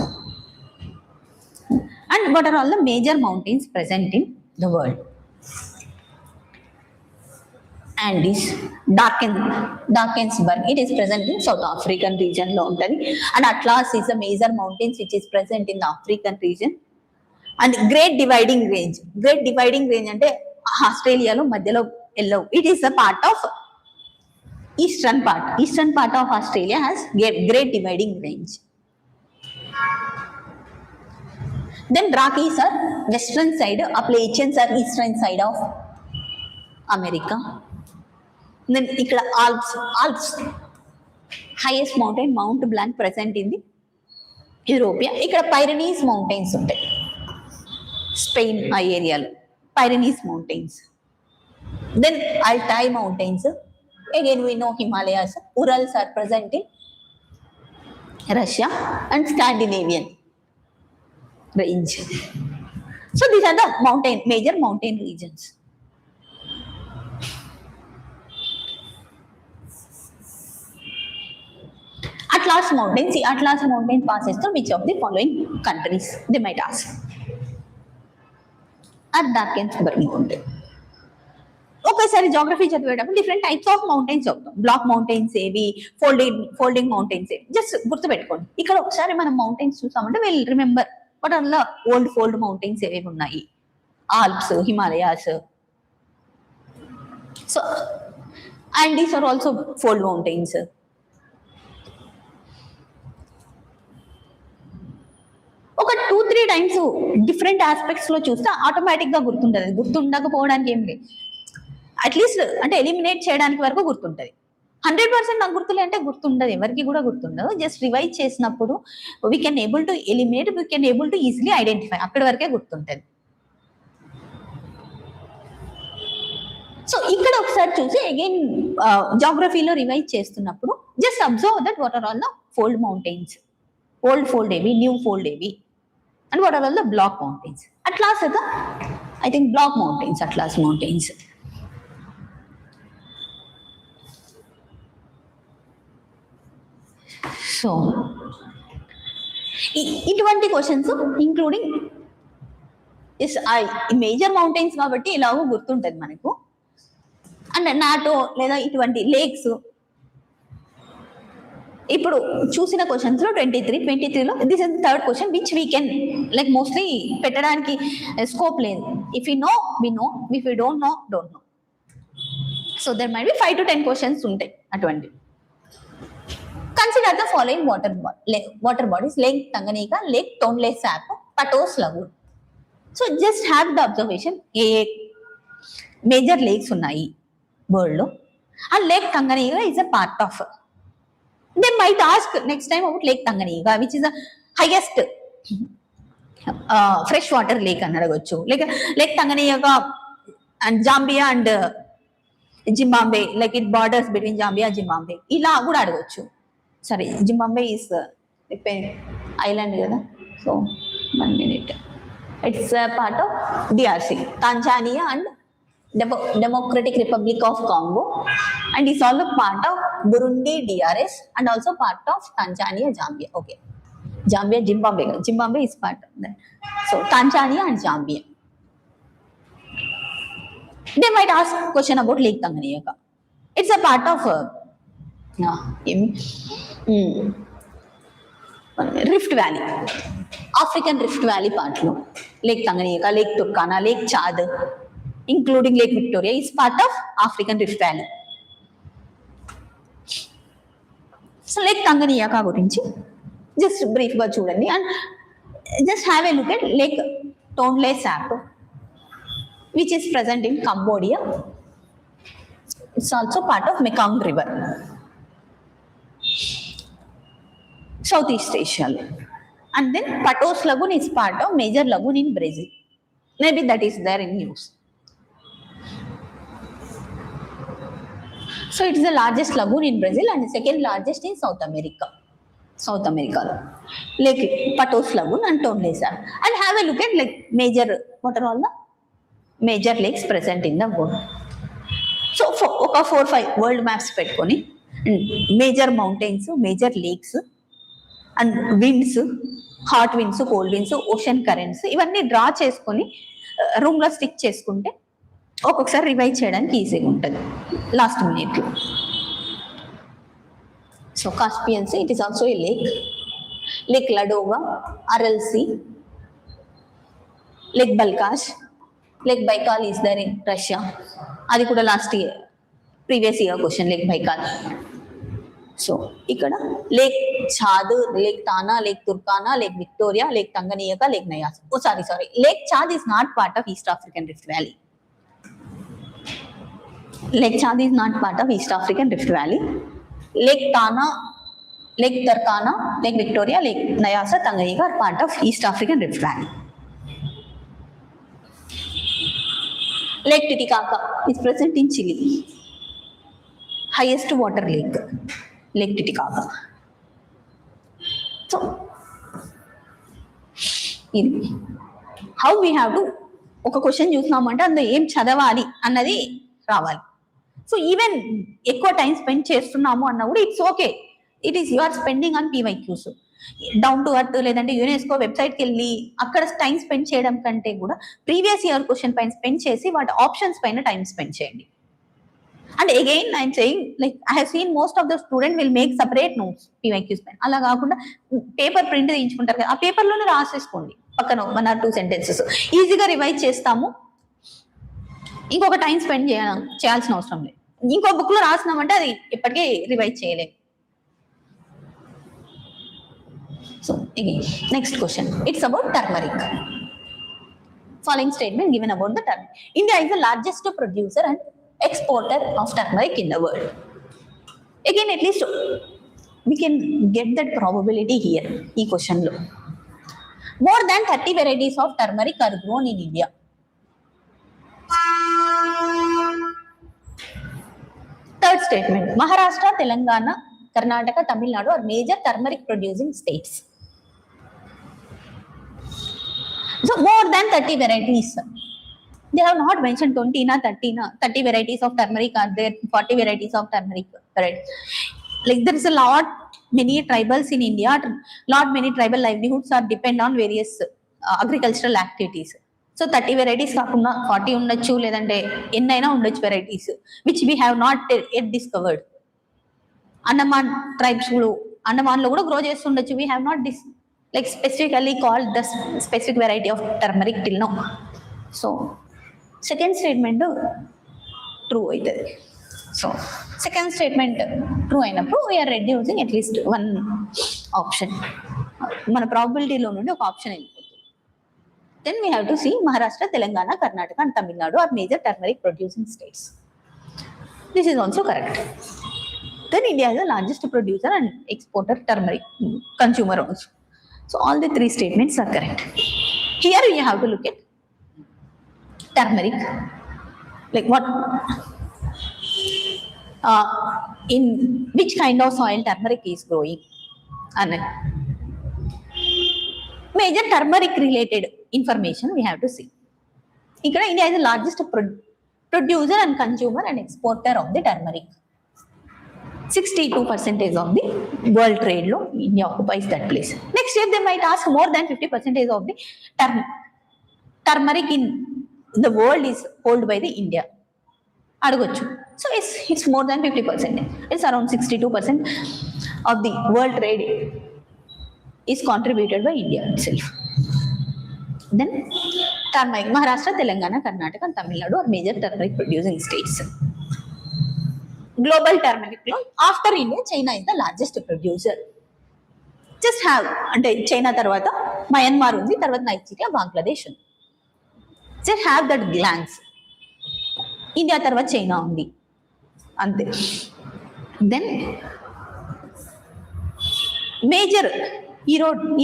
and what are all the major mountains present in the world? Andes, Drakensberg, it is present in South African region lo untadi, and Atlas is a major mountains which is present in the African region, and Great Dividing Range అంటే ఆస్ట్రేలియాలో మధ్యలో ఎల్లవు, it is a part of eastern part of Australia has Great Dividing Range. Then Rockies are western side, Appalachians are eastern side of America. Then ikkada Alps highest mountain Mount Blanc present in the Europe. Ikkada Pyrenees mountains ఉంటాయి, Spain ఆ ఏరియాలో Pyrenees mountains. Then Altai mountains, again we know Himalayas, Urals are present in Russia, and Scandinavian range. So these are the major mountain regions. Atlas mountain, see Atlas mountain passes through which of the following countries, they might ask. At Drakensberg mountain. ఒకసారి geography చదివేటప్పుడు different types of mountains చదువుతాం, block mountains ఏవి, folding mountains ఏవి, just గుర్తుపెట్టుకోండి. ఇక్కడ ఒకసారి మనం mountains చూసామంటే will remember what are the old fold mountains ఏవేవి ఉన్నాయి, Alps, Himalayas. So and these are also fold mountains. ఒక 2-3 టైమ్స్ డిఫరెంట్ ఆస్పెక్ట్స్ లో చూస్తే ఆటోమేటిక్ గా గుర్తుంటది, గుర్తుండకపోవడానికి ఏం లేదు, అట్లీస్ట్ అంటే ఎలిమినేట్ చేయడానికి వరకు గుర్తుంటది. 100% నాకు గుర్తులే అంటే గుర్తుండదు, ఎవరికి కూడా గుర్తుండదు. జస్ట్ రివైజ్ చేసినప్పుడు we can able to eliminate, we can able to easily identify, అక్కడి వరకే గుర్తుంటది. సో ఇక్కడ ఒకసారి చూసి అగైన్ జాగ్రఫీలో రివైజ్ చేస్తున్నప్పుడు just observe that what are all the fold mountains, old fold ఏవి, న్యూ ఫోల్డ్ ఏవి, and what are all the block mountains. Atlas అయితే I think block mountains, Atlas mountains. So ఇటువంటి questions including major mountains కాబట్టి ఇలాగో గుర్తుంటది మనకు. And NATO లేదా ఇటువంటి lakes ఇప్పుడు చూసిన క్వశ్చన్స్ లో 23లో this is third question which we can like mostly పెట్టడానికి స్కోప్ లేదు. If you know we know, if you don't know don't know. So there might be 5 to 10 questions ఉంటాయి అటువంటి. Consider the following water bodies: Lake Tanganyika, Lake Tonle Sap, Patos Lagoon. So just have the observation, A major lakes ఉన్నాయి world లో, and Lake Tanganyika is a part of. They might ask next time about Lake Tanganyika, which is the highest fresh water lake అని అడగొచ్చు. Lake Tanganyika and Zambia and Zimbabwe, like it borders between Zambia and Zimbabwe, ఇలా కూడా అడగొచ్చు. Sorry, Zimbabwe is island కదా, so 1 minute. It's a part of DRC, Tanzania and Democratic Republic of Congo, and it's also part of Burundi, DRS, and also part of Tanzania, Zambia. Okay, Zambia, Zimbabwe is part of that. So Tanzania and Zambia. They might ask question about Lake Tanganyika. It's a part of rift valley, African rift valley పార్ట్లో lake Tanganyika, lake Turkana, lake Chad, including lake Victoria is part of African rift valley. So lake Tanganyika గురించి just బ్రీఫ్గా చూడండి, and just have a look at lake Tonle Sap which is present in Cambodia. It's also part of Mekong river, Southeast Asia. And then Patos Lagoon is part of major lagoon in Brazil. Maybe that is there in news. So it is the largest lagoon in Brazil and the second largest in South America. Lake Patos Lagoon and Tonle Sap. And have a look at like major, what are all the major lakes present in the world. So ఒక 4-5 world maps పెట్టుకొని major mountains, major lakes and winds, hot winds, cold winds, ocean currents ఇవన్నీ draw చేసుకొని రూమ్లో stick చేసుకుంటే ఒక్కొక్కసారి revise చేయడానికి ఈజీగా ఉంటుంది లాస్ట్ మినిట్లో. So Caspian sea, it is also a lake. Lake Ladoga, Aral sea, lake Balkhash, lake Baikal is there in Russia. అది కూడా last year previous year question, lake Baikal. So ఇక్కడ lake Chad, lake Tana, lake Turkana, lake Victoria, lake Tanganyika, lake Nyasa. Oh sorry, lake Chad is not part of east African rift valley. Lake Chad is not part of East African Rift Valley. Lake Tana, Lake Turkana, Lake Victoria, Lake Nyasa, Tanganyika are part of East African Rift Valley. Lake Titicaca is present in Chile. Highest water lake, Lake Titicaca. So, how we have to ఒక question చూసినామంటే అందులో ఏం చదవాలి అన్నది రావాలి. So even ఎక్కువ time spend చేస్తున్నాము అన్నా కూడా it's okay. It is you are spending on PYQs. Down to earth లేదంటే యునెస్కో వెబ్సైట్కి వెళ్ళి అక్కడ టైం స్పెండ్ చేయడం కంటే కూడా ప్రీవియస్ ఇయర్ క్వశ్చన్ పైన స్పెండ్ చేసి వాటి ఆప్షన్స్ పైన టైం స్పెండ్ చేయండి. And again I'm saying like I have seen most of the student will make separate notes PYQs పైన. అలా కాకుండా పేపర్ ప్రింట్ తీయించుకుంటారు కదా, ఆ పేపర్లోనే రాసేసుకోండి పక్కన 1 or 2 sentences. ఈజీగా రివైజ్ చేస్తాము, ఇంకొక టైం స్పెండ్ చేయాల్సిన అవసరం లేదు. ఇంకో బుక్ లో రాసినామంటే అది ఎప్పటికీ రివైజ్ చేయలేదు. So next question, it's about turmeric. Following statement given about the turmeric. India is the largest producer and exporter of turmeric in the world. Again at least we can get that probability here ఈ question లో. More than 30 varieties of turmeric are grown in India. Third statement, Maharashtra, Telangana, Karnataka, Tamil Nadu are major turmeric producing states. So more than 30 varieties. They have not mentioned 20 na 30 varieties of turmeric are there, 40 varieties of turmeric, right? Like there is a lot many tribals in India, many tribal livelihoods are depend on various agricultural activities. So 30 varieties కాకుండా 40 ఉండొచ్చు, లేదంటే ఎన్నైనా ఉండొచ్చు varieties which we have not yet discovered. Andaman tribes Andaman లో కూడా grow చేస్తుండొచ్చు. we have not like specifically called the specific variety of turmeric till now. So second statement true అవుతుంది. So second statement true అయినప్పుడు we are reducing at least 1 option. మన ప్రాబిలిటీలో నుండి ఒక option వెళ్ళిపోతుంది. Then we have to see Maharashtra, Telangana, Karnataka and Tamil Nadu are major turmeric producing states. This is also correct. Then India is the largest producer and exporter turmeric, consumer also. So all the 3 statements are correct. Here you have to look at turmeric, like what in which kind of soil turmeric is growing. And major turmeric related information we have to see. Ikkada India is the largest producer and consumer and exporter of the turmeric. 62% of the world trade lo India occupies that place. Next year they might ask more than 50% of the turmeric in the world is held by the India. అడగొచ్చు. So it's more than 50%. It's around 62% of the world trade is contributed by India itself. Then turmeric, Maharashtra, Telangana, Karnataka and Tamil Nadu are major turmeric producing states. Global turmeric లో after India China is the largest producer. Just have అంటే China తర్వాత Myanmar ఉంది, తర్వాత Nigeria, Bangladesh ఉంది. Just have that glance. India తర్వాత China ఉంది అంతే. Then major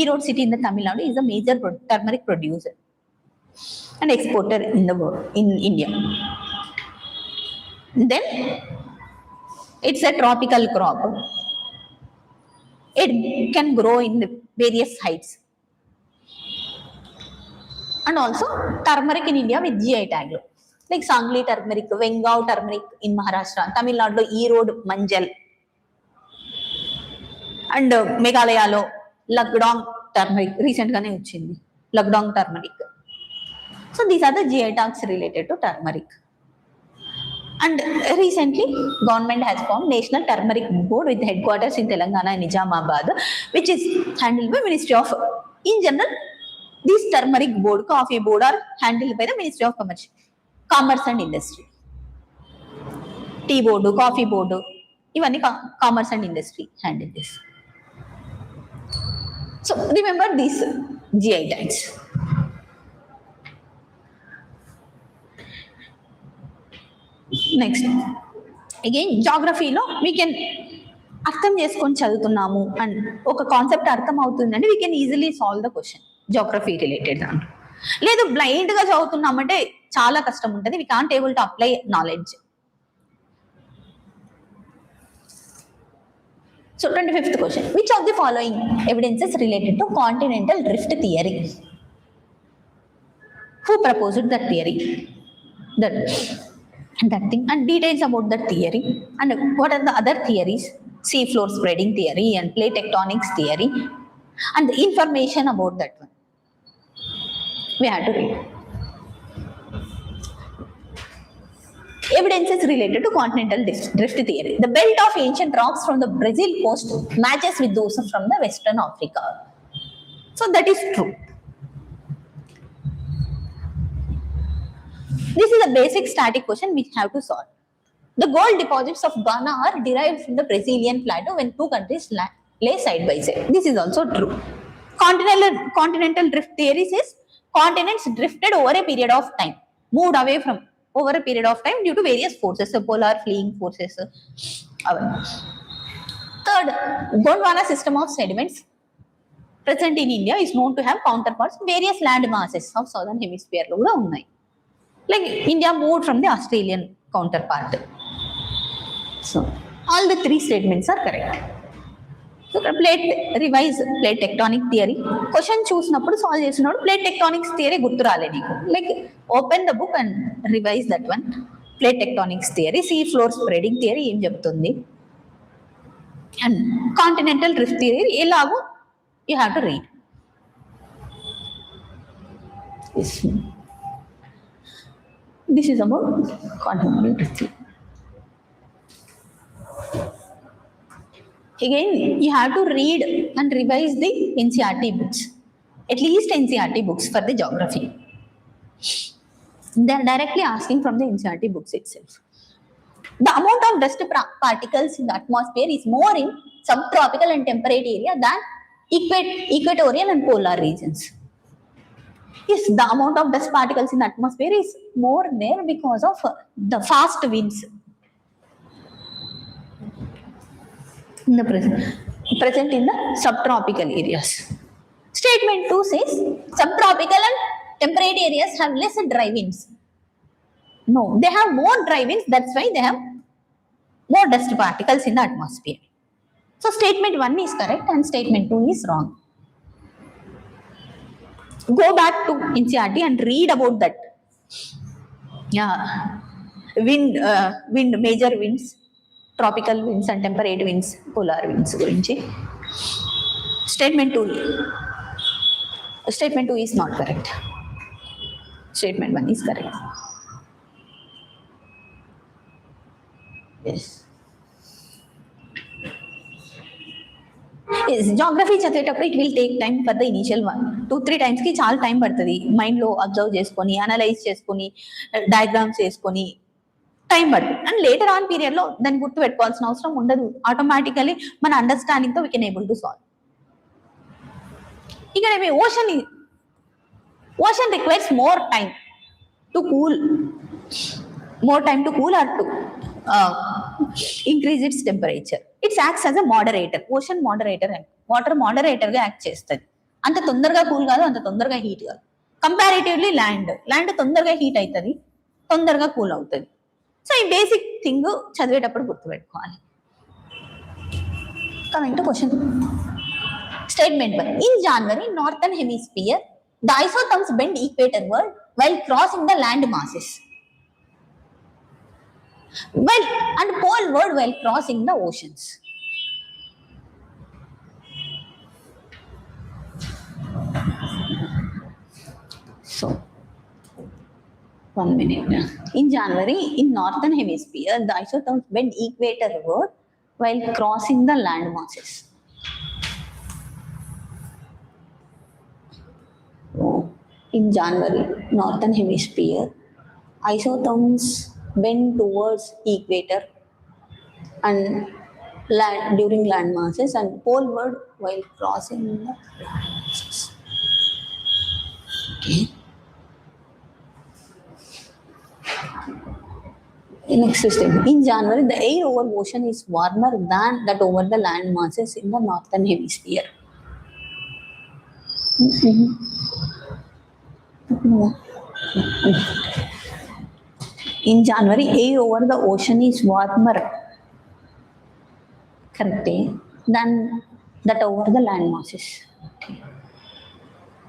Erode city in the Tamil Nadu is the major turmeric producer and exporter in the world in India. Then it's a tropical crop. It can grow in the various heights and also turmeric in India with GI tag. Like Sangli turmeric, Vengao turmeric in Maharashtra, Tamil Nadu Erode manjal, and Meghalayalo Lagdong turmeric. Recent gaane vachindi Lagdong turmeric. So these are the GI tags related to turmeric. And recently, government has formed National Turmeric Board with headquarters in Telangana and Nizamabad, which is handled by Ministry of. In general, this turmeric board, coffee board, are handled by the Ministry of Commerce and Industry. Tea board, coffee board, even Commerce and Industry handle this. So remember these GI tags. Next, again geographyలో we can అర్థం చేసుకొని చదువుతున్నాము and ఒక concept అర్థం అవుతుందంటే we can easily solve the question geography related దాంట్లో. లేదు blind గా చదువుతున్నామంటే చాలా కష్టం ఉంటుంది, we can't able to apply knowledge. So 25th question, which of the following evidences related to continental drift theory? Who proposed that theory? That thing, and details about that theory, and what are the other theories, sea floor spreading theory and plate tectonics theory, and the information about that one we have to read. Evidences related to continental drift theory. The belt of ancient rocks from the Brazil coast matches with those from the Western Africa. So that is true. This is a basic static question we have to solve. The gold deposits of Ghana are derived from the Brazilian plateau when two countries lay side by side. This is also true. Continental drift theory says continents drifted over a period of time, moved away from over a period of time due to various forces, polar fleeing forces. Third, Gondwana system of sediments present in India is known to have counterparts in various land masses of southern hemisphere. Like India moved from the Australian counterpart. So all the three statements are correct. So revise plate tectonic theory. Question చూసినప్పుడు solve చేసినప్పుడు plate tectonics theory గుర్తు రాలే నీకు. Like open the book and revise that one. Plate tectonics theory, sea floor spreading theory ఏం చెప్తుంది, and continental drift theory ఎలాగో you have to read. This is about continental drift theory. Again, you have to read and revise the NCERT books, at least NCERT books for the geography. They are directly asking from the NCERT books itself. The amount of dust particles in the atmosphere is more in subtropical and temperate area than equatorial and polar regions. Yes, the amount of dust particles in the atmosphere is more there because of the fast winds. In the present in the subtropical areas. Statement 2 says subtropical and temperate areas have less dry winds. No, they have more dry winds, that's why they have more dust particles in the atmosphere. So statement 1 is correct and statement 2 is wrong. Go back to NCERT and read about that. Yeah, wind, major winds, tropical winds and temperate winds, polar winds gurinchi. Statement 2 is not correct. Statement 1 is correct. Yes. Yes, geography చదివేటప్పుడు it will take time for the initial 2-3 times కి చాలా time పడుతుంది. Mind లో observe చేసుకొని analyse చేసుకొని diagrams చేసుకొని time పడుతుంది. And later on period లో దాన్ని గుర్తు పెట్టుకోవాల్సిన అవసరం ఉండదు. ఆటోమేటికలీ మన అండర్స్టాండింగ్ తో we can able to solve. ఇక్కడ ocean requires more time to cool or to increase its temperature. It acts as a moderator. Ocean moderator, water moderator గా యాక్ట్ చేస్తుంది. అంత తొందరగా కూల్ కాదు, అంత తొందరగా హీట్ కాదు. కంపారిటివ్లీ ల్యాండ్ తొందరగా హీట్ అవుతుంది, తొందరగా కూల్ అవుతుంది. సో ఈ బేసిక్ థింగ్ చదివేటప్పుడు గుర్తుపెట్టుకోవాలి. Coming to question. Statement 1. In January, northern hemisphere The isotherms bend equatorward while crossing the land masses. And poleward while crossing the oceans. So, 1 minute. In January, in northern hemisphere, the isotherms bend equatorward while crossing the land masses. In January, northern hemisphere, isotherms bend towards equator and during land masses, and poleward while crossing the land masses. Okay. Next system. In January, the air over ocean is warmer than that over the land masses in the northern hemisphere. In January, air over the ocean is warmer, correct, than that over the land masses. Okay.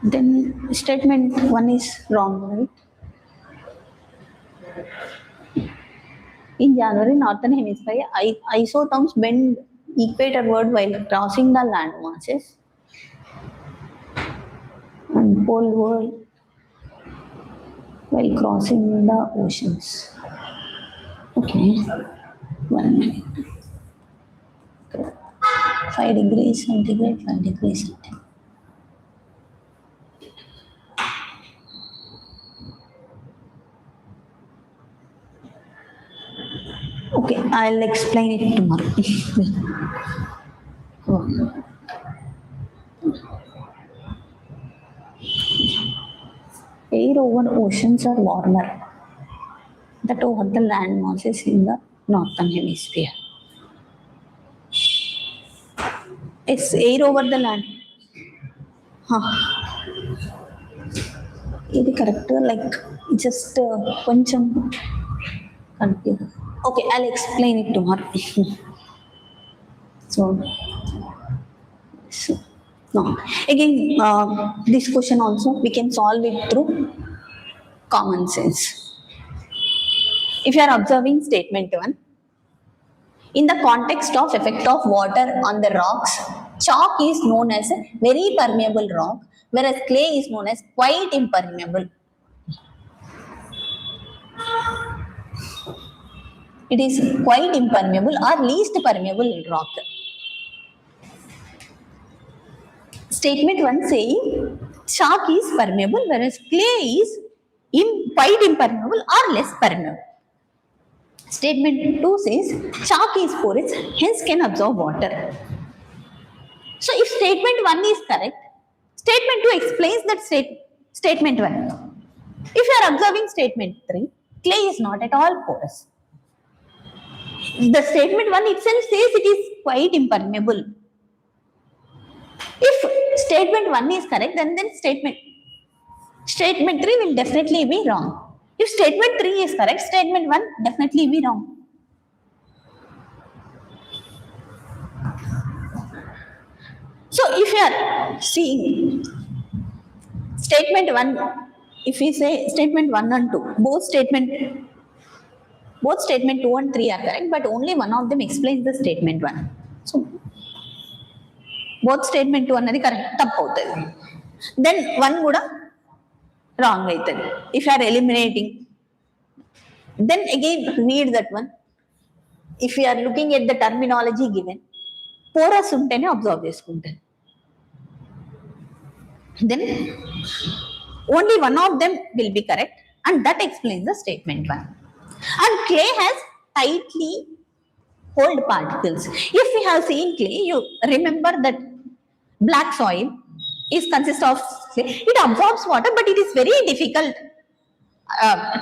Then statement 1 is wrong, right? In January, northern hemisphere, isotherms bend equatorward while crossing the land masses, and poleward while crossing the oceans. Okay, 1 minute. 5 degrees centigrade, 5 degrees centigrade. Okay, I'll explain it tomorrow. Air over oceans are warmer that over the land masses in the northern hemisphere. It's air over the land. ఇది correct like just కొంచెం confuse. Okay, I'll explain it tomorrow. So no. Again, this question also we can solve it through common sense. If you are observing statement 1, in the context of effect of water on the rocks, chalk is known as a very permeable rock, whereas clay is known as quite impermeable. It is quite impermeable or least permeable rock. Statement 1 saying chalk is permeable, whereas clay is quite impermeable or less permeable. Statement 2 says chalk is porous, hence can absorb water. So if statement 1 is correct, statement 2 explains that statement 1. If you are observing statement 3, clay is not at all porous. The statement 1 itself says it is quite impermeable. If statement 1 is correct, then statement 3 will definitely be wrong. If statement 3 is correct, statement 1 definitely be wrong. So if you are seeing statement 1, if we say statement 1 and 2, both statement 2 and 3 are correct, but only one of them explains the statement 1. So both statement 2 అన్నది correct తప్పు అవుతుంది, then 1 కూడా wrong అవుతుంది. If you are eliminating, then again read that one. If you are looking at the terminology given, porous ఉంటేనే observe చేసుకుంటారు, then only one of them will be correct, and that explains the statement 1. And clay has tightly hold particles. If we have seen clay, you remember that black soil consists of clay. It absorbs water, but it is very difficult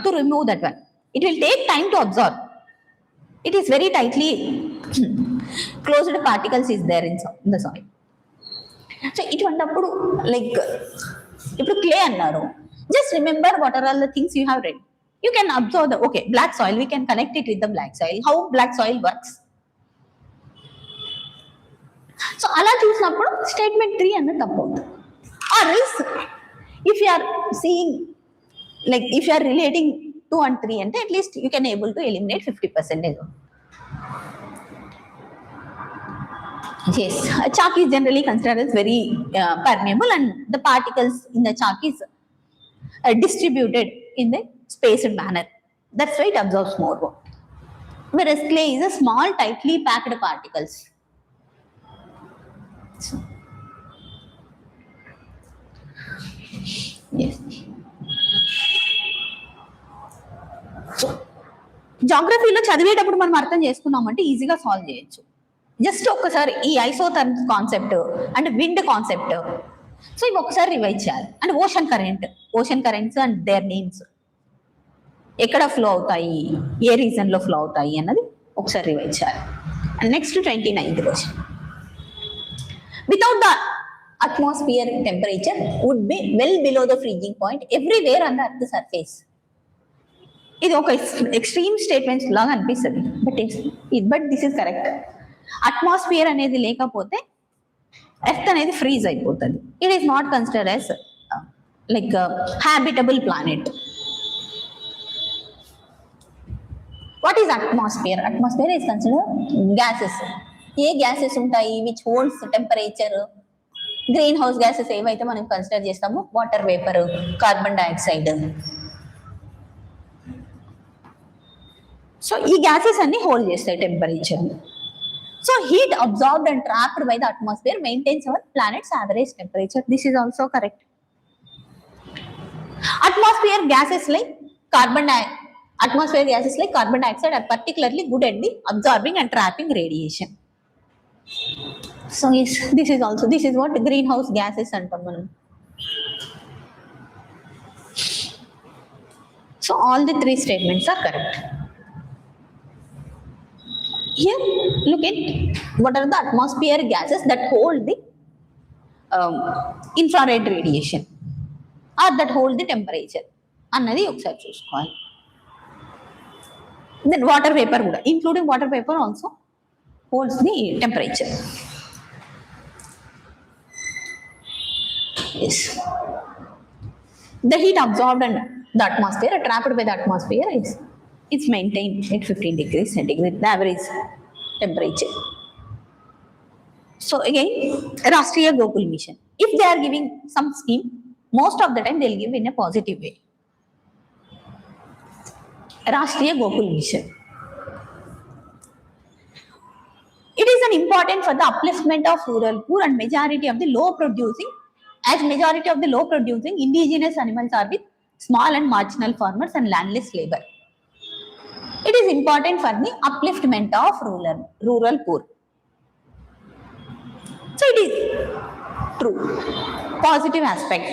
to remove that one. It will take time to absorb. It is very tightly closed particles is there in the soil. So ఇటువంటిప్పుడు like ఇప్పుడు clay అన్నారు, just remember what are all the things you have read. You can observe the okay black soil, we can connect it with the black soil, how black soil works. So అలా చూసినప్పుడు statement 3 అన్నది తప్పు అవుతుంది. Or else if you are seeing, like if you are relating 2 and 3 ante, at least you can able to eliminate 50%. Yes, chalk is generally considered as very permeable, and the particles in the chalk is distributed in the spaced manner. That's why it absorbs more water. Whereas clay is a small, tightly packed particles. So, yes. So, జాగ్రఫీలో చదివేటప్పుడు మనం అర్థం చేసుకున్నామంటే ఈజీగా solve చేయొచ్చు. Just ఒకసారి ఈ isotherms concept and wind concept, so ఇవి ఒకసారి రివైజ్ చేయాలి. And ocean currents and their names, ఎక్కడ ఫ్లో అవుతాయి, ఏ రీజన్ లో ఫ్లో అవుతాయి అన్నది ఒకసారి రివైజ్ చేయాలి. And next 29th question. Without the atmosphere temperature would be well below the freezing point everywhere on the earth surface. ఇది ఒక ఎక్స్ట్రీమ్ స్టేట్మెంట్స్ లాగా అనిపిస్తుంది, but this is correct. Atmosphere అనేది లేకపోతే ఎర్త్ అనేది ఫ్రీజ్ అయిపోతుంది. It is not considered as like habitable planet. What is atmosphere? Atmosphere is considered gases. ఏ gases ఉంటాయి which holds temperature? Green house gases ఏవైతే మనం కన్సిడర్ చేస్తామో, water vapour, carbon dioxide. So ఈ గ్యాసెస్ అన్ని hold చేస్తాయి temperature. So heat absorbed and trapped by the atmosphere maintains our planet's average temperature. This is also correct. Atmosphere gases like carbon dioxide are particularly good at the absorbing and trapping radiation. So yes, this is what greenhouse gases antam manam. So all the 3 statements are correct. Here look at what are the atmosphere gases that hold the infrared radiation or that hold the temperature అన్నది ఒకసారి చూసుకోవాలి. Then water vapor కూడా, including water vapor also holds the temperature. Yes. The heat absorbed and the atmosphere, trapped by the atmosphere, it's maintained at 15 degrees centigrade, the average temperature. So again, Rashtriya Gokul Mission, if they are giving some scheme, most of the time they'll give in a positive way. Rashtriya Gokul Mission. It is an important for the upliftment of rural poor and majority of the low producing indigenous animals are with small and marginal farmers and landless labor. It is important for the upliftment of rural poor. So it is true, positive aspect.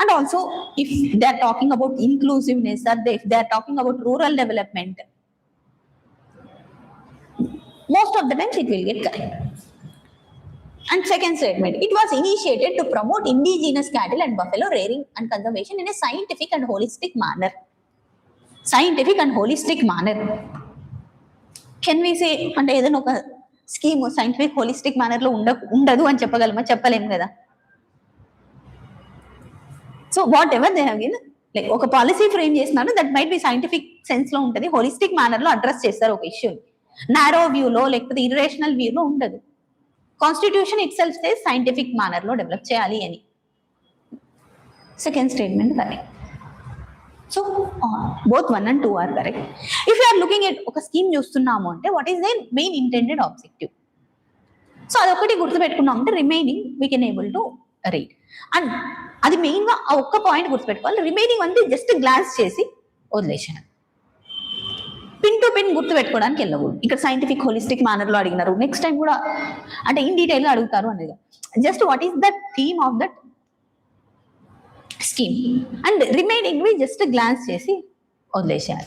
And also if they are talking about inclusiveness, or if they are talking about rural development, most of the times it will get correct. And second statement, it was initiated to promote indigenous cattle and buffalo rearing and conservation in a scientific and holistic manner. Can we say అంటే ఏదైనా ఒక scheme scientific holistic manner లో ఉండదు అని చెప్పగలమా? చెప్పలేము కదా. So what ever they have given, like ఒక policy frame చేస్తున్నారు, that might be scientific sense లో ఉంటుంది, హోలిస్టిక్ మేనర్ లో అడ్రస్ చేస్తారు ఒక ఇష్యూ. నారో వ్యూలో లేకపోతే ఇర్రేషనల్ వ్యూలో ఉండదు. Constitution itself says scientific manner లో డెవలప్ చేయాలి అని. Second statement correct. So both 1 and 2 are correct. If you are looking at ఒక స్కీమ్ చూస్తున్నాము అంటే what is there main intended objective? So అదొకటి గుర్తుపెట్టుకున్నాం అంటే remaining we can able to read. And అది మెయిన్ గా ఆ ఒక్క పాయింట్ గుర్తుపెట్టుకోవాలి. రిమైనింగ్ అంటే జస్ట్ గ్లాన్స్ చేసి వదిలేసాను. పిన్ టు పిన్ గుర్తుపెట్టుకోవడానికి వెళ్ళకూడదు. ఇక్కడ సైంటిఫిక్ హోలిస్టిక్ మేనర్ లో అడిగినారు, నెక్స్ట్ టైం కూడా అంటే ఇన్ డీటెయిల్ గా అడుగుతారు అనేది. Just what is that theme of that scheme and remaining we just glance చేసి వదిలేసారు.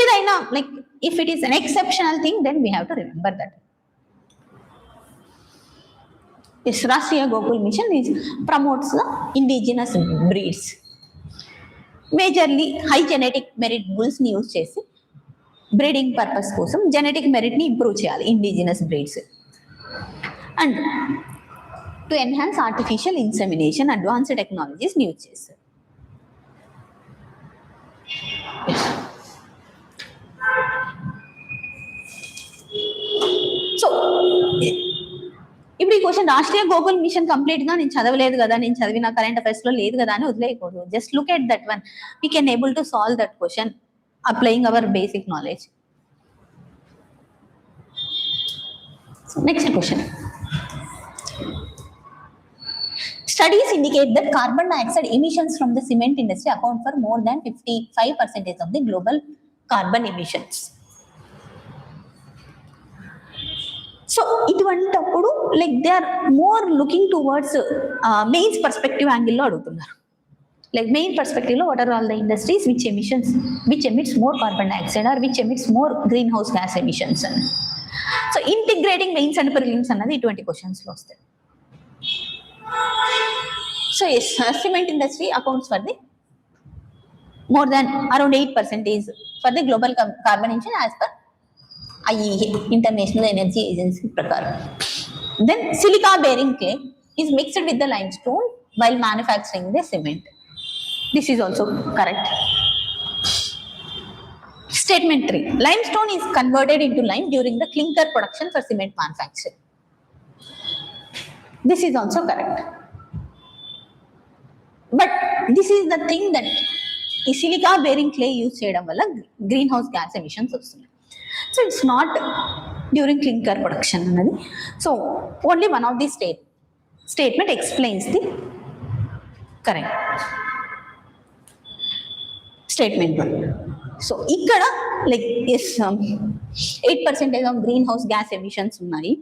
ఏదైనా like if it is an exceptional thing then we have to remember that. Yes, Rashtriya Gokul Mission promotes the indigenous breeds. Majorly high genetic merit bulls ni use chesi breeding purpose kosam genetic merit ni improve cheyali indigenous breeds. And to enhance artificial insemination advanced technologies ni use cheస్తారు. So ఇప్పుడు ఈ question Rashtriya Gokul mission complete గా నేను చదవలేదు కదా, నేను చదివిన current affairs లో లేదు కదా అని వదిలేయకూడదు. Just look at that one, we can able to solve that question applying our basic knowledge. Next question. Studies indicate that carbon dioxide emissions from the cement industry account for more than 55% of the global carbon emissions. So ఇటువంటప్పుడు like they are more looking towards mains perspective యాంగిల్లో అడుగుతున్నారు. Like main perspective లో what are all the industries which emits more carbon dioxide or which emits more green house gas emissions అని. So integrating mains and prelims అన్నది ఇటువంటి questions లో వస్తాయి. So yes, cement industry accounts for the more than around 8% for the global carbon emission as per IEA, International Energy Agency prakaram. Then silica bearing clay is mixed with the limestone while manufacturing the cement. This is also correct. Statement 3. Limestone is converted into lime during the clinker production for cement manufacturing. This is also correct. But this is the thing that ఈ silica bearing clay use చేయడం వల్ల green house gas emissions వస్తున్నాయి. So it's not during clinker production అన్నది. So only one of the statement explains the correct statement. So ఇక్కడ like yes 8% of green house gas emissions ఉన్నాయి.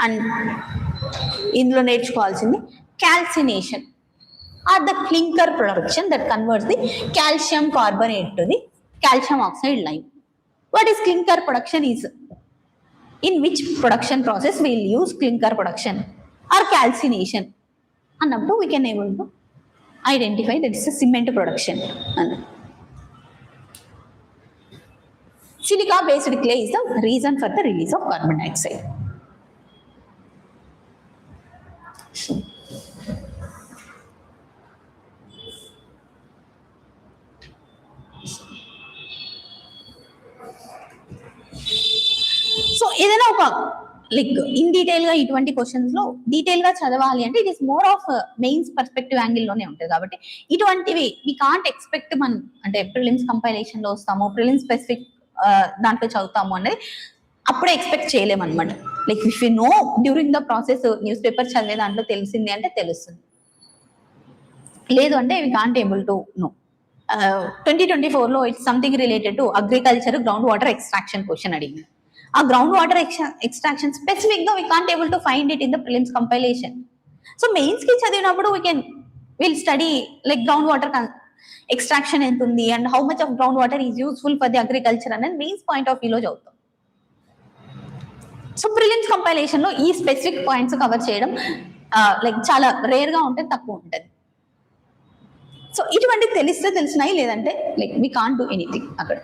And ఇందులో నేర్చుకోవాల్సింది calcination or the clinker production that converts the calcium carbonate to the calcium oxide lime. What is clinker production is? In which production process we will use clinker production or calcination? Annappudu we can able to identify that it's a cement production. Silica based clay is the reason for the release of carbon dioxide. So ఏదైనా ఒక like in detail గా ఇటువంటి questions లో detail గా చదవాలి అంటే it is more of mains perspective angle లోనే ఉంటుంది. కాబట్టి ఇటువంటివి వి కాంట్ ఎక్స్పెక్ట్ మనం అంటే ప్రిలిమ్స్ కంపైలేషన్ లో వస్తాము, ప్రిలిమ్స్ స్పెసిఫిక్ దాంట్లో చదువుతాము అనేది అప్పుడే ఎక్స్పెక్ట్ చేయలేము అనమాట. Like if you know during the process news paper చదివే దాంట్లో తెలిసింది అంటే తెలుస్తుంది, లేదు అంటే we can't able to know. 2024 లో it's something related to agriculture ground water extraction question అడిగింది. ఆ గ్రౌండ్ వాటర్ ఎక్స్ట్రాక్షన్ స్పెసిఫిక్ గా we can't able to find it in the prelims compilation. So mains కి చదివినప్పుడు will study like ground water extraction ఎంత ఉంది and how much of ground water is useful for the agriculture అనేది mains point of వ్యూలో చదువుతాం. So prelims compilation లో ఈ specific points cover చేయడం లైక్ చాలా రేర్ గా ఉంటుంది, తక్కువ ఉంటుంది. సో ఇటువంటి తెలిసినాయి, లేదంటే like we can't do anything అక్కడ.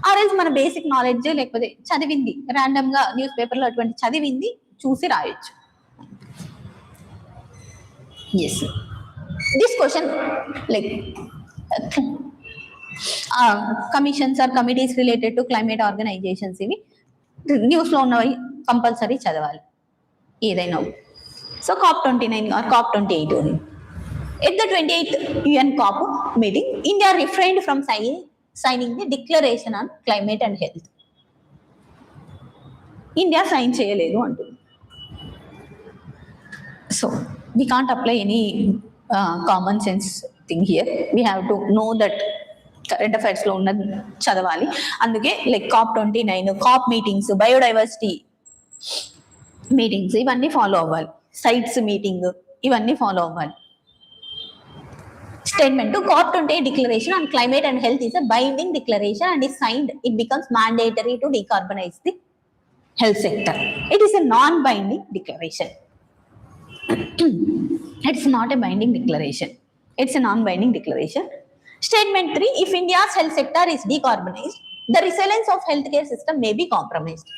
ఆర్ఎల్స్ మన బేసిక్ నాలెడ్జ్ లేకపోతే చదివింది ర్యాండమ్ గా న్యూస్ పేపర్ లో అటువంటి చదివింది చూసి రాయొచ్చు. Yes this question like commissions or committees related to climate organisations, ఇవి న్యూస్ లో ఉన్నవి కంపల్సరీ చదవాలి ఏదైనా. So COP29 or COP28 at the 28th UN COP meeting, India refrained from signing the Declaration on Climate and Health. India sign చేయలేదు అంటుంది. So we can't apply any common sense thing here. We have to know that current affairs లో ఉన్న చదవాలి. అందుకే like COP29 COP meetings, biodiversity meetings ఇవన్నీ follow అవ్వాలి, sites meeting ఇవన్నీ follow అవ్వాలి. Statement 2, COP28 declaration on climate and health is a binding declaration and is signed. It becomes mandatory to decarbonize the health sector. It is a non-binding declaration. It's not a binding declaration. It's a non-binding declaration. Statement 3, if India's health sector is decarbonized, the resilience of healthcare system may be compromised.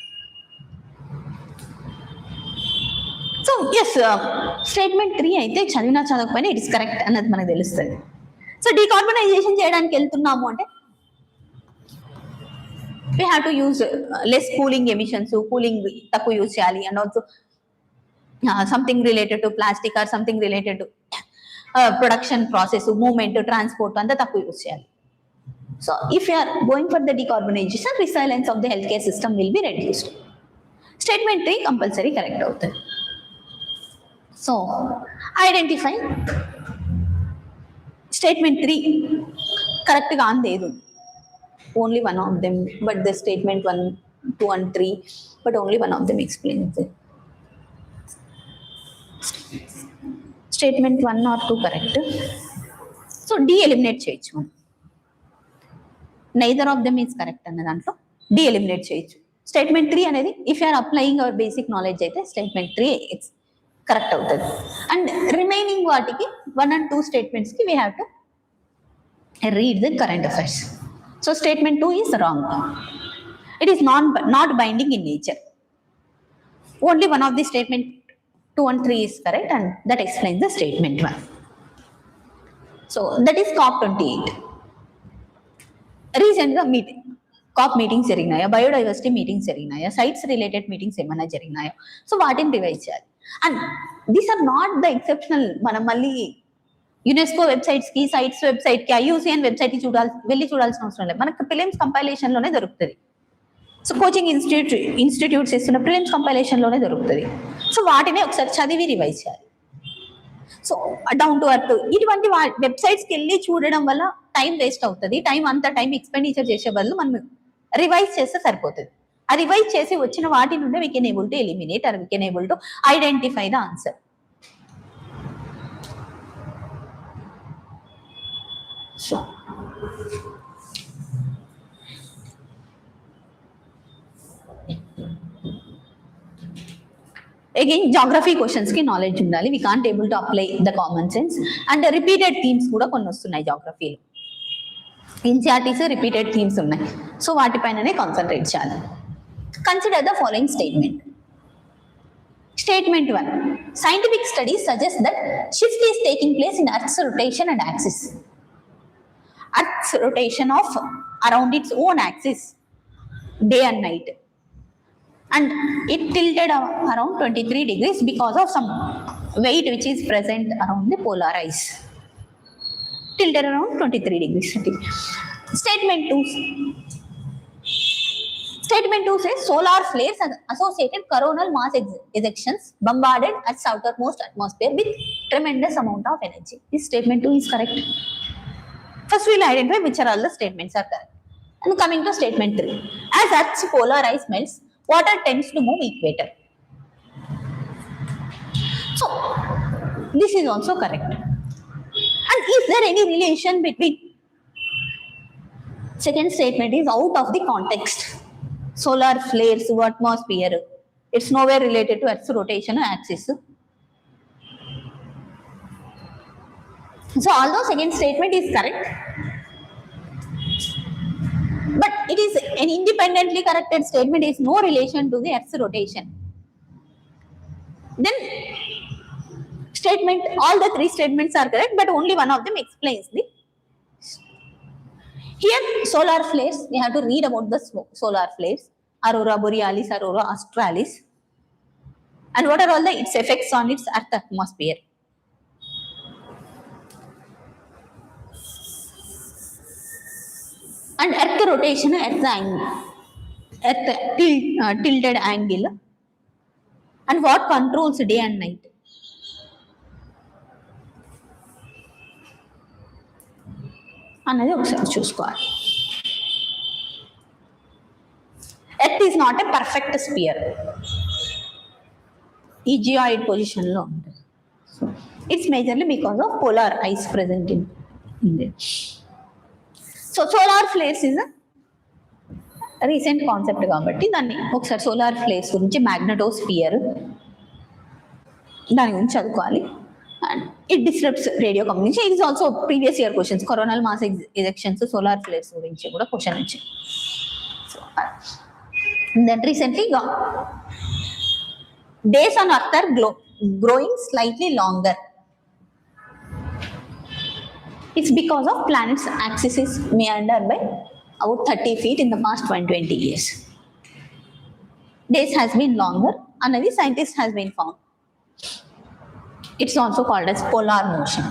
So yes statement 3 అయితే చదివినా చదవకపోయినా it is correct అన్నది మనకు తెలుస్తుంది. So decarbonisation చేయడానికి వెళ్తున్నాము అంటే we have to use less cooling emissions, cooling తక్కువ use చేయాలి, and also something related to plastic or something related to production process, movement, transport అంతా తక్కువ యూజ్ చేయాలి. So if you are going for the decarbonisation, resilience of the health care system will be reduced. Statement 3 compulsory correct అవుతుంది. So identify statement 3 కరెక్ట్గా లేదు. Only one of them, but the statement 1, 2 and 3, but only one of them explains it. Statement 1 or 2 correct. So D eliminate cheyachu. Neither of them is correct anna dantlo D eliminate cheyachu. Statement 3 anedi if you are applying our basic knowledge aithe statement 3 is correct avutadi, and remaining vaatiki 1 and 2 statements ki we have to read the current affairs. So statement 2 is wrong. It is not binding in nature. Only one of the statement 2 and 3 is correct, and that explains the statement 1. So that is COP 28. Recent meeting, COP meetings జరిగినాయా, biodiversity meetings జరిగినాయా, sites related meetings ఏమైనా జరిగినాయా, so వాటిని revise చేయాలి. And these are not the exceptional. మనం మళ్ళీ UNESCO websites కి, sites website కి, IUCN వెబ్సైట్ కి వెళ్ళి చూడాల్సిన అవసరం లేదు. మనకు ప్రిలిమ్స్ కంపైలేషన్ లోనే దొరుకుతుంది. సో కోచింగ్ ఇన్స్టిట్యూట్స్ ఇస్తున్న ప్రిలిమ్స్ కంపైలేషన్ లోనే దొరుకుతుంది. సో వాటినే ఒకసారి చదివి రివైజ్ చేయాలి. సో డౌన్ టు అర్త్ ఇటువంటి వెబ్సైట్స్ కి వెళ్ళి చూడడం వల్ల టైం వేస్ట్ అవుతుంది. టైం ఎక్స్పెండిచర్ చేసే బదులు మనం రివైజ్ చేస్తే సరిపోతుంది. ఆ రివైజ్ చేసి వచ్చిన వాటి నుండి we can able to eliminate or we can able to identify the answer. So again geography questions ki knowledge undali. We can't able to apply the common sense, and repeated themes kuda konni vastunayi geography lo. NCERT's repeated themes unnai, so vaati painane concentrate cheyali. Consider the following statement. Statement 1, scientific studies suggest that shift is taking place in Earth's rotation and axis. Earth's rotation of around its own axis, day and night, and it tilted around 23 degrees because of some weight which is present around the polar ice. Tilted around 23 degrees. Statement 2 says solar flares and associated coronal mass ejections bombarded Earth's outermost atmosphere with tremendous amount of energy. This statement 2 is correct. First we will identify which are all the statements are correct. And coming to statement 3, as Earth's polar ice melts, water tends to move equator. So this is also correct. And is there any relation between second statement is out of the context? Solar flares to atmosphere, it's nowhere related to Earth's rotation axis. So although second statement is correct, but it is an independently corrected statement, is no relation to the Earth's rotation. Then statement, all the 3 statements are correct, but only one of them explains the. Here solar flares, we have to read about the solar flares, aurora borealis, aurora australis, and what are all the its effects on its Earth atmosphere. And Earth rotation, tilted angle, and what controls day and night. అన్నది ఒకసారి చూసుకోవాలి. Earth is not a perfect sphere, ఈ geoid position లో ఉంటుంది. It's majorly because of polar ice present in India. So solar flares is recent concept కాబట్టి దాన్ని ఒకసారి solar flares గురించి, మ్యాగ్నెటోస్ఫియర్ దాని గురించి చదువుకోవాలి. And it disturbs radio communication. It is also previous year questions, coronal mass ejections, solar flares గురించి కూడా question వచ్చింది. So then recently days on Earth are growing slightly longer. It's because of planet's axis is meandered by about 30 feet in the past 120 years. Days has been longer, another scientist has been found. It's also called as polar motion.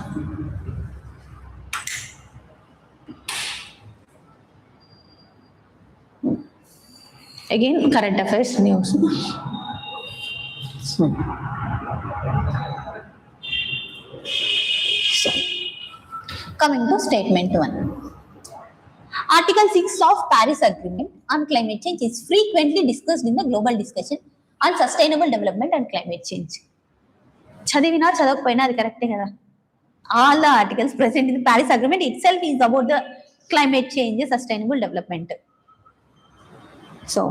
Again, current affairs news. So, coming to statement 1. Article 6 of Paris Agreement on climate change is frequently discussed in the global discussion on sustainable development and climate change. చదివినా చదవకపోయినా అది కరెక్టే కదా. All the articles present in the Paris Agreement itself is about the climate change, sustainable development. So,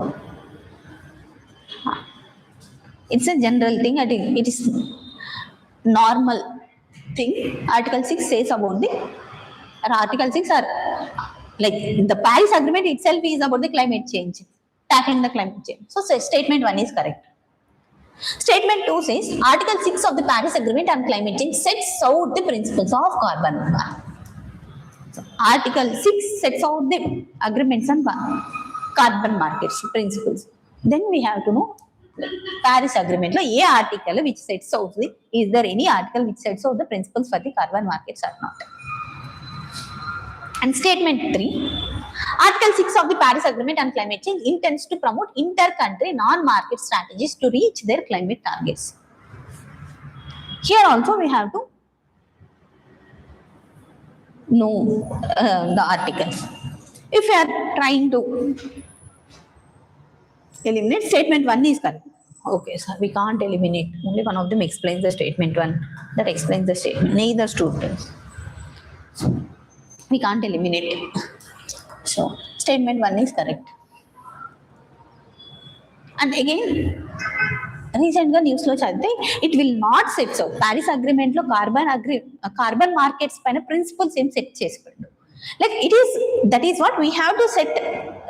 it's a general thing. It is normal thing. Article 6 says about the, Article 6 are like the Paris Agreement itself is about the climate change, tackling the climate change. So statement 1 is correct. Statement 2 says Article 6 of the Paris Agreement on climate change sets out the principles of carbon. So, Article 6 sets out the agreements on carbon markets principles. Then we have to know Paris Agreement lo a article which sets out the, is there any article which sets out the principles for the carbon markets or not. And statement 3, Article 6 of the Paris Agreement on climate change intends to promote inter-country non-market strategies to reach their climate targets. Here also we have to know the articles. If we are trying to eliminate, statement 1 is correct. Okay, sir, we can't eliminate. Only one of them explains the statement 1. That explains the statement. Neither students. We can't eliminate it. So, statement 1 is correct. And again, recently news lo chadite, it will not set so. Paris Agreement lo carbon markets paina principles em set chesipadu. Like it is, that is what we have to set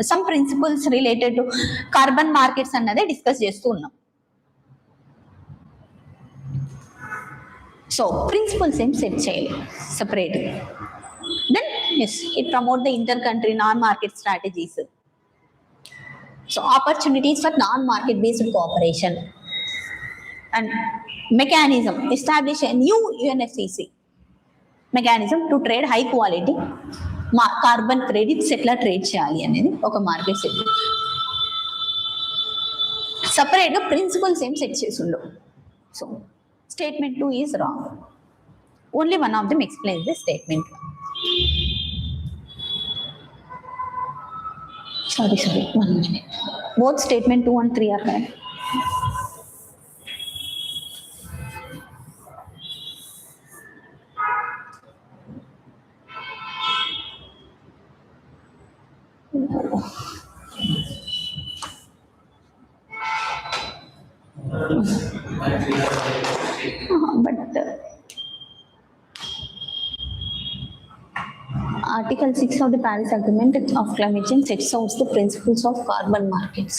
some principles related to carbon markets annade discuss chestu unnam. So, principles em set cheyali separate. Then yes, it promote the inter-country non-market strategies. So opportunities for non-market based cooperation and mechanism, establish a new UNFCCC mechanism to trade high quality carbon credits etla trade cheyali anedi oka market set. Separate ga principles em set chesundu. So statement 2 is wrong. Only one of them explains the statement. Sorry, 1 minute. Both statement 2 and 3 are correct. But Article 6 of the Paris Agreement of climate change sets out the principles of carbon markets.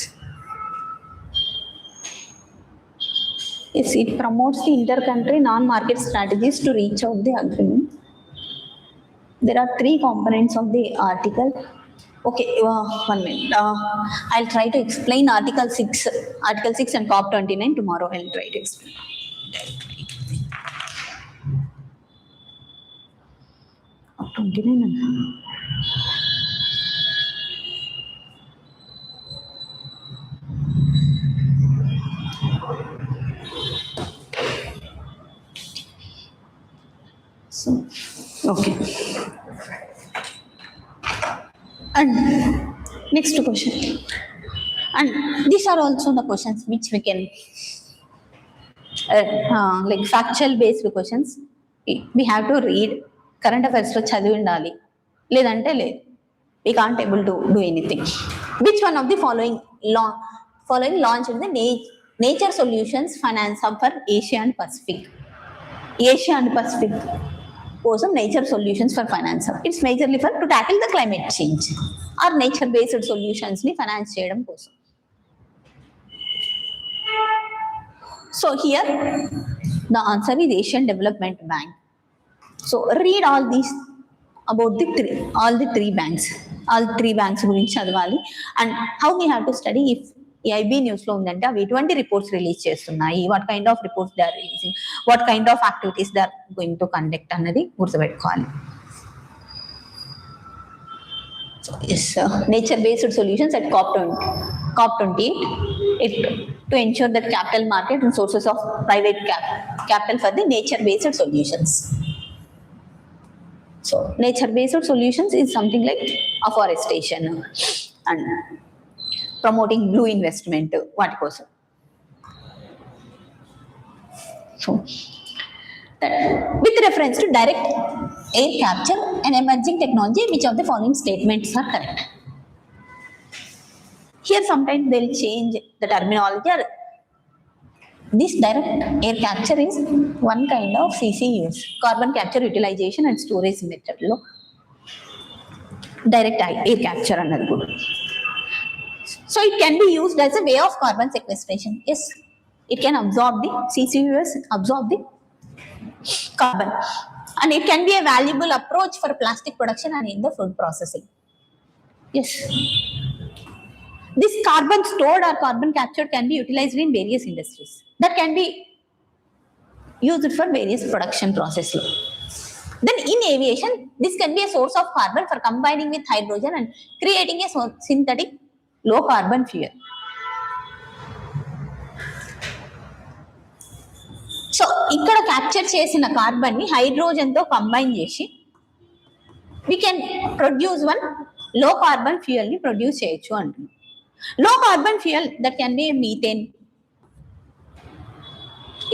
Yes, it promotes the inter-country non-market strategies to reach out the agreement. There are 3 components of the article. Okay, 1 minute. I'll try to explain Article 6 and COP 29 tomorrow. I'll try to explain. COP 29. So, okay. And next question. And these are also the questions which we can, like factual based questions. We have to read current affairs lo chadivi undali. Ledante le. We can't able to do anything. Which one of the following launched the Nature Solutions Finance Hub for Asia and Pacific? Asia and Pacific కోసం nature solutions for finance. It's majorly for to tackle the climate change or nature based solutions ni finance చేయడం కోసం. So here the answer is Asian Development Bank. So read all these about all the three banks. All three banks గురించి చదవాలి. And how we have to study if AIB news లో ఉందంటే అవి ఎటువంటి reports release చేస్తున్నాయి, what kind of reports they are releasing, what kind of activities they are going to conduct అన్నది గుర్తుపెట్టుకోవాలి. Yes, nature-based solutions at COP28 to ensure that capital market and sources of private capital for the nature-based solutions. So, nature-based solutions is something like afforestation and promoting blue investment. What goes? So, with reference to direct air capture and emerging technology, which of the following statements are correct? Here sometimes they'll change the terminology. This direct air capture is one kind of CCUs, carbon capture utilization and storage method. Direct air capture another good. So it can be used as a way of carbon sequestration. Yes, it can absorb the CCUs, absorb the carbon, and it can be a valuable approach for plastic production and in the food processing. Yes, this carbon stored or carbon captured can be utilized in various industries that can be used for various production processes. Then in aviation, this can be a source of carbon for combining with hydrogen and creating a synthetic low carbon fuel. So ఇక్కడ capture చేసిన carbon ని hydrogen తో combine చేసి we can produce one low carbon fuel ని produce చేయొచ్చు అంటున్నాం. లో carbon fuel that can B methane,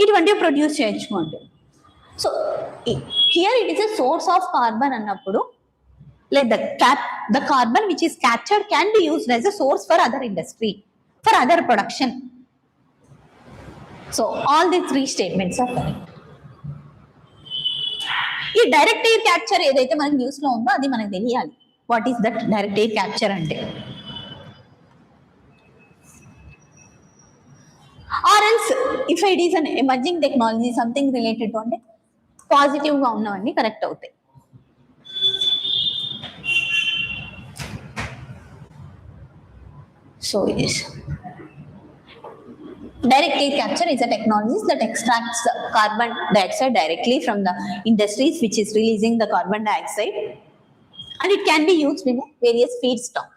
ఇటువంటివి ప్రొడ్యూస్ చేయొచ్చు అంటున్నాం. So here it is a source of carbon అన్నప్పుడు like the carbon which is captured can be used as a source for other industry, for other production. So all the three statements are correct. ఈ direct air capture ఏదైతే మనకి news లో ఉందో అది మనకు తెలియాలి. What is that direct air capture అంటే? Or else if it is an emerging technology something related to అంటే పాజిటివ్ గా ఉన్నవన్నీ కరెక్ట్ అవుతాయి. So yes, direct air capture is a technology that extracts carbon dioxide directly from the industries which is releasing the carbon dioxide, and it can be used in various feedstock,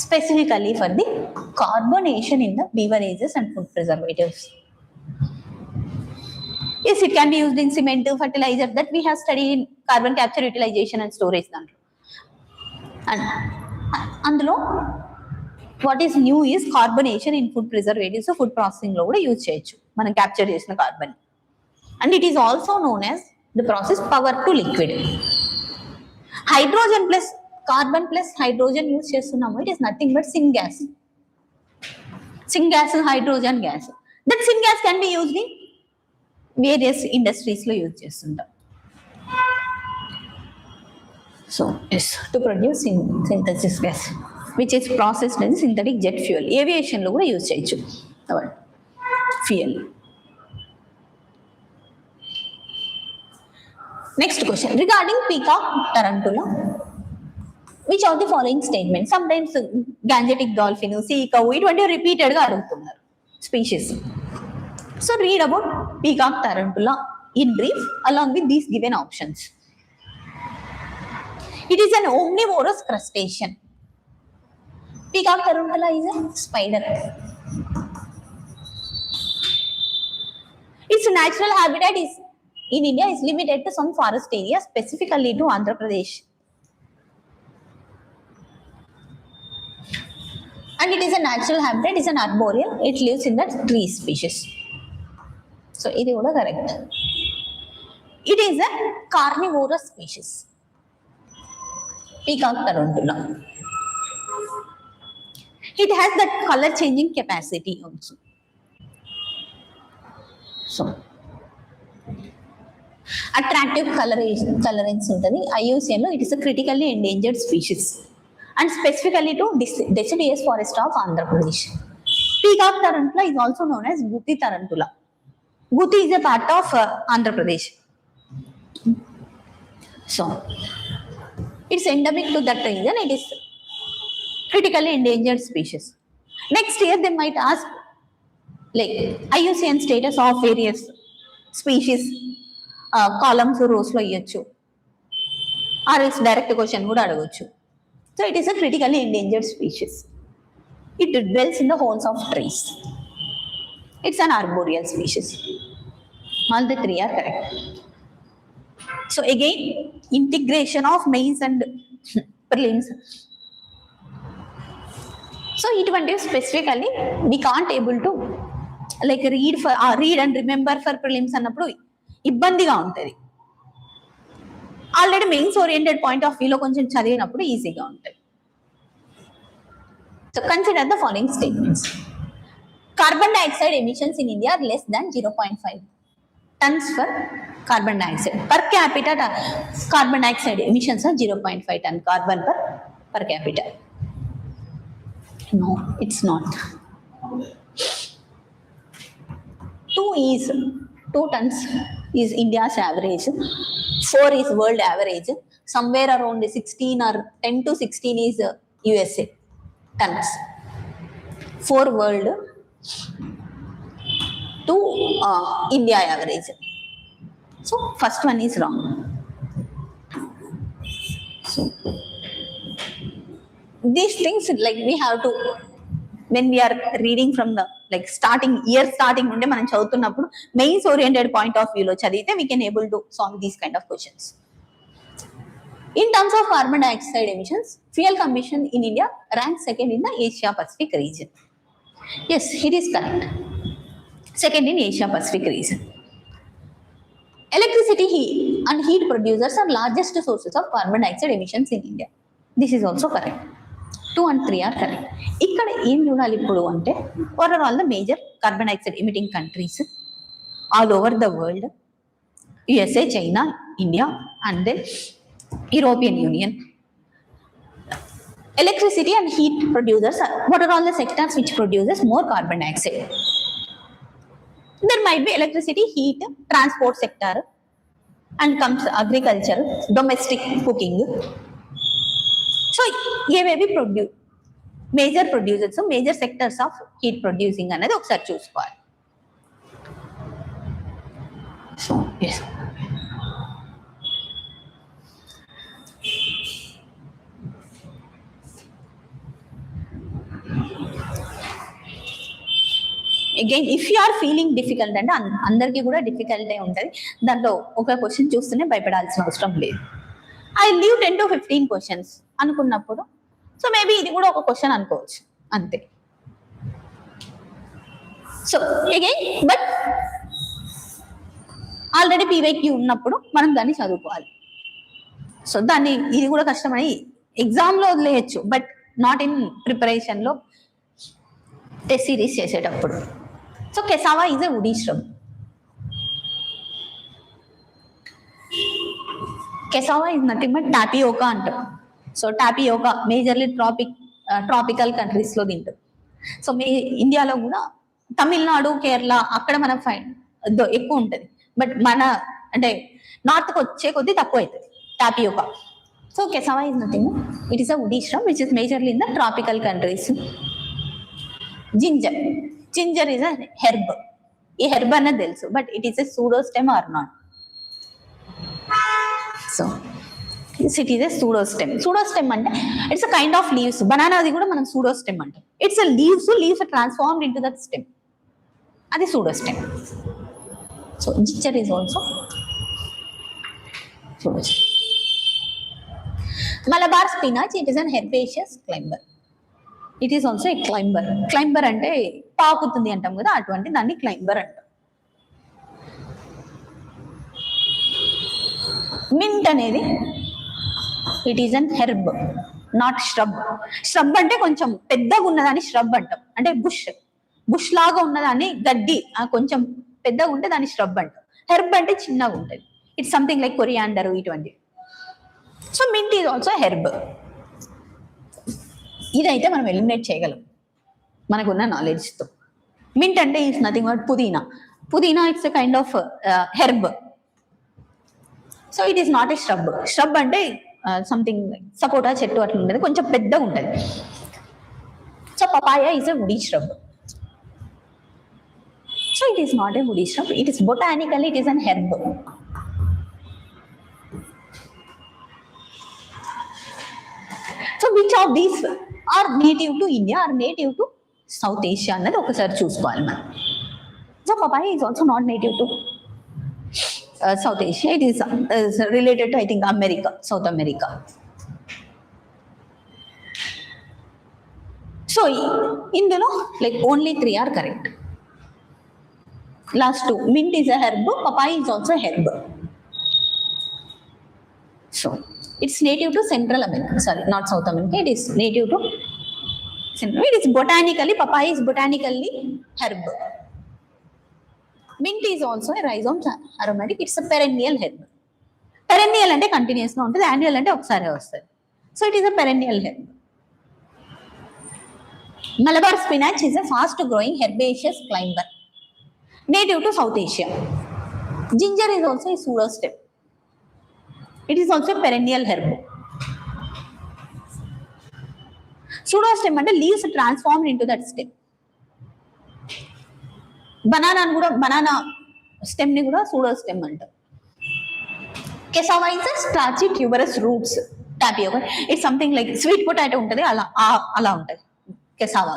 specifically for the carbonation in the beverages and food preservatives. Yes, it can be used in cement, fertilizer that we have studied in carbon capture utilization and storage. And అందులో what is new is carbonation in food preservatives. Food processing లో కూడా use చేయొచ్చు మనం capture చేసిన carbon. And it is also known as the process power to liquid. Hydrogen plus carbon plus hydrogen use చేస్తున్నాము. It is nothing but syngas. Syngas hydrogen gas. That syngas can be used in various industries లో use చేస్తుంటాం. So yes to produce synthesis gas which is processed as synthetic jet fuel. Aviation lo kuda use cheyochu fuel. Next question regarding peacock tarantula, which of the following statements? Sometimes gangetic dolphin, sea cow itvanti repeated ga adugutunnaru species. So read about peacock tarantula in brief along with these given options. It is an omnivorous crustacean. Peacock tarantula is a spider. Its natural habitat is in India is limited to some forest areas, specifically to Andhra Pradesh. And it is a natural habitat, is an arboreal. It lives in the tree species. So, it is correct. It is a carnivorous species. Peacock tarantula. It has that color changing capacity also. So, attractive colorings untadi. IUCN lo it is a critically endangered species and specifically to deciduous forest of Andhra Pradesh. Peacock tarantula is also known as Guti tarantula. Guti is a part of Andhra Pradesh. So it's endemic to that region. It is critically endangered species. Next year they might ask like IUCN status of various species, columns రోస్లో ఇవ్వచ్చు, or else direct question కూడా అడగచ్చు. So it is a critically endangered species. It dwells in the holes of trees. It's an arboreal species. All the three are correct. So again, integration of mains and prelims. So ఇటువంటివి specifically we can't able to like read and remember for prelims అన్నప్పుడు ఇబ్బందిగా ఉంటుంది. Already mains oriented point of వ్యూలో కొంచెం చదివినప్పుడు ఈజీగా ఉంటుంది. So consider the following statements. Carbon dioxide emissions in India are less than 0.5 tons for carbon dioxide. Per capita carbon dioxide emissions are 0.5 ton carbon per capita. No, it's not. 2 tons is India's average. 4 is world average. Somewhere around 16 or 10 to 16 is USA tons. 4 world, 2 India average. So first one is wrong. So these things like we have to, when we are reading from the like starting నుండి మనం చదువుతున్నప్పుడు mains oriented point of వ్యూలో చదివితే we can able to solve these kind of questions. In terms of carbon dioxide emissions, fuel combustion in India ranks second in the Asia Pacific region. Yes, it is correct. Second in Asia Pacific region. Electricity and heat producers are largest sources of carbon dioxide emissions in India. This is also correct. 2 and 3 are correct. ఇక్కడ ఏం చూడాలి ఇప్పుడు అంటే what are all the major carbon dioxide emitting countries all over the world? USA, China, India and then European Union. Electricity and heat producers are, what are all the sectors which produces more carbon dioxide? There might be electricity, heat, transport sector, and comes agriculture, domestic cooking. So ye may be major producers, so major sectors of heat producing another ఒకసారి చూసుకోవాలి. So yes. Again if you are feeling difficult అంటే అందరికీ కూడా డిఫికల్టే ఉంటుంది, దాంట్లో ఒక question చూస్తూనే భయపడాల్సిన అవసరం లేదు. ఐ లీవ్ 10 to 15 క్వశ్చన్స్ అనుకున్నప్పుడు సో మేబీ ఇది కూడా ఒక క్వశ్చన్ అనుకోవచ్చు అంతే. So again but already PYQ ఉన్నప్పుడు మనం దాన్ని చదువుకోవాలి. సో దాన్ని ఇది కూడా కష్టమని ఎగ్జామ్లో వదిలేయచ్చు, బట్ నాట్ ఇన్ ప్రిపరేషన్లో టెస్ట్ సిరీస్ చేసేటప్పుడు. So cassava is a woody shrub. Cassava is nothing but tapioca అంటారు. సో టాపియోకా మేజర్లీ ట్రాపికల్ కంట్రీస్లో తింటారు. సో ఇండియాలో కూడా తమిళనాడు, కేరళ అక్కడ మనం ఎక్కువ ఉంటుంది, బట్ మన అంటే నార్త్కి వచ్చే కొద్దీ తక్కువ అవుతుంది tapioca. So cassava is nothing, it is a woody shrub which is majorly in the tropical countries. Ginger is a herb. ఈ హెర్బ్ అన్నది తెలుసు, but it is a pseudostem or not. So it is a pseudostem. Pseudostem అంటే it's a kind of leaves. బనానాది కూడా మనం pseudostem అంటాం. It's a leaves transformed into that stem, అది pseudostem. So ginger is also pseudostem. Malabar spinach, it is an herbaceous climber. It is also A climber. Climber అంటే పాకుతుంది అంటాం కదా, అటువంటి దాన్ని క్లైంబర్ అంటాం. మింట్ అనేది it is an herb not shrub. shrub అంటే కొంచెం పెద్దగా ఉన్నదాన్ని shrub అంటాం, అంటే బుష్ లాగా ఉన్నదాన్ని గడ్డి కొంచెం పెద్దగా ఉంటే దాన్ని shrub అంటాం. హెర్బ్ అంటే చిన్నగా ఉంటుంది. ఇట్స్ సంథింగ్ లైక్ కొరియాండర్ ఇటువంటి. So mint is also herb. ఇదైతే మనం ఎలిమినేట్ చేయగలం మనకున్న నాలెడ్జ్తో. మింట్ అంటే is nothing but pudina. Pudina it's a kind of herb. So it is not a shrub. Shrub అంటే సంథింగ్ సపోటా చెట్టు అట్లా ఉంటుంది, కొంచెం పెద్దగా ఉంటుంది. So papaya is a woody shrub. So it is not a woody shrub. It is botanically it is an herb. So which of these are native to India or native to South Asia అన్నది ఒకసారి చూసుకోవాలి మనం. So papaya is also not native to South Asia. It is related to I think America, South America. So ఇందులో like only 3 are correct. Last 2, mint is a herb, papaya is also a herb. So it's native to Central America, sorry, not South America. It is native to Central. It is botanically, papaya is botanically herb. Mint is also a rhizome aromatic. It's a perennial herb. Perennial అంటే continuous గా ఉంటుంది, annual అంటే ఒకసారి వస్తుంది. So it is a perennial herb. Malabar spinach is a fast growing herbaceous climber, native to South Asia. Ginger is also a pseudostem. It is also a perennial herb. Pseudostem అంటే leaves transformed into that stem. banana stem ni kuda pseudostem antaru. Cassava is a starchy tuberous roots. Tapioca, it's something like sweet potato untadi, ala untadi cassava.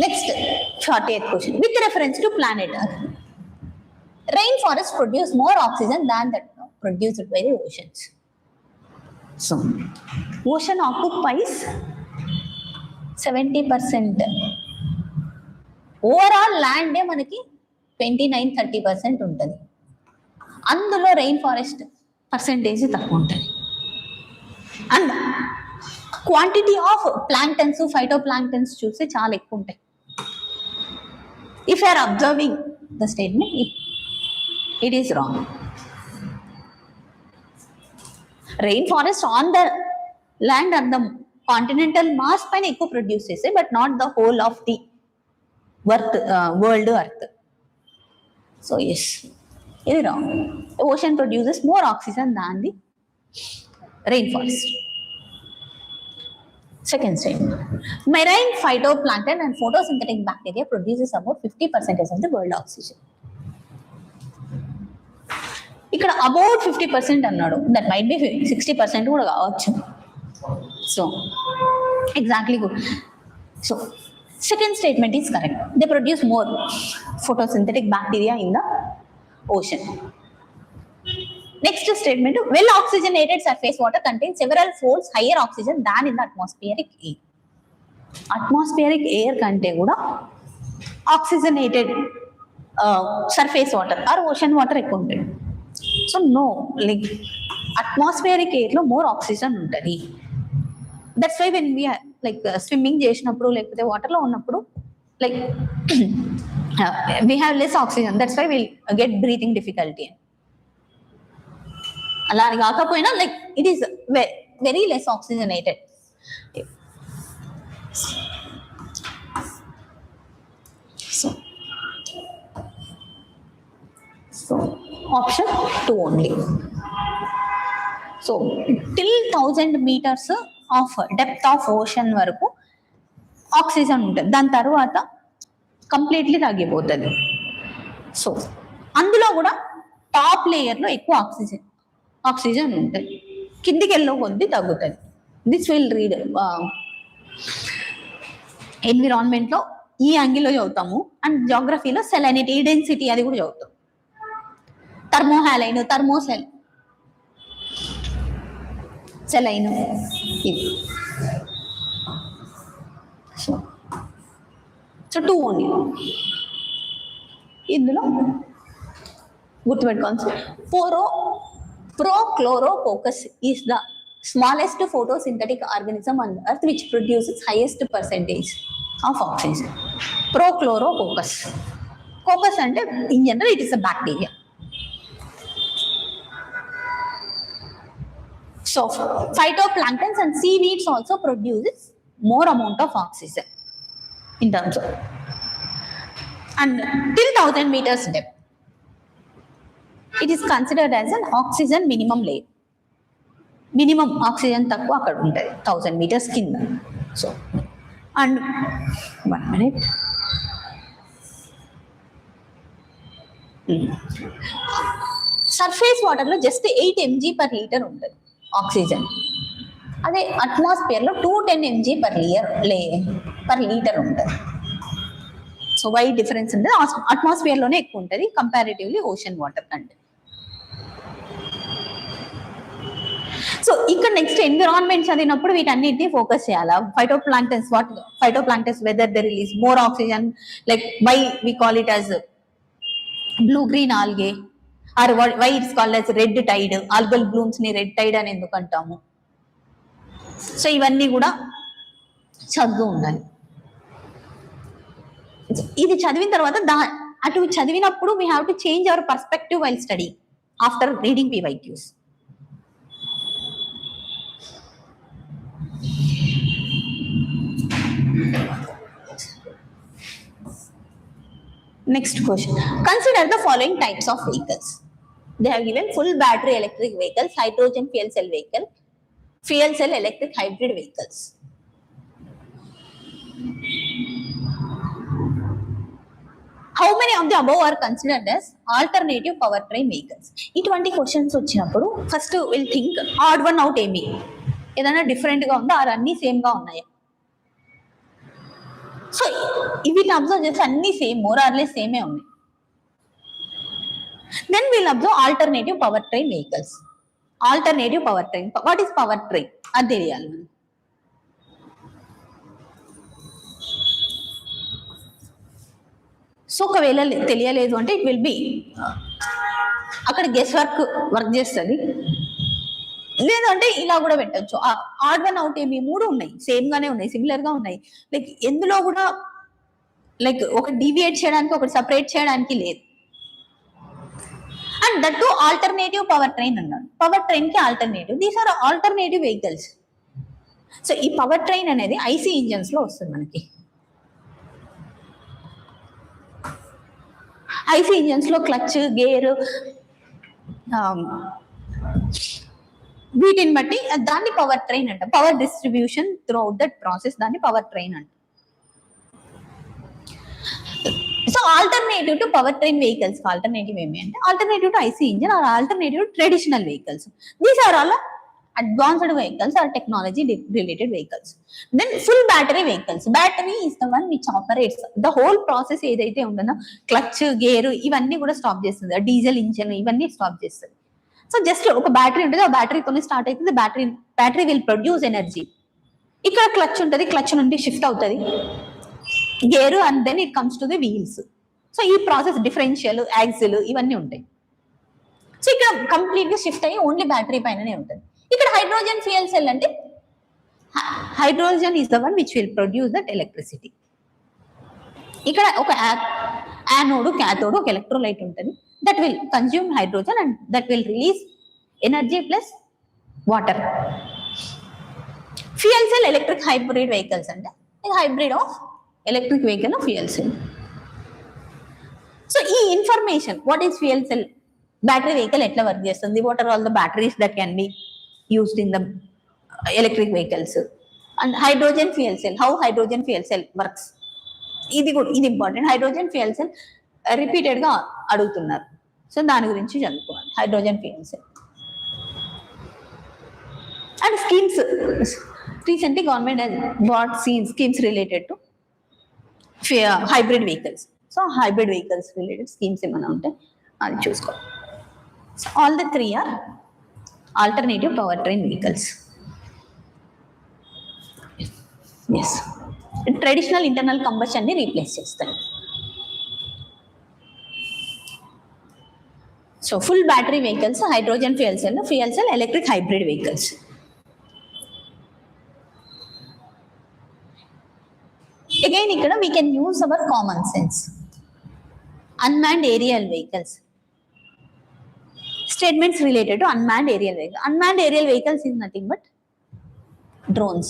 Next 48th question, with reference to planet Earth, rainforests produce more oxygen than that produced by the oceans. So ocean occupies 70%. Overall land ఏ మనకి 29-30% ఉంటుంది. అందులో rain forest percentage తక్కువ ఉంటుంది. And quantity of planktons, phyto planktons చూస్తే చాలా ఎక్కువ ఉంటాయి. If you are observing the statement, it is wrong. Rain forest on the land or the continental mass పైన ఎక్కువ ప్రొడ్యూస్ చేస్తాయి, but not the whole of the world earth. So yes, ఇది రాంగ్. Ocean produces more oxygen than the rain forest. Second statement, marine phytoplankton and photosynthetic bacteria produces about 50% of the world oxygen. ఇక్కడ about 50% అన్నాడు, that might be 60% కూడా కావచ్చు. So exactly good. So second statement is correct. They produce more photosynthetic bacteria in the ocean. Next statement, well oxygenated surface water contains several folds higher oxygen than in the atmospheric air. Atmospheric air కంటే కూడా oxygenated surface water or ocean water ఎక్కువ ఉంటుంది. So no, like atmospheric ఎయిర్లో more oxygen ఉంటుంది. That's why when we like swimming చేసినప్పుడు లేకపోతే వాటర్లో ఉన్నప్పుడు like we have less oxygen, that's why will get breathing difficulty. అలా కాకపోయినా like it is very less oxygenated. So option 2 only. So till 1000 meters of depth of ocean వరకు oxygen ఉంటుంది, దాని తర్వాత కంప్లీట్లీ తగ్గిపోతుంది. సో అందులో కూడా టాప్ లేయర్లో ఎక్కువ ఆక్సిజన్ ఉంటుంది, కిందికి వెళ్ళే కొద్దీ తగ్గుతుంది. దిస్ విల్ రీడ్ ఎన్విరాన్మెంట్లో ఈ యాంగిల్లో చదువుతాము, అండ్ జాగ్రఫీలో సెలైనిటీ, డెన్సిటీ అది కూడా చదువుతాం. థర్మోహాలైన్, థర్మోసెల్, సెలైన్, ఇది. So 2 only. ఇందులో గుర్తుపెట్టుకోవాలి, Prochlorococcus is the smallest photosynthetic organism on earth which produces highest percentage of oxygen. Prochlorococcus. Coccus అంటే in general it is a bacteria. So phytoplanktons and seaweeds also produces more amount of oxygen. in terms of, and till 1000 meters depth, it is considered as an oxygen minimum layer. Minimum oxygen తక్కువ అక్కడ ఉంటుంది 1000 meters కింద. So and 1 minute. Surface వాటర్లో just 8 mg per liter ఉంటుంది oxygen. అదే అట్మాస్ఫియర్లో 210 mg per liter ఉంటుంది. So why difference ఉంటుంది, అట్మాస్ఫియర్లోనే ఎక్కువ ఉంటుంది కంపారిటివ్లీ ఓషన్ వాటర్ కంటే. సో ఇక్కడ నెక్స్ట్ ఎన్విరాన్మెంట్ చదివినప్పుడు వీటన్నిటిని ఫోకస్ చేయాలా. Phytoplanktons whether they release more oxygen, like why we call it as blue green algae, or why it's called as red tide. Algal blooms ని రెడ్ టైడ్ అని ఎందుకు అంటాము. సో ఇవన్నీ కూడా చదువు ఉండాలి. ఇది చదివిన తర్వాత అటు చదివినప్పుడు we have to change our perspective while study after reading PYQs. Next question. Consider the following types of vehicles. They have given full battery electric vehicles, hydrogen fuel cell vehicle, fuel cell electric hybrid vehicles. How many of the above are considered as alternative powertrain vehicles? ఇటువంటి questions వచ్చినప్పుడు first will think add one out ఏమి, ఏదైనా different గా ఉందా are అన్ని same గా ఉన్నాయా. So వీటిని అబ్జర్వ్ చేస్తే అన్ని సేమ్, మోర్ ఆర్ లెస్ సేమే ఉన్నాయి. Then we'll observe alternative power train vehicles. Alternative power train, what is power train అది తెలియాలి మనం. సో ఒకవేళ తెలియలేదు అంటే ఇట్ విల్ బి అక్కడ గెస్ వర్క్ చేస్తుంది. లేదంటే ఇలా కూడా పెట్టచ్చు. ఆడ్ వన్ అవుట్ ఏమి మూడు ఉన్నాయి, సేమ్ గానే ఉన్నాయి, సిమిలర్ గా ఉన్నాయి. లైక్ ఎందులో కూడా లైక్ ఒక డివియేట్ చేయడానికి ఒకటి సపరేట్ చేయడానికి లేదు. And that to alternative power train అన్నాడు. పవర్ ట్రైన్ కి alternative, these are alternative vehicles. So ఈ పవర్ ట్రైన్ అనేది ఐసీ ఇంజన్స్ లో వస్తుంది మనకి. ఐసీ ఇంజన్స్ లో క్లచ్, గేర్, వీటిని బట్టి దాన్ని పవర్ ట్రైన్ అంట. Power distribution throughout that process దాన్ని పవర్ ట్రైన్ అంట. So alternative to power train vehicles alternative ఏమి అంటే alternative to IC engine or alternative to traditional vehicles. These are all advanced vehicles or technology related vehicles. Then full battery vehicles. Battery is the one which operates the whole process. ఏదైతే ఉందో clutch, gear ఇవన్నీ కూడా stop చేస్తుంది. Diesel engine ఇవన్నీ stop చేస్తుంది. So just ఒక battery ఉంటుంది, ఆ బ్యాటరీతోనే స్టార్ట్ అవుతుంది. Battery will produce energy. ఇక్కడ క్లచ్ ఉంటుంది, క్లచ్ నుండి షిఫ్ట్ అవుతుంది gear, and then it comes to the wheels. So ఈ ప్రాసెస్ డిఫరెన్షియల్, యాక్సిల్ ఇవన్నీ ఉంటాయి. సో ఇక్కడ కంప్లీట్ గా షిఫ్ట్ అయ్యి ఓన్లీ బ్యాటరీ పైననే ఉంటుంది. ఇక్కడ హైడ్రోజన్ ఫ్యూయల్ సెల్ అంటే hydrogen is the one which will produce that electricity. ఇక్కడ ఒక యానోడ్, క్యాథోడ్, ఒక ఎలక్ట్రోలైట్ ఉంటుంది. That will consume hydrogen and that will release energy plus water. Fuel cell electric hybrid vehicles అంటే hybrid of electric vehicle of fuel cell. So ఈ information what is fuel cell, battery vehicle ఎట్లా work చేస్తుంది, what are all the batteries that can be used in the electric vehicles, and hydrogen fuel cell, how hydrogen fuel cell works. ఇది important. Hydrogen fuel cell repeated గా అడుగుతున్నారు. So దాని గురించి చదువుకోవాలి. Hydrogen fuel cell and schemes. Recently government has brought schemes related to hybrid vehicles. So hybrid vehicles related schemes ఏమైనా ఉంటే అది చూసుకోవాలి. So all the three are alternative powertrain vehicles. Yes, traditional internal combustion ni replace chestayi. So full battery vehicles, hydrogen fuel cell, electric hybrid vehicles. Again ikkada we can use our common sense. Unmanned aerial vehicles. Statements related to unmanned aerial vehicles. Unmanned aerial vehicles is nothing but drones.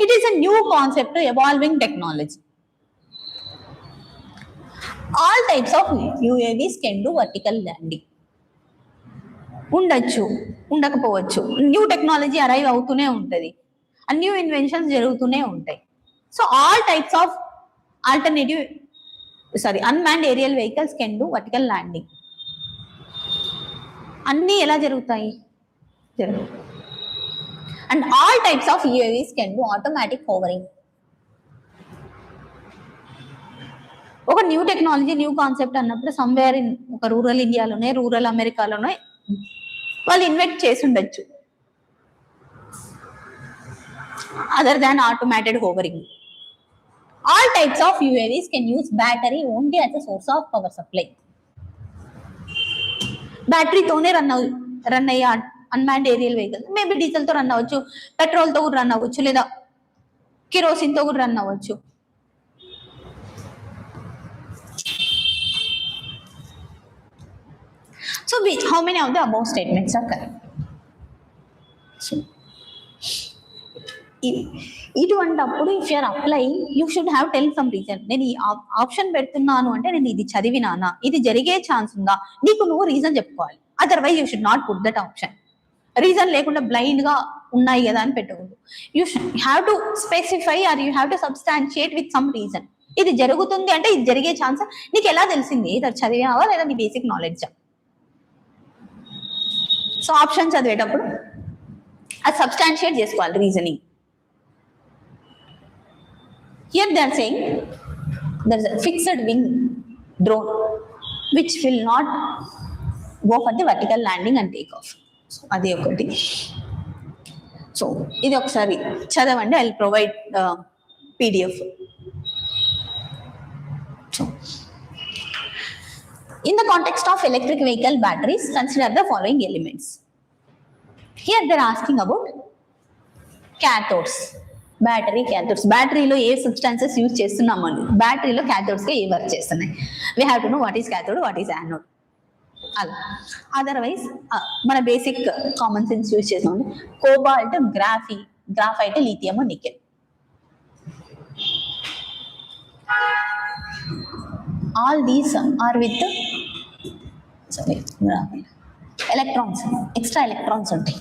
It is a new concept to evolving technology. All types of UAVs can do vertical landing. ఉండొచ్చు, ఉండకపోవచ్చు. New technology arrive అవుతూనే ఉంటుంది, new inventions జరుగుతూనే ఉంటాయి. So all types of unmanned aerial vehicles can do vertical landing. అన్నీ ఎలా జరుగుతాయి? And all types of UAVs can do automatic hovering. ఒక న్యూ టెక్నాలజీ, న్యూ కాన్సెప్ట్ అన్నప్పుడు సమ్వేర్ ఇన్ ఒక రూరల్ ఇండియాలోనే, రూరల్ అమెరికాలోనే వాళ్ళు ఇన్వెంట్ చేసి ఉండొచ్చు, other than automated hovering. All types of UAVs can use battery only as a source of power supply. బ్యాటరీతోనే రన్ అయ్యే unmanned aerial vehicle maybe diesel తో రన్ అవ్వచ్చు, పెట్రోల్ తో కూడా రన్ అవ్వచ్చు, లేదా కిరోసిన్ తో కూడా రన్ అవ్వచ్చు. So how many of the above statements are correct? So, ఇటువంటప్పుడు if you are apply you should have tell some reason. నేను ఈ ఆప్షన్ పెడుతున్నాను అంటే నేను ఇది చదివినానా, ఇది జరిగే ఛాన్స్ ఉందా, నీకు నువ్వు రీజన్ చెప్పుకోవాలి. Otherwise you should not put that option. Reason లేకుండా బ్లైండ్ గా ఉన్నాయి కదా అని పెట్టకూడదు. You have to specify or you have to substantiate with some reason. ఇది జరుగుతుంది అంటే ఇది జరిగే ఛాన్స్ నీకు ఎలా తెలిసింది? ఇది చదివావా లేదా నీ బేసిక్ నాలెడ్జ్? సో ఆప్షన్ చదివేటప్పుడు అది సబ్స్టాన్షియేట్ చేసుకోవాలి reasoning. Here they are saying there is a fixed wing drone which will not go for the vertical landing and take off. So adi okati. So idi okasari chadavandi. I will provide PDF. So in the context of electric vehicle batteries, consider the following elements. Here they are asking about cathodes. Battery cathodes. బ్యాటరీలో ఏ substances use చేస్తున్నాము అని, బ్యాటరీలో క్యాథోడ్స్గా ఏ work చేస్తున్నాయి. We have to know what is cathode, what is anode. అలా otherwise మన బేసిక్ కామన్ సెన్స్ యూజ్ చేసాం. Cobalt, graphite, lithium, nickel. All these are with electrons, extra electrons ఉంటాయి.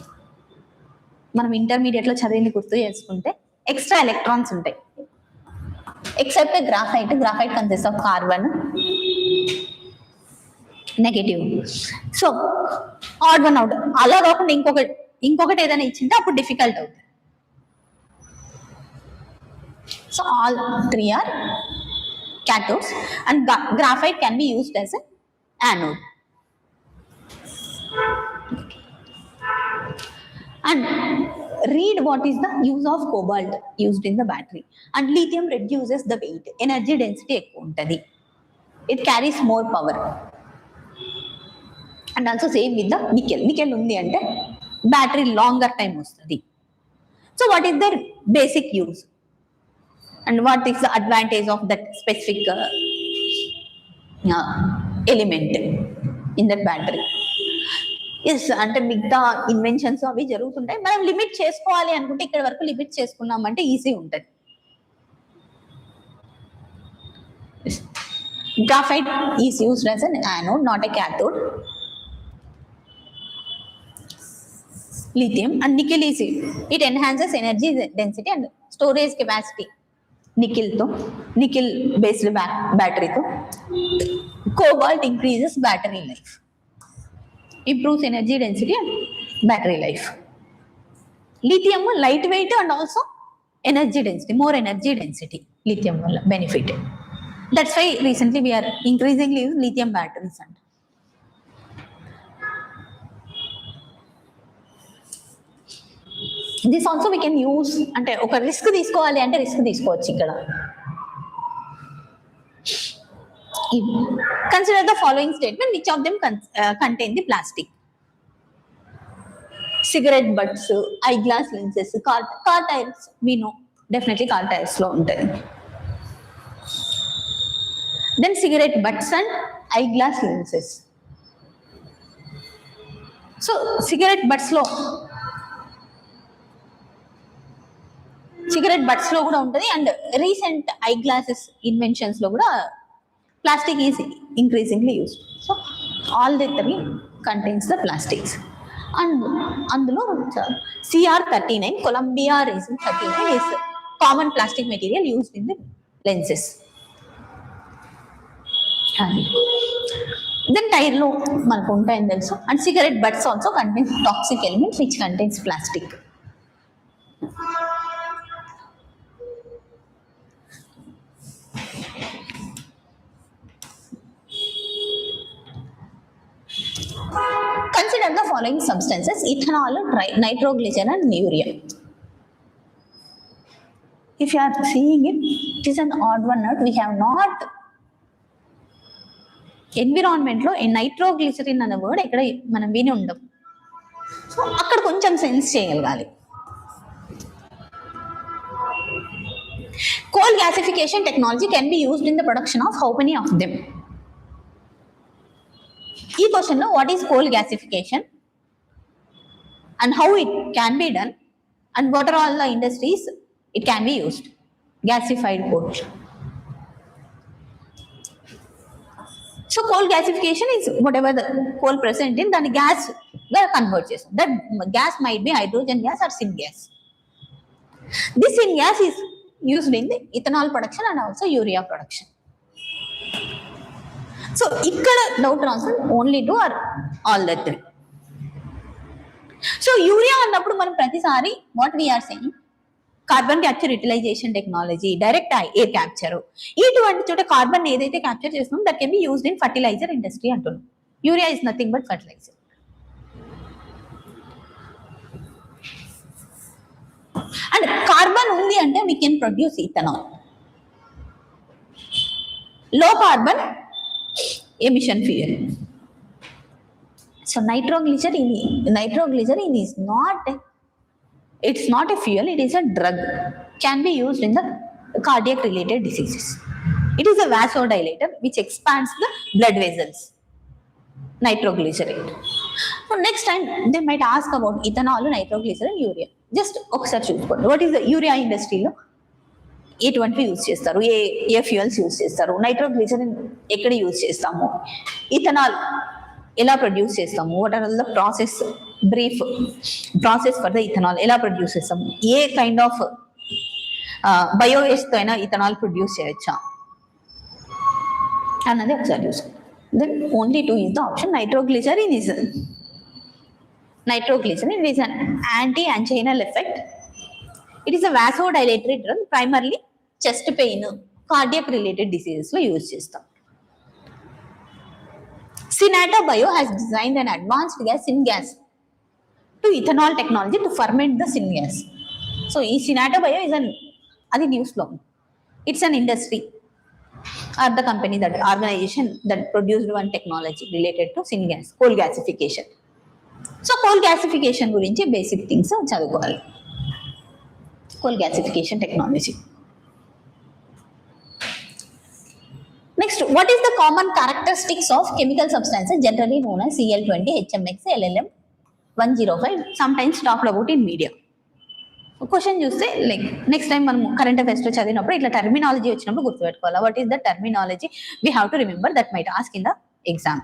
మనం ఇంటర్మీడియట్లో చదివింది గుర్తు చేసుకుంటే ఎక్స్ట్రా ఎలక్ట్రాన్స్ ఉంటాయి. Except graphite consist of carbon, negative. So odd one out. అలా కాకుండా ఇంకొకటి ఏదైనా ఇచ్చింటే అప్పుడు డిఫికల్ట్ అవుతుంది. So all three are cathodes and graphite can be used as an anode. And read what is the use of cobalt used in the battery. And lithium reduces the weight, energy density ఎక్కువ ఉంటుంది. It carries more power. And also same with the nickel. Nickel ఉంది అంటే battery longer time వస్తుంది. So what is their basic use? And what is the advantage of that specific element in that battery? Yes అంటే మిగతా inventions అవి జరుగుతుంటాయి. మనం limit చేసుకోవాలి అనుకుంటే ఇక్కడ వరకు లిమిట్ చేసుకున్నామంటే ఈజీ ఉంటుంది. Graphite is used as an anode, not a cathode. Lithium and nickel is it enhances energy density and storage capacity. Nickel based battery to cobalt increases battery life, improves energy density and battery life. Lithium lightweight and also energy density, more energy density. Lithium benefited. That's why recently we are increasingly using lithium batteries. And this also we can use అంటే ఒక risk తీసుకోవాలి అంటే risk తీసుకోవచ్చు ఇక్కడ. Consider the following statement. Which of them contain the plastic? Cigarette butts, eyeglass lenses, car tires. We know definitely car tires లో ఉంటుంది. Then cigarette butts and eyeglass lenses. So cigarette butts లో cigarette butts లో కూడా ఉంటుంది. And recent eye glasses inventions లో కూడా plastic is increasingly used. So all the three contains the plastics. And అందులో CR39, Columbia resin 39 is common plastic material used in the lenses. Then tyre లో మనకు ఉంటాయని తెలుసు. And cigarette butts also contains toxic elements which contains plastic. Consider the following substances: ethanol, nitroglycerin, and urea. If you are seeing it, it is an odd one out. We have not environment లో nitroglycerine అనే word ఎక్కడ మనం విని ఉండం. So అక్కడ కొంచెం sense చేయగలగాలి. Coal gasification technology can be used in the production of how many of them? ఈ క్వశ్చన్ లో what is coal gasification and how it can be done and what are all the industries it can be used. Gasified coal. So coal gasification is whatever the coal present in దాన్ని gas గా convert చేస్తాం. That gas might be hydrogen gas or syngas. This syngas is used in the ethanol production and also urea production. So ఇక్కడ doubt రాసం only 2 or all the 3. So urea అన్నప్పుడు మనం ప్రతిసారి what we are saying carbon capture utilisation technology, direct air capture, ఇటువంటి చోట carbon ఏదైతే capture చేస్తున్నాం that can be used in fertiliser industry అంటున్నాం. Urea is nothing but fertiliser. And carbon ఉంది అంటే we can produce ethanol. Low carbon emission fuel. So nitroglycerin is not a fuel, it is a drug. Can be used in the cardiac related diseases. It is a vasodilator which expands the blood vessels. Nitroglycerin. So next time they might ask about ethanol, nitroglycerin, urea. Just ఒకసారి చూసుకోండి. What is the urea industry లో ఎటువంటివి use చేస్తారు, ఏ fuels use చేస్తారు, nitroglycerin ఎక్కడ use చేస్తాము, ethanol ఎలా ప్రొడ్యూస్ చేస్తాము, what are the process, brief process for the ethanol ఎలా ప్రొడ్యూస్ చేస్తాము, ఏ కైండ్ ఆఫ్ బయోవేస్ట్తో అయినా ఇథనాల్ ప్రొడ్యూస్ చేయొచ్చా అన్నది ఒకసారి చూసుకోండి. Then only 2 is the option. Nitroglycerin is an anti-anginal effect. It is a vasodilatory drug, primarily chest pain, cardiac related diseases లో use చేస్తాం. Sinata Bio has designed an advanced gas syngas to ethanol technology to ferment the syngas. So ఈ Sinata Bio is అది news లో, it's an industry or the company, that organization that produced one technology related to syngas, coal gasification. So coal gasification గురించి basic things చదువుకోవాలి. Coal gasification technology. Next, what is the common characteristics of chemical substances generally known as Cl20, HMX, LLM 105, sometimes talked about in media? Question చూస్తే like next time మనం current affairs లో చదివినప్పుడు ఇట్లా terminology వచ్చినప్పుడు గుర్తుపెట్టుకోవాలి. What is the terminology we have to remember, that might ask in the exam.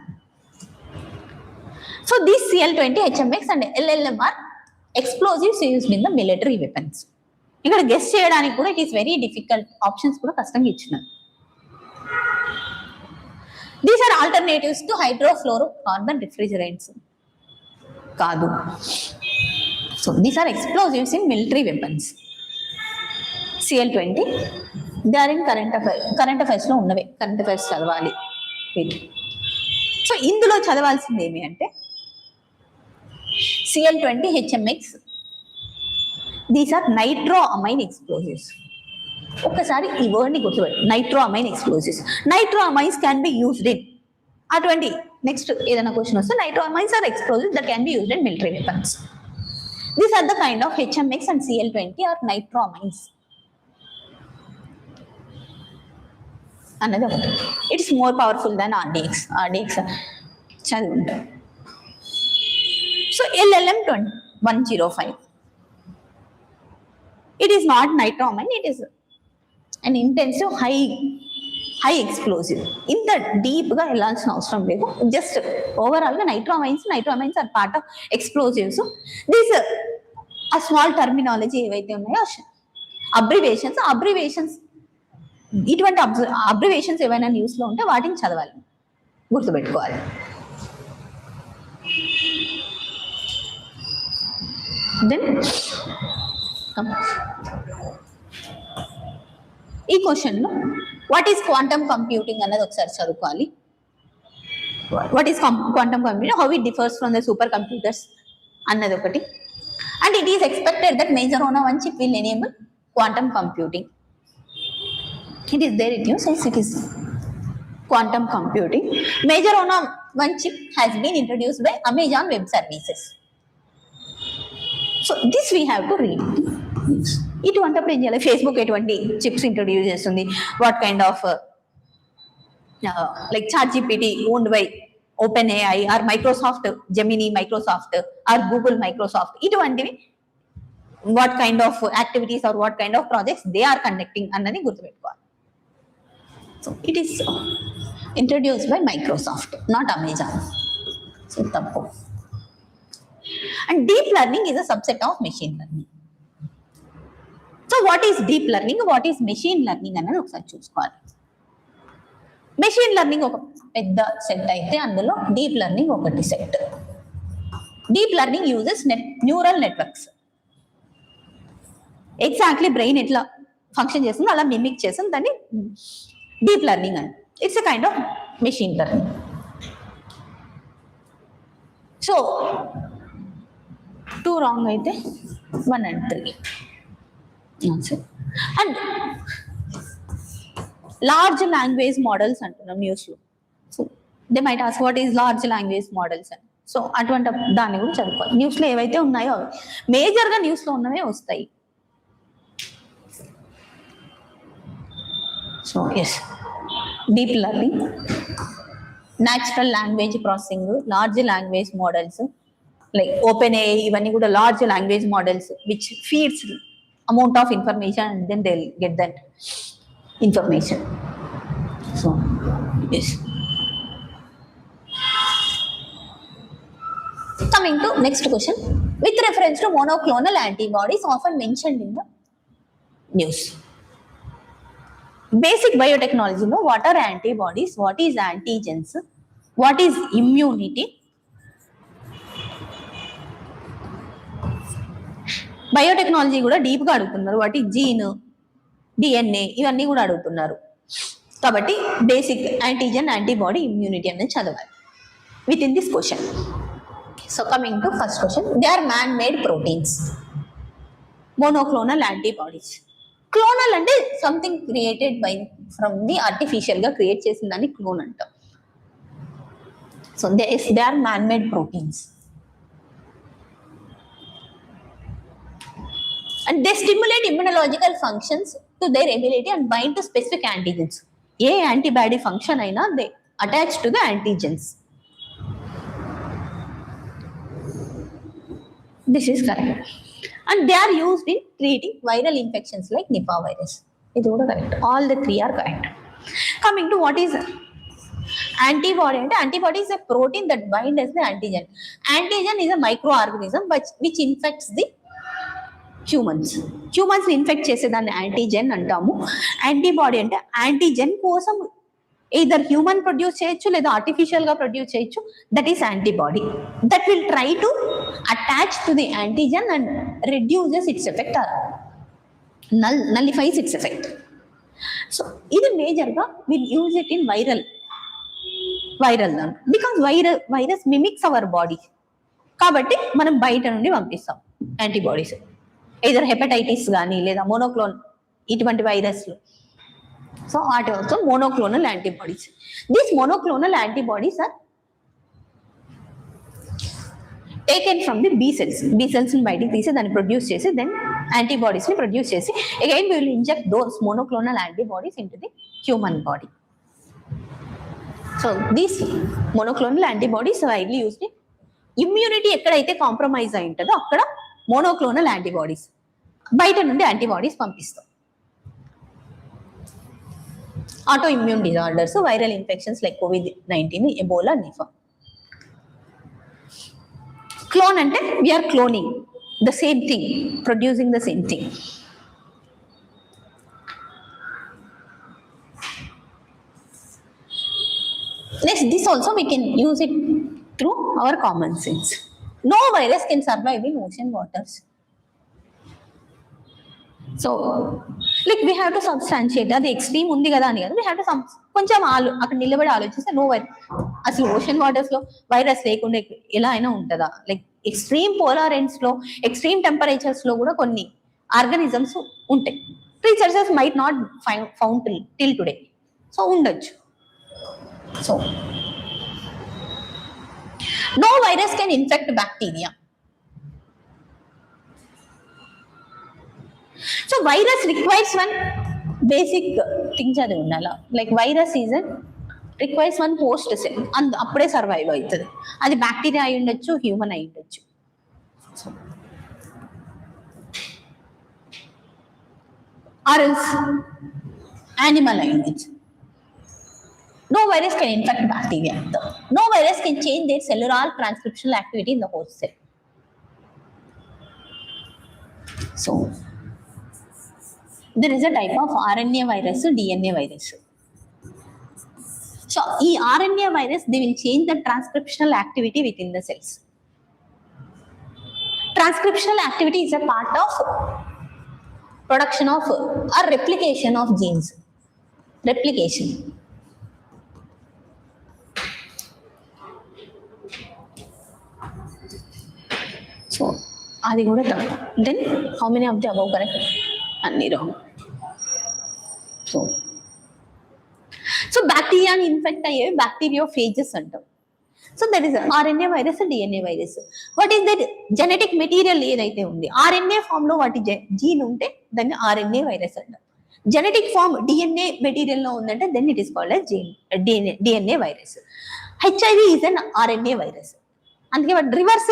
So these Cl20, HMX and LLM are explosives used in the military weapons. ఇక్కడ guess చేయడానికి కూడా it is very difficult, options కూడా కష్టంగా ఇచ్చినారు. These are alternatives to hydrofluorocarbon refrigerants కాదు. So these are explosives in military weapons. Cl20 they are in current affairs లో ఉన్నవే, current affairs చదవాలి. సో ఇందులో చదవాల్సింది ఏమి అంటే Cl20, HMX, these are nitroamine explosives. ఒక్కసారి ఈ వర్డ్ ని గుర్తుపెట్టు, nitroamine explosives. Nitroamines can be used in అటువంటి నెక్స్ట్ ఏదైనా క్వశ్చన్ వస్తే nitroamines are explosives that can be used in military weapons. These are the kind of HMX and Cl20 are nitroamines అన్నది ఒకటి. It's more powerful than RDX చదువుకుంటాం. So LLM 105 It is not nitramine, it is an intensive high explosive. ఇంత deep గా వెళ్ళాల్సిన అవసరం లేదు. Just overall గా nitramines are part of explosives. This a small terminology ఏవైతే ఉన్నాయో అబ్రివేషన్స్ ఇటువంటి అబ్రివేషన్స్ ఏవైనా న్యూస్ లో ఉంటే వాటిని చదవాలి, గుర్తుపెట్టుకోవాలి. దెన్ ఈ క్వశ్చన్ లో వాట్ ఈస్ క్వాంటమ్ కంప్యూటింగ్ అన్నది ఒకసారి చదువుకోవాలి. What is quantum computing, how it differs from the super computers అన్నది ఒకటి. And it is expected that major own one chip will enable quantum computing. It is there, it is quantum computing. Major on one chip has been introduced by Amazon Web Services. So this we have to read. ఇటువంటిప్పుడు ఏం చేయాలి, Facebook ఎటువంటి chips introduce చేస్తుంది, what kind of like ChatGPT owned by OpenAI or Microsoft Gemini Microsoft or Google Microsoft, ఇటువంటివి what kind of activities or what kind of projects they are conducting అన్నది గుర్తుపెట్టుకోవాలి. So it is introduced by Microsoft, not Amazon. So tappo. And deep learning is a subset of machine learning. So what is deep learning, what is machine learning అన్నది ఒకసారి చూసుకోవాలి. Machine learning ఒక పెద్ద set అయితే అందులో deep learning ఒకటి set. Deep learning uses neural networks. Exactly brain ఎట్లా function చేస్తుందో అలా మిమిక్ చేస్తుంది, దాన్ని డీప్ లెర్నింగ్ అని. It's a kind of machine learning. So 2 wrong అయితే 1 and 3 answer. And large language models అంటున్నాం న్యూస్లో. So they might ask what is large language models అని. సో అటువంటి దాన్ని కూడా చదువుకోవాలి. న్యూస్లో ఏవైతే ఉన్నాయో అవి మేజర్గా న్యూస్లో ఉన్నవే వస్తాయి. So yes, deep learning, natural language processing, large language models like OpenAI, ఇవన్నీ కూడా large language models which feeds amount of information and then they'll get that information. So yes. Coming to next question, with reference to monoclonal antibodies often mentioned in the news. Basic biotechnology, no? What are antibodies? What is antigens? What is immunity? Biotechnology కూడా deep గా అడుగుతున్నారు. వాటి gene, DNA ఇవన్నీ కూడా అడుగుతున్నారు. కాబట్టి basic antigen, antibody, immunity అనేది చదవాలి with in this question. So coming to first question, they are man made proteins. Monoclonal antibodies. Clonal అంటే something created by from the artificial గా క్రియేట్ చేసిన దాన్ని క్లోన్ అంటాం. So they are man made proteins. And they stimulate immunological functions to their ability and bind to specific antigens. ఏ antibody function అయినా they attach to the antigens. This is correct. And they are used in treating viral infections like Nipah virus. This is correct. All the 3 are correct. Coming to what is antibody. Antibody is a protein that binds as the antigen. Antigen is a microorganism which infects the humans. Humans infect చేసేదాన్ని antigen అంటాము. Antibody అంటే antigen కోసం either human produce చేయొచ్చు లేదా artificial గా produce చేయొచ్చు. That is antibody. That will try to attach to the antigen and reduces its effect or nullifies its effect. So ఇది మేజర్గా will use it in viral because virus mimics our body. కాబట్టి మనం బయట నుండి పంపిస్తాం antibodies, either hepatitis కానీ లేదా మోనోక్లోన్ ఇటువంటి వైరస్లు. So are also monoclonal antibodies. These monoclonal antibodies are taken from the B cells. B cells ని బయటికి తీసి దాన్ని ప్రొడ్యూస్ చేసి దెన్ యాంటీబాడీస్ ని ప్రొడ్యూస్ చేసి again we will inject those monoclonal antibodies into the human body. So these monoclonal antibodies are widely used in immunity. ఎక్కడైతే compromise అయి ఉంటుందో అక్కడ monoclonal antibodies బయట నుండి యాంటీబాడీస్ పంపిస్తాం. Auto immune disorders, viral infections like COVID-19, Ebola, Nipah. Clone అంటే we are cloning the same thing, producing the same thing. Next, this also we can use it through our common sense. No virus can survive in ocean waters. So, like we have to substantiate అది extreme ఉంది కదా అని కదా, we have to కొంచెం అక్కడ నిలబడి ఆలోచిస్తే no virus, అసలు ఓషన్ వాటర్స్ లో వైరస్ లేకుండా ఎలా అయినా ఉంటుందా? లైక్ ఎక్స్ట్రీమ్ పోలార్ ఎండ్స్ లో, ఎక్స్ట్రీమ్ టెంపరేచర్స్ లో కూడా కొన్ని ఆర్గానిజమ్స్ ఉంటాయి. Researchers might not found till today. So ఉండొచ్చు. So, no virus can infect bacteria. So, virus requires one basic thing chadi undala. Like virus requires one host cell. And appude survive aitadi. Adi bacteria ayi undochu, human ayi undochu. So, or else animal ayi undochu. No virus can infect bacteria. No virus can change their cellular transcriptional activity in the host cell. So, there is a type of RNA virus, DNA virus. So, in RNA virus, they will change the transcriptional activity within the cells. Transcriptional activity is a part of production of or replication of genes. Replication. So, adi kuda thavu. Then, how many of the above correct? Anni wrong. So bacteria infect ayye bacteriophages antam. So that is RNA virus and DNA virus. What is that genetic material ఏదైతే ఉంది, RNA form లో వాటి gene ఉంటే దాన్ని RNA virus అంటాం. Genetic form DNA material లో ఉందంటే then it is called as DNA virus. HIV is an RNA virus. అందుకే రివర్స్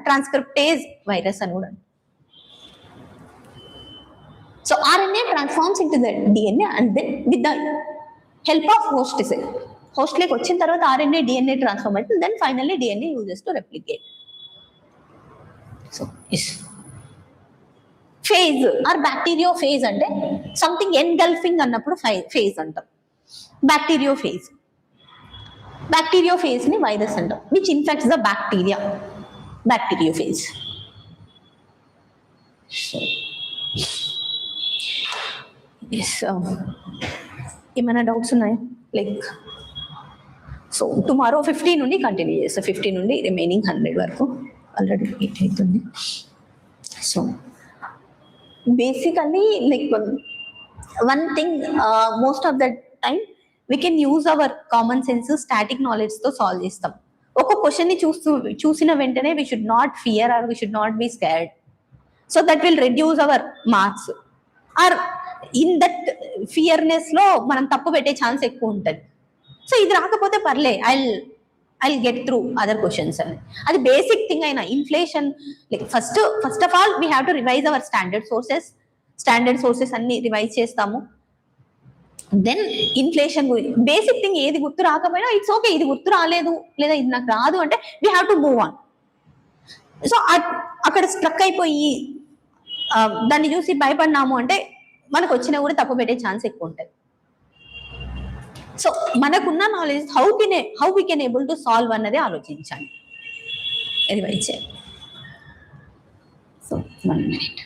ట్రాన్స్క్రిప్టేజ్ వైరస్ అని కూడా. So RNA transforms into the DNA and then with the help of host cell. Host like వచ్చిన తర్వాత RNA DNA transform అవుతుంది, then finally DNA uses to replicate. So yes. Phase or bacteriophase అంటే something engulfing అన్నప్పుడు phase అంటాం. Bacteriophase. Bacteriophase ని virus అంటాం, which infects the bacteria. Bacteriophase. So, yes. ఏమైనా doubts ఉన్నాయా? లైక్ సో టుమారో 15 నుండి continue చేస్తా, 15 నుండి రిమైనింగ్ 100 వరకు. ఆల్రెడీ 8 అవుతుంది. So basically like one thing, most of the time we can use our common sense, static knowledge తో solve చేస్తాం. ఒక క్వశ్చన్ ని చూసిన వెంటనే we should not fear or we should not be scared. So that will reduce our marks. Or in that fearness లో మనం తప్పు పెట్టే ఛాన్స్ ఎక్కువ ఉంటుంది. సో ఇది రాకపోతే పర్లే, I get through other questions అని. అది బేసిక్ థింగ్ అయినా inflation like first of all we have to revise our standard sources అన్ని రివైజ్ చేస్తాము. దెన్ ఇన్ఫ్లేషన్ బేసిక్ థింగ్ ఏది గుర్తు రాకపోయినా ఇట్స్ ఓకే, ఇది గుర్తు రాలేదు లేదా ఇది నాకు రాదు అంటే we have to move on. So అక్కడ స్ట్రక్ అయిపోయి దాన్ని చూసి భయపడినాము అంటే మనకు వచ్చినా కూడా తప్పు పెట్టే ఛాన్స్ ఎక్కువ ఉంటుంది. సో మనకున్న knowledge how we can able to solve అన్నది ఆలోచించాలి, రివైజ్ చేయాలి. So 1 minute.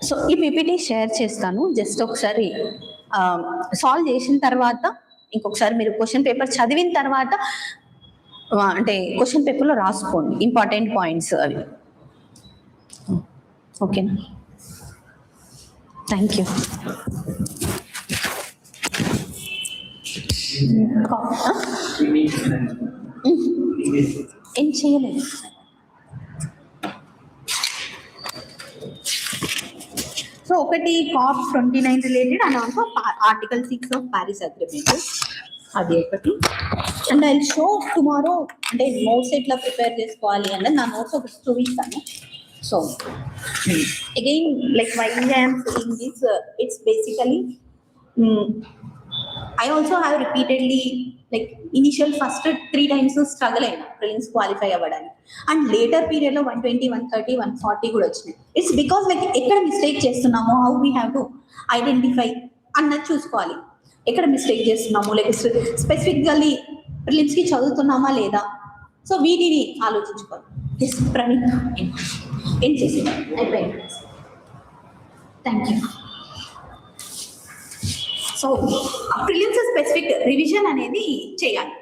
సో ఈ పీపీటీ షేర్ చేస్తాను, జస్ట్ ఒకసారి సాల్వ్ చేసిన తర్వాత ఇంకొకసారి మీరు క్వశ్చన్ పేపర్ చదివిన తర్వాత అంటే క్వశ్చన్ పేపర్లో రాసుకోండి ఇంపార్టెంట్ పాయింట్స్ అవి. ఓకేనా? Thank you. ఏం చేయలేదు. సో ఒకటి COP 29 related and also article 6 of Paris agreement, అది ఒకటి. అండ్ ఐ షో టుమారో అంటే నోట్స్ ఎట్లా ప్రిపేర్ చేసుకోవాలి అన్నది నా నోట్స్ ఒకటి చూపిస్తాను. So again like why I'm saying this, it's basically I also have repeatedly like initial first 3 times struggle అయినా ప్రిలిమ్స్ క్వాలిఫై అవ్వడానికి, అండ్ లేటర్ పీరియడ్ లో 120, 130, 140 కూడా వచ్చినాయి. ఇట్స్ బికాస్ లైక్ ఎక్కడ మిస్టేక్ చేస్తున్నామో, how we have to identify అన్నది చూసుకోవాలి. ఎక్కడ మిస్టేక్ చేస్తున్నాము, లైక్ స్పెసిఫిక్గా ప్రిలిమ్స్ కి చదువుతున్నామా లేదా, సో వీటిని ఆలోచించుకోవాలి. ఎస్ ప్రణీత్ ఏం చేసి అయిపోయింది. Thank you. So prelims specific revision అనేది చేయాలి.